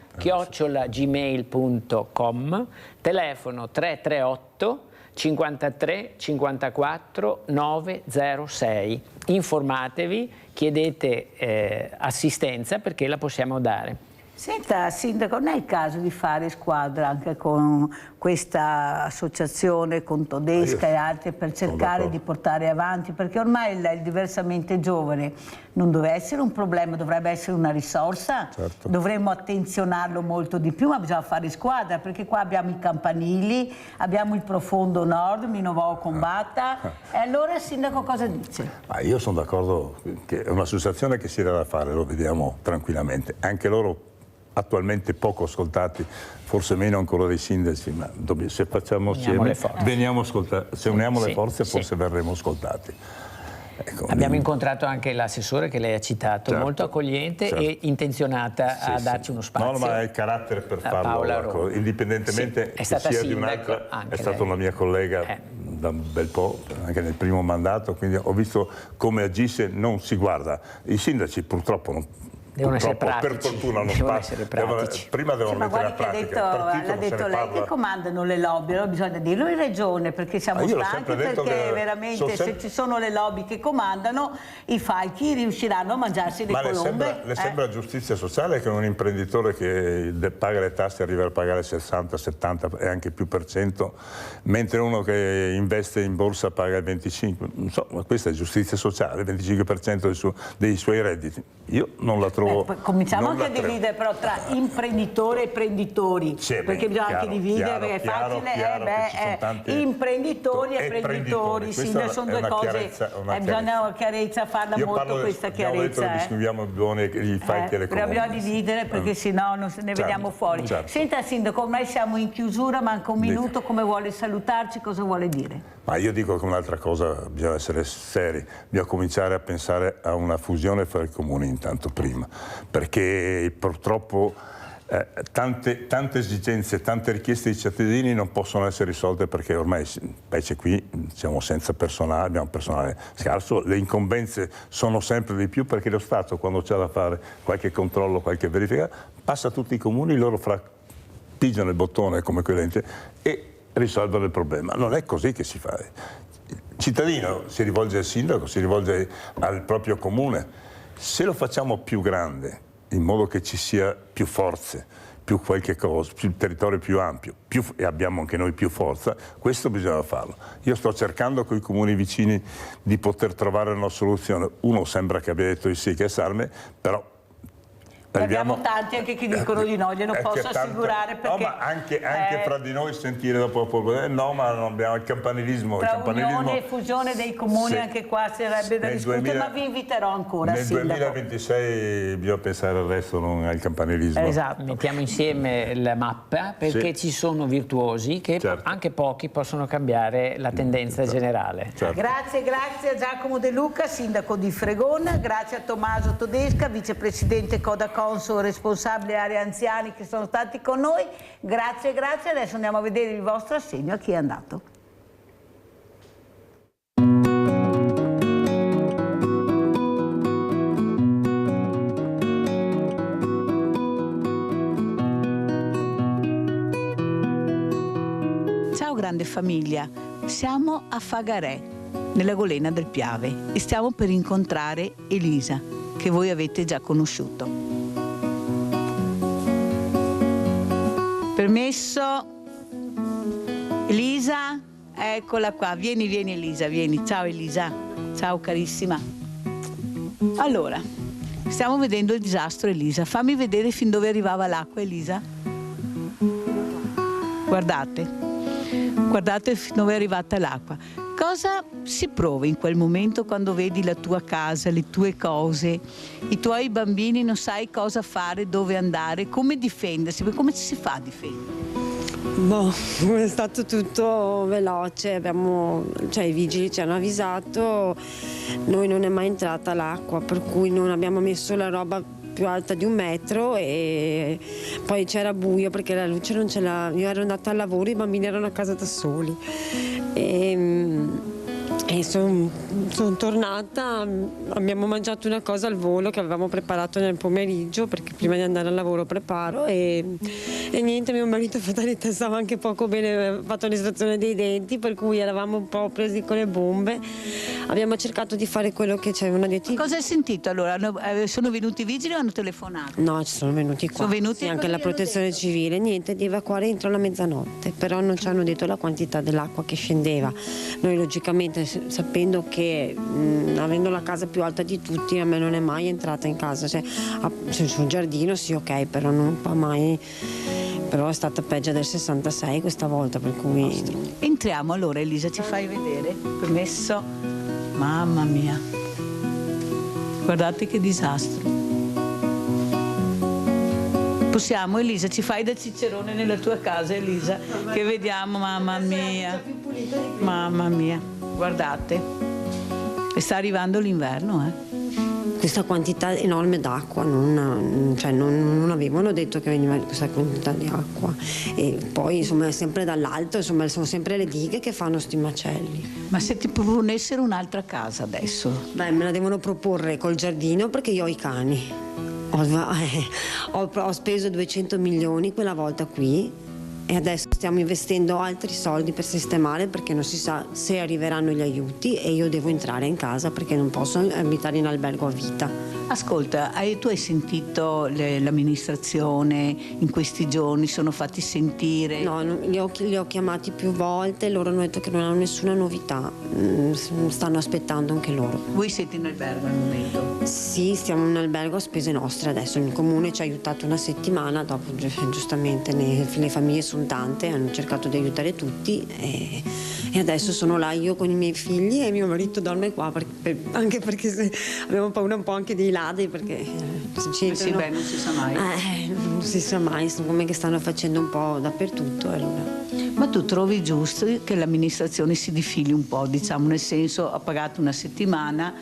@gmail.com, telefono 338 53 54 906. Informatevi, chiedete assistenza perché la possiamo dare. Senta Sindaco, non è il caso di fare squadra anche con questa associazione, con Todesca e altri, per cercare di portare avanti, perché ormai il diversamente giovane non deve essere un problema, dovrebbe essere una risorsa, dovremmo attenzionarlo molto di più, ma bisogna fare squadra, perché qua abbiamo i campanili, abbiamo il profondo nord, Minovò Combatta, e allora Sindaco cosa dice? Io sono d'accordo che è un'associazione che si dà da fare, lo vediamo tranquillamente, anche loro attualmente poco ascoltati, forse meno ancora dei sindaci, ma se facciamo assieme, veniamo ascoltati, se uniamo le forze forse verremo ascoltati. Ecco, abbiamo incontrato anche l'assessore che lei ha citato, molto accogliente e intenzionata a darci uno spazio. No, ma ha il carattere per farlo, indipendentemente che sia di un'altra, è stata una mia collega da un bel po', anche nel primo mandato, quindi ho visto come agisce, non si guarda. I sindaci purtroppo non... Devono essere pratici. Per fortuna non prima devono mettere la pratica. L'ha detto lei che comandano le lobby, allora bisogna dirlo in regione, perché siamo stanchi, perché veramente se ci sono le lobby che comandano, i falchi riusciranno a mangiarsi le colombe. Le sembra giustizia sociale che un imprenditore che paga le tasse arriva a pagare 60, 70 e anche più per cento, mentre uno che investe in borsa paga il 25%. Insomma, questa è giustizia sociale, il 25% dei suoi redditi. Io non la trovo trovo... Cominciamo anche a dividere però tra imprenditore e prenditori, perché bisogna anche dividere, perché è facile, imprenditori e prenditori, sì, sono due cose, bisogna chiarezza, farla molto questa chiarezza. Scriviamo i fatti e le cose. Dobbiamo dividere perché sennò non ne vediamo fuori. Senta Sindaco, ormai siamo in chiusura, manca un minuto, come vuole salutarci, cosa vuole dire? Ma io dico che un'altra cosa, bisogna essere seri, bisogna cominciare a pensare a una fusione fra i comuni intanto prima, perché purtroppo tante esigenze, tante richieste dei cittadini non possono essere risolte perché ormai, specie qui, siamo senza personale, abbiamo personale scarso, le incombenze sono sempre di più perché lo Stato, quando c'è da fare qualche controllo, qualche verifica, passa a tutti i comuni, loro pigiano il bottone come quell'ente e risolvono il problema. Non è così che si fa. Il cittadino si rivolge al sindaco, si rivolge al proprio comune. Se lo facciamo più grande, in modo che ci sia più forze, più qualche cosa, più territorio più ampio, e abbiamo anche noi più forza, questo bisogna farlo. Io sto cercando con i comuni vicini di poter trovare una soluzione. Uno sembra che abbia detto di sì, che è Sarme, però abbiamo tanti anche che dicono di no, glielo posso assicurare, perché no, ma anche fra di noi sentire dopo no, ma non abbiamo il campanilismo. Tra unione e fusione dei comuni, anche qua sarebbe da discutere, ma vi inviterò ancora. Nel 2026 bisogna pensare al resto, non al campanilismo. Esatto. Mettiamo insieme la mappa perché ci sono virtuosi che anche pochi possono cambiare la tendenza generale. Grazie a Giacomo De Luca, sindaco di Fregona, grazie a Tommaso Todesca, vicepresidente Coda Conso, responsabile area anziani, che sono stati con noi. Grazie. Adesso andiamo a vedere il vostro assegno a chi è andato. Ciao grande famiglia, siamo a Fagarè, nella golena del Piave, e stiamo per incontrare Elisa, che voi avete già conosciuto. Permesso? Elisa? Eccola qua, vieni Elisa, vieni. Ciao Elisa, ciao carissima. Allora, stiamo vedendo il disastro Elisa. Fammi vedere fin dove arrivava l'acqua Elisa. Guardate fin dove è arrivata l'acqua. Cosa si prova in quel momento quando vedi la tua casa, le tue cose, i tuoi bambini, non sai cosa fare, dove andare, come difendersi? Come si fa a difendere? È stato tutto veloce, i vigili ci hanno avvisato, noi non è mai entrata l'acqua, per cui non abbiamo messo la roba più alta di 1 metro e poi c'era buio perché la luce non ce l'ha. Io ero andata al lavoro, i bambini erano a casa da soli e sono tornata, abbiamo mangiato una cosa al volo che avevamo preparato nel pomeriggio perché prima di andare al lavoro preparo e niente, mio marito fatalità stava anche poco bene, aveva fatto l'estrazione dei denti, per cui eravamo un po' presi con le bombe. Abbiamo cercato di fare quello che ci avevano detto. Cosa hai sentito allora? Sono venuti i vigili o hanno telefonato? No, ci sono venuti qua. Sì, anche la protezione civile, niente, di evacuare entro la mezzanotte, però non ci hanno detto la quantità dell'acqua che scendeva. Noi logicamente, sapendo che avendo la casa più alta di tutti, a me non è mai entrata in casa, sul giardino sì, ok, però non fa mai. Però è stata peggio del 66 questa volta, per cui... Entriamo allora, Elisa, ci fai vedere? Permesso? Mamma mia, guardate che disastro. Possiamo, Elisa, ci fai da cicerone nella tua casa, Elisa, che vediamo, mamma mia, guardate, e sta arrivando l'inverno, Questa quantità enorme d'acqua, non avevano detto che veniva questa quantità di acqua, e poi insomma è sempre dall'alto, insomma sono sempre le dighe che fanno sti macelli. Ma se ti proponessero un'altra casa adesso? Beh, me la devono proporre col giardino perché io ho i cani. Ho speso 200 milioni quella volta qui e adesso stiamo investendo altri soldi per sistemare perché non si sa se arriveranno gli aiuti e io devo entrare in casa perché non posso abitare in albergo a vita. Ascolta, tu hai sentito l'amministrazione in questi giorni? Sono fatti sentire? No, li ho chiamati più volte, loro hanno detto che non hanno nessuna novità, stanno aspettando anche loro. Voi siete in albergo al momento? Sì, stiamo in albergo a spese nostre adesso, il comune ci ha aiutato una settimana, dopo giustamente le famiglie sono tante, hanno cercato di aiutare tutti e adesso sono là io con i miei figli e mio marito dorme qua, anche perché abbiamo paura un po' anche dei ladri, perché sì, beh, non si sa mai. Non si sa mai, come che stanno facendo un po' dappertutto. Allora. Ma tu trovi giusto che l'amministrazione si difili un po', diciamo, nel senso ha pagato una settimana,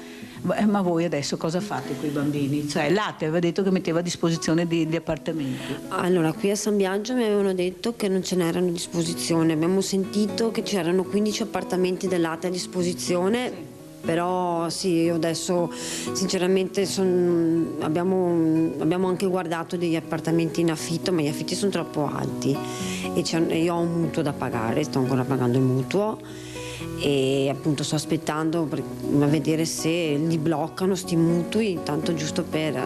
ma voi adesso cosa fate con i bambini? Cioè l'ATE aveva detto che metteva a disposizione degli appartamenti. Allora, qui a San Biagio mi avevano detto che non ce n'erano a disposizione, abbiamo sentito che c'erano 15 appartamenti dell'ATE a disposizione. Sì. Però sì, io adesso sinceramente abbiamo anche guardato degli appartamenti in affitto, ma gli affitti sono troppo alti e io ho un mutuo da pagare, sto ancora pagando il mutuo e appunto sto aspettando a vedere se li bloccano sti mutui, tanto giusto per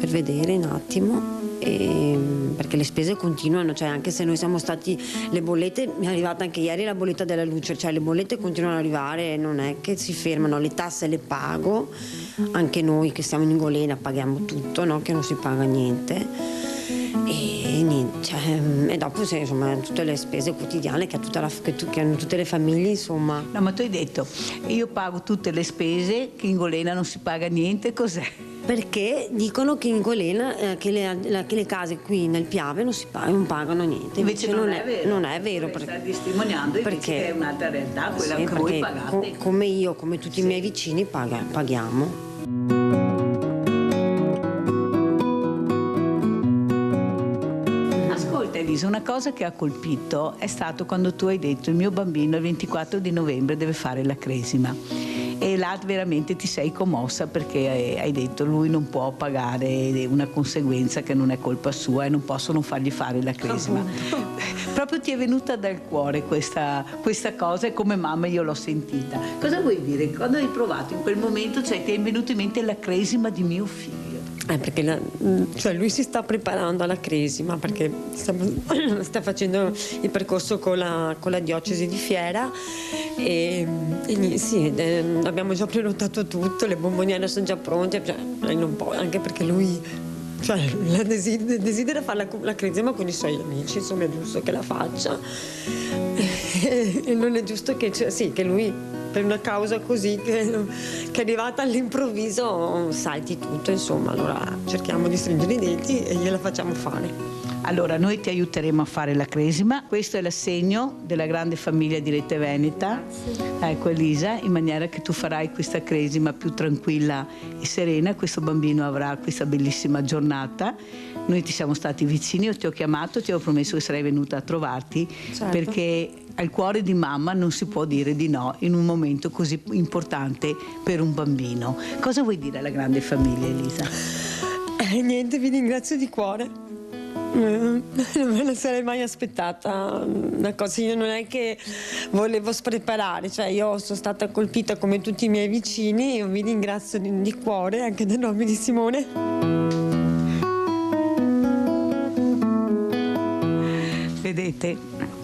vedere un attimo. Perché le spese continuano, cioè anche se noi siamo stati, le bollette, mi è arrivata anche ieri la bolletta della luce, cioè le bollette continuano ad arrivare, non è che si fermano, le tasse le pago, anche noi che siamo in Ingolena paghiamo tutto, no? Che non si paga niente e niente, cioè, e dopo insomma tutte le spese quotidiane che hanno tutte le famiglie, insomma. No, ma tu hai detto io pago tutte le spese, che in Ingolena non si paga niente, cos'è? Perché dicono che in Ingolena che le case qui nel Piave non pagano niente. Invece non è vero. Non è vero. Sta testimoniando invece che è un'altra realtà, quella che voi pagate. Come io, come tutti i miei vicini paghiamo. Elisa, una cosa che ha colpito è stato quando tu hai detto il mio bambino il 24 di novembre deve fare la cresima e là veramente ti sei commossa perché hai detto lui non può pagare una conseguenza che non è colpa sua e non possono fargli fare la cresima. Proprio ti è venuta dal cuore questa cosa e come mamma io l'ho sentita. Cosa vuoi dire? Quando hai provato in quel momento, cioè ti è venuto in mente la cresima di mio figlio? Perché cioè lui si sta preparando alla cresima perché sta facendo il percorso con la diocesi di Fiera e sì, abbiamo già prenotato tutto, le bomboniere sono già pronte, cioè, non può, anche perché lui desidera fare la cresima con i suoi amici, insomma è giusto che la faccia e non è giusto che, che lui per una causa così che è arrivata all'improvviso salti tutto, insomma, allora cerchiamo di stringere i denti e gliela facciamo fare. Allora, noi ti aiuteremo a fare la cresima. Questo è l'assegno della grande famiglia di Rete Veneta. Ecco Elisa, in maniera che tu farai questa cresima più tranquilla e serena. Questo bambino avrà questa bellissima giornata. Noi ti siamo stati vicini, io ti ho chiamato, ti ho promesso che sarei venuta a trovarti, certo. Perché al cuore di mamma non si può dire di no in un momento così importante per un bambino. Cosa vuoi dire alla grande famiglia, Elisa? Niente, vi ringrazio di cuore. Non me la sarei mai aspettata una cosa, io non è che volevo spreparare, cioè io sono stata colpita come tutti i miei vicini, io vi ringrazio di cuore anche del nome di Simone. Vedete,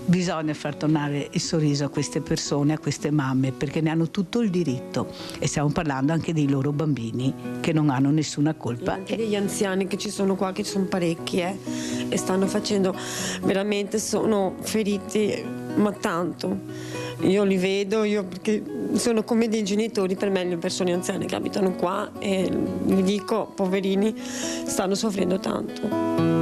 bisogna far tornare il sorriso a queste persone, a queste mamme, perché ne hanno tutto il diritto e stiamo parlando anche dei loro bambini che non hanno nessuna colpa. Anche degli anziani che ci sono qua, che sono parecchi e stanno facendo, veramente sono feriti, ma tanto. Io li vedo, perché sono come dei genitori per me le persone anziane che abitano qua e vi dico, poverini, stanno soffrendo tanto.